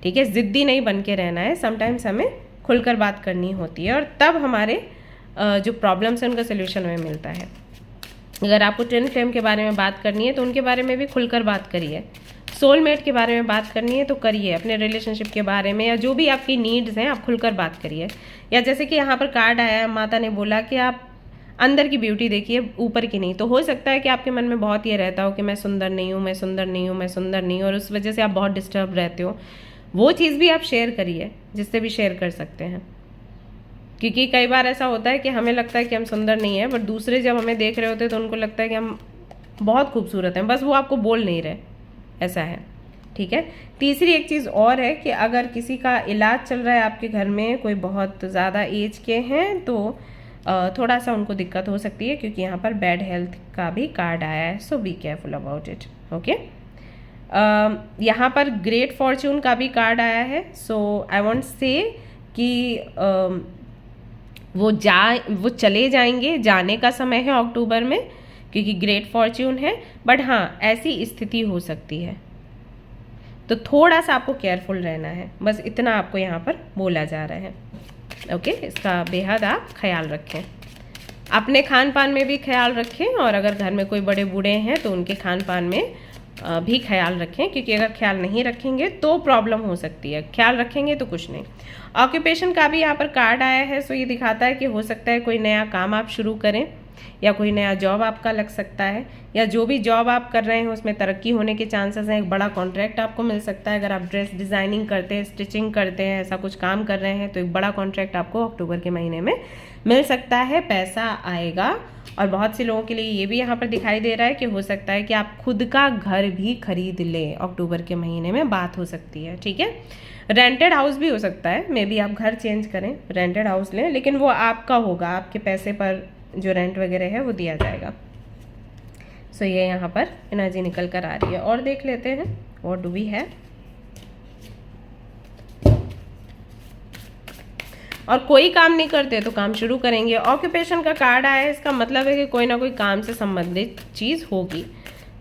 ठीक है, ज़िद्दी नहीं बन के रहना है, समटाइम्स हमें खुलकर बात करनी होती है, और तब हमारे जो प्रॉब्लम्स हैं उनका सोल्यूशन हमें मिलता है। अगर आपको ट्विन फ्लेम के बारे में बात करनी है तो उनके बारे में भी खुलकर बात करिए। सोलमेट के बारे में बात करनी है तो करिए, अपने रिलेशनशिप के बारे में या जो भी आपकी नीड्स हैं आप खुलकर बात करिए। या जैसे कि यहाँ पर कार्ड आया है, माता ने बोला कि आप अंदर की ब्यूटी देखिए, ऊपर की नहीं। तो हो सकता है कि आपके मन में बहुत ये रहता हो कि मैं सुंदर नहीं हूँ, मैं सुंदर नहीं हूँ, मैं सुंदर नहीं हूँ, और उस वजह से आप बहुत डिस्टर्ब रहते हो। वो चीज़ भी आप शेयर करिए, जिससे भी शेयर कर सकते हैं। क्योंकि कई बार ऐसा होता है कि हमें लगता है कि हम सुंदर नहीं है, बट दूसरे जब हमें देख रहे होते हैं तो उनको लगता है कि हम बहुत खूबसूरत हैं, बस वो आपको बोल नहीं रहे, ऐसा है। ठीक है। तीसरी एक चीज़ और है कि अगर किसी का इलाज चल रहा है आपके घर में, कोई बहुत ज़्यादा एज के हैं, तो थोड़ा सा उनको दिक्कत हो सकती है, क्योंकि यहाँ पर बैड हेल्थ का भी कार्ड आया है। So be careful about it. Okay. यहाँ पर ग्रेट फॉर्च्यून का भी कार्ड आया है। सो आई वॉन्ट से कि वो चले जाएंगे, जाने का समय है अक्टूबर में, क्योंकि ग्रेट फॉर्च्यून है। बट हाँ, ऐसी स्थिति हो सकती है, तो थोड़ा सा आपको केयरफुल रहना है, बस इतना आपको यहाँ पर बोला जा रहा है। ओके। इसका बेहद आप ख्याल रखें, अपने खान पान में भी ख्याल रखें, और अगर घर में कोई बड़े बूढ़े हैं तो उनके खान पान में भी ख्याल रखें, क्योंकि अगर ख्याल नहीं रखेंगे तो प्रॉब्लम हो सकती है, ख्याल रखेंगे तो कुछ नहीं। ऑक्यूपेशन का भी यहाँ पर कार्ड आया है। सो ये दिखाता है कि हो सकता है कोई नया काम आप शुरू करें, या कोई नया जॉब आपका लग सकता है, या जो भी जॉब आप कर रहे हैं उसमें तरक्की होने के चांसेस हैं। एक बड़ा कॉन्ट्रैक्ट आपको मिल सकता है। अगर आप ड्रेस डिज़ाइनिंग करते हैं, स्टिचिंग करते हैं, ऐसा कुछ काम कर रहे हैं, तो एक बड़ा कॉन्ट्रैक्ट आपको अक्टूबर के महीने में मिल सकता है, पैसा आएगा। और बहुत से लोगों के लिए ये भी यहाँ पर दिखाई दे रहा है कि हो सकता है कि आप खुद का घर भी खरीद लें, अक्टूबर के महीने में बात हो सकती है। ठीक है। रेंटेड हाउस भी हो सकता है, मे बी आप घर चेंज करें, रेंटेड हाउस लें, लेकिन वो आपका होगा, आपके पैसे पर जो रेंट वगैरह है वो दिया जाएगा। सो ये यहाँ पर एनर्जी निकल कर आ रही है। और देख लेते हैं व्हाट डू वी हैव। और कोई काम नहीं करते तो काम शुरू करेंगे। ऑक्यूपेशन का कार्ड आया है, इसका मतलब है कि कोई ना कोई काम से संबंधित चीज़ होगी।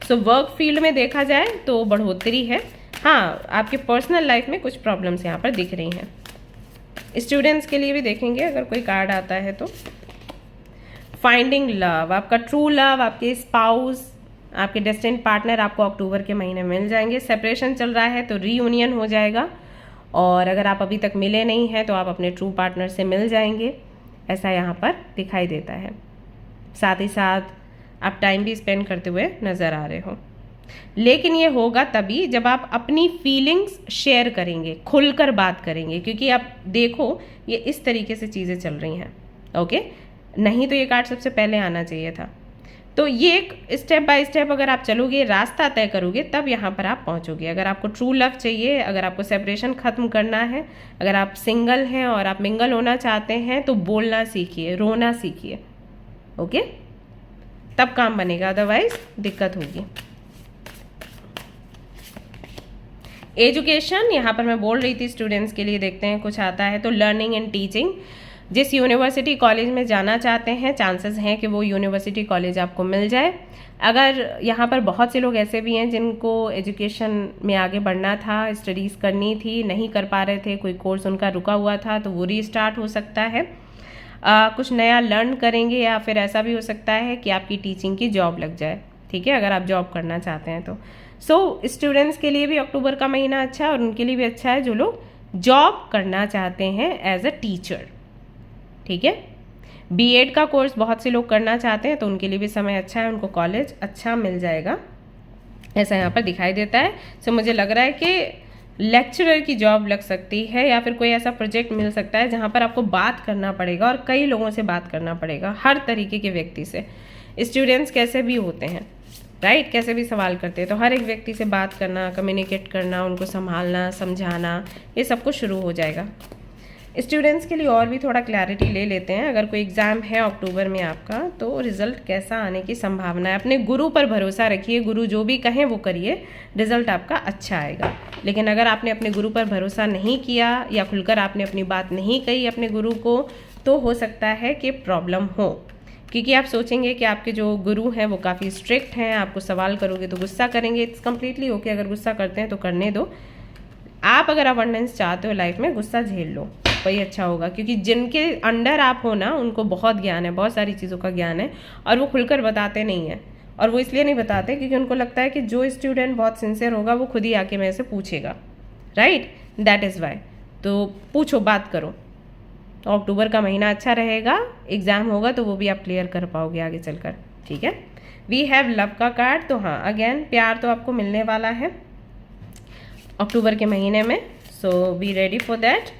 सो वर्क फील्ड में देखा जाए तो बढ़ोतरी है। हाँ, आपके पर्सनल लाइफ में कुछ प्रॉब्लम्स यहाँ पर दिख रही हैं। स्टूडेंट्स के लिए भी देखेंगे अगर कोई कार्ड आता है तो। फाइंडिंग लव, आपका ट्रू लव, आपके स्पाउस, आपके डेस्टिन्ड पार्टनर आपको अक्टूबर के महीने में मिल जाएंगे। सेपरेशन चल रहा है तो रीयूनियन हो जाएगा, और अगर आप अभी तक मिले नहीं हैं तो आप अपने ट्रू पार्टनर से मिल जाएंगे, ऐसा यहाँ पर दिखाई देता है। साथ ही साथ आप टाइम भी स्पेंड करते हुए नज़र आ रहे हो। लेकिन ये होगा तभी जब आप अपनी फीलिंग्स शेयर करेंगे, खुलकर बात करेंगे, क्योंकि आप देखो ये इस तरीके से चीज़ें चल रही हैं। ओके। नहीं तो ये कार्ड सबसे पहले आना चाहिए था। तो ये एक स्टेप बाय स्टेप अगर आप चलोगे, रास्ता तय करोगे, तब यहाँ पर आप पहुँचोगे। अगर आपको ट्रू लव चाहिए, अगर आपको सेपरेशन ख़त्म करना है, अगर आप सिंगल हैं और आप मिंगल होना चाहते हैं, तो बोलना सीखिए, रोना सीखिए। ओके, तब काम बनेगा, अदरवाइज दिक्कत होगी। एजुकेशन, यहाँ पर मैं बोल रही थी स्टूडेंट्स के लिए, देखते हैं कुछ आता है तो। लर्निंग एंड टीचिंग, जिस यूनिवर्सिटी कॉलेज में जाना चाहते हैं, चांसेस हैं कि वो यूनिवर्सिटी कॉलेज आपको मिल जाए। अगर यहाँ पर बहुत से लोग ऐसे भी हैं जिनको एजुकेशन में आगे बढ़ना था, स्टडीज़ करनी थी, नहीं कर पा रहे थे, कोई कोर्स उनका रुका हुआ था, तो वो रीस्टार्ट हो सकता है। कुछ नया लर्न करेंगे, या फिर ऐसा भी हो सकता है कि आपकी टीचिंग की जॉब लग जाए। ठीक है, अगर आप जॉब करना चाहते हैं तो। सो स्टूडेंट्स के लिए भी अक्टूबर का महीना अच्छा है, और उनके लिए भी अच्छा है जो लोग जॉब करना चाहते हैं एज अ टीचर। ठीक है। बीएड का कोर्स बहुत से लोग करना चाहते हैं, तो उनके लिए भी समय अच्छा है, उनको कॉलेज अच्छा मिल जाएगा, ऐसा यहाँ पर दिखाई देता है। सो मुझे लग रहा है कि लेक्चरर की जॉब लग सकती है, या फिर कोई ऐसा प्रोजेक्ट मिल सकता है जहाँ पर आपको बात करना पड़ेगा, और कई लोगों से बात करना पड़ेगा, हर तरीके के व्यक्ति से। स्टूडेंट्स कैसे भी होते हैं, राइट, कैसे भी सवाल करते हैं, तो हर एक व्यक्ति से बात करना, कम्युनिकेट करना, उनको संभालना, समझाना, ये सब कुछ शुरू हो जाएगा। स्टूडेंट्स के लिए और भी थोड़ा क्लैरिटी ले लेते हैं। अगर कोई एग्ज़ाम है अक्टूबर में आपका, तो रिज़ल्ट कैसा आने की संभावना है। अपने गुरु पर भरोसा रखिए, गुरु जो भी कहें वो करिए, रिज़ल्ट आपका अच्छा आएगा। लेकिन अगर आपने अपने गुरु पर भरोसा नहीं किया, या खुलकर आपने अपनी बात नहीं कही अपने गुरु को, तो हो सकता है कि प्रॉब्लम हो, क्योंकि आप सोचेंगे कि आपके जो गुरु हैं वो काफ़ी स्ट्रिक्ट हैं, आपको सवाल करोगे तो गुस्सा करेंगे। इट्स कम्प्लीटली ओके, अगर गुस्सा करते हैं तो करने दो। आप अगर अबंडेंस चाहते हो लाइफ में, गुस्सा झेल लो, आपका ही अच्छा होगा, क्योंकि जिनके अंडर आप हो ना उनको बहुत ज्ञान है, बहुत सारी चीज़ों का ज्ञान है, और वो खुलकर बताते नहीं हैं। और वो इसलिए नहीं बताते क्योंकि उनको लगता है कि जो स्टूडेंट बहुत सिंसियर होगा वो खुद ही आके मेरे से पूछेगा, राइट, दैट इज़ वाई। तो पूछो, बात करो। तो अक्टूबर का महीना अच्छा रहेगा, एग्ज़ाम होगा तो वो भी आप क्लियर कर पाओगे आगे चलकर, ठीक है। वी हैव लव का कार्ड, तो हाँ अगेन प्यार तो आपको मिलने वाला है अक्टूबर के महीने में, so be ready for that.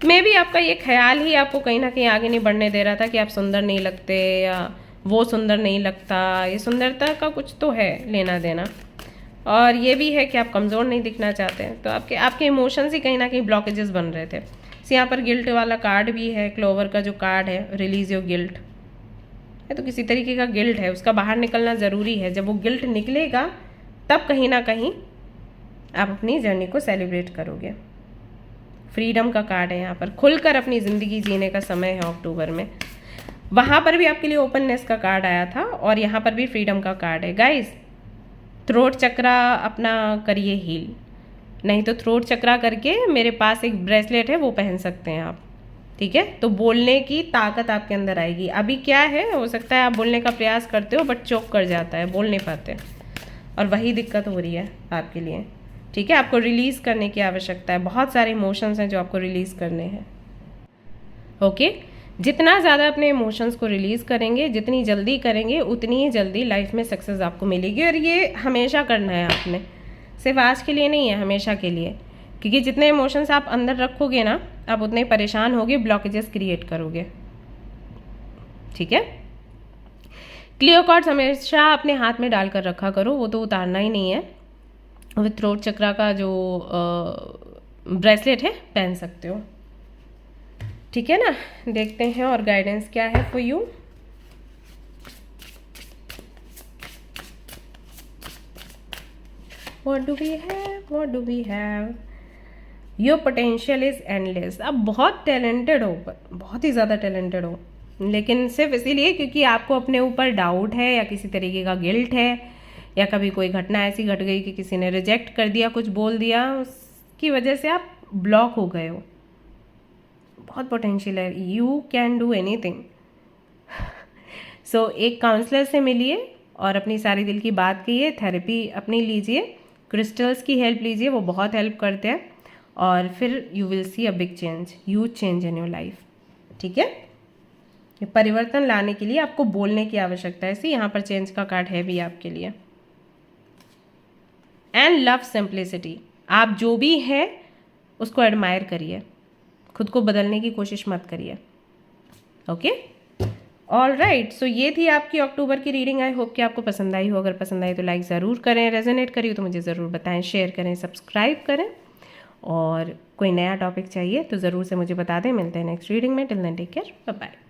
Maybe आपका ये ख्याल ही आपको कहीं ना कहीं आगे नहीं बढ़ने दे रहा था कि आप सुंदर नहीं लगते या वो सुंदर नहीं लगता, ये सुंदरता का कुछ तो है लेना देना, और ये भी है कि आप कमज़ोर नहीं दिखना चाहते हैं। तो आपके आपके इमोशंस ही कहीं ना कहीं ब्लॉकेजेस बन रहे थे। यहाँ पर गिल्ट वाला कार्ड भी है, क्लोवर का जो कार्ड है, रिलीज योर गिल्ट है, तो किसी तरीके का गिल्ट है, उसका बाहर निकलना ज़रूरी है। जब वो गिल्ट निकलेगा तब कहीं ना कहीं आप अपनी जर्नी को सेलिब्रेट करोगे। फ्रीडम का कार्ड है यहाँ पर, खुलकर अपनी ज़िंदगी जीने का समय है अक्टूबर में। वहाँ पर भी आपके लिए ओपननेस का कार्ड आया था और यहाँ पर भी फ्रीडम का कार्ड है। गाइस, थ्रोट चक्रा अपना करिए हील, नहीं तो थ्रोट चक्रा करके मेरे पास एक ब्रेसलेट है वो पहन सकते हैं आप, ठीक है। तो बोलने की ताकत आपके अंदर आएगी। अभी क्या है, हो सकता है आप बोलने का प्रयास करते हो बट चोक कर जाता है, बोल नहीं पाते, और वही दिक्कत हो रही है आपके लिए, ठीक है। आपको रिलीज़ करने की आवश्यकता है, बहुत सारे इमोशंस हैं जो आपको रिलीज़ करने हैं, ओके। जितना ज़्यादा अपने इमोशंस को रिलीज़ करेंगे, जितनी जल्दी करेंगे, उतनी ही जल्दी लाइफ में सक्सेस आपको मिलेगी। और ये हमेशा करना है आपने, सिर्फ आज के लिए नहीं है, हमेशा के लिए, क्योंकि जितने इमोशंस आप अंदर रखोगे ना, आप उतने परेशान होगे, ब्लॉकेजेस क्रिएट करोगे, ठीक है। क्लियर कार्ड्स हमेशा अपने हाथ में डालकर रखा करो, वो तो उतारना ही नहीं है। विथ थ्रोट चक्रा का जो ब्रेसलेट है पहन सकते हो, ठीक है ना। देखते हैं और गाइडेंस क्या है for you. What do we have? What do we have? Your potential is endless। आप बहुत टैलेंटेड हो, बहुत ही ज़्यादा टैलेंटेड हो, लेकिन सिर्फ इसीलिए क्योंकि आपको अपने ऊपर डाउट है या किसी तरीके का गिल्ट है, या कभी कोई घटना ऐसी घट गई कि किसी ने रिजेक्ट कर दिया, कुछ बोल दिया, उसकी वजह से आप ब्लॉक हो गए हो। बहुत पोटेंशियल है, यू कैन डू एनीथिंग। सो एक काउंसलर से मिलिए और अपनी सारी दिल की बात कहिए, थेरेपी अपनी लीजिए, क्रिस्टल्स की हेल्प लीजिए, वो बहुत हेल्प करते हैं, और फिर you will see a big change, huge change in your life, ठीक है। ये परिवर्तन लाने के लिए आपको बोलने की आवश्यकता है। यहाँ पर चेंज का कार्ड है भी आपके लिए। एंड लव सिंप्लिसिटी, आप जो भी है उसको एडमायर करिए, खुद को बदलने की कोशिश मत करिए, ओके। ऑल राइट, सो ये थी आपकी अक्टूबर की रीडिंग। आई होप कि आपको पसंद आई हो। अगर पसंद आई तो लाइक ज़रूर करें, रेजोनेट करी हो तो मुझे ज़रूर बताएं, शेयर करें, सब्सक्राइब करें, और कोई नया टॉपिक चाहिए तो ज़रूर से मुझे बता दें। मिलते हैं नेक्स्ट रीडिंग में। Till then take care, bye bye.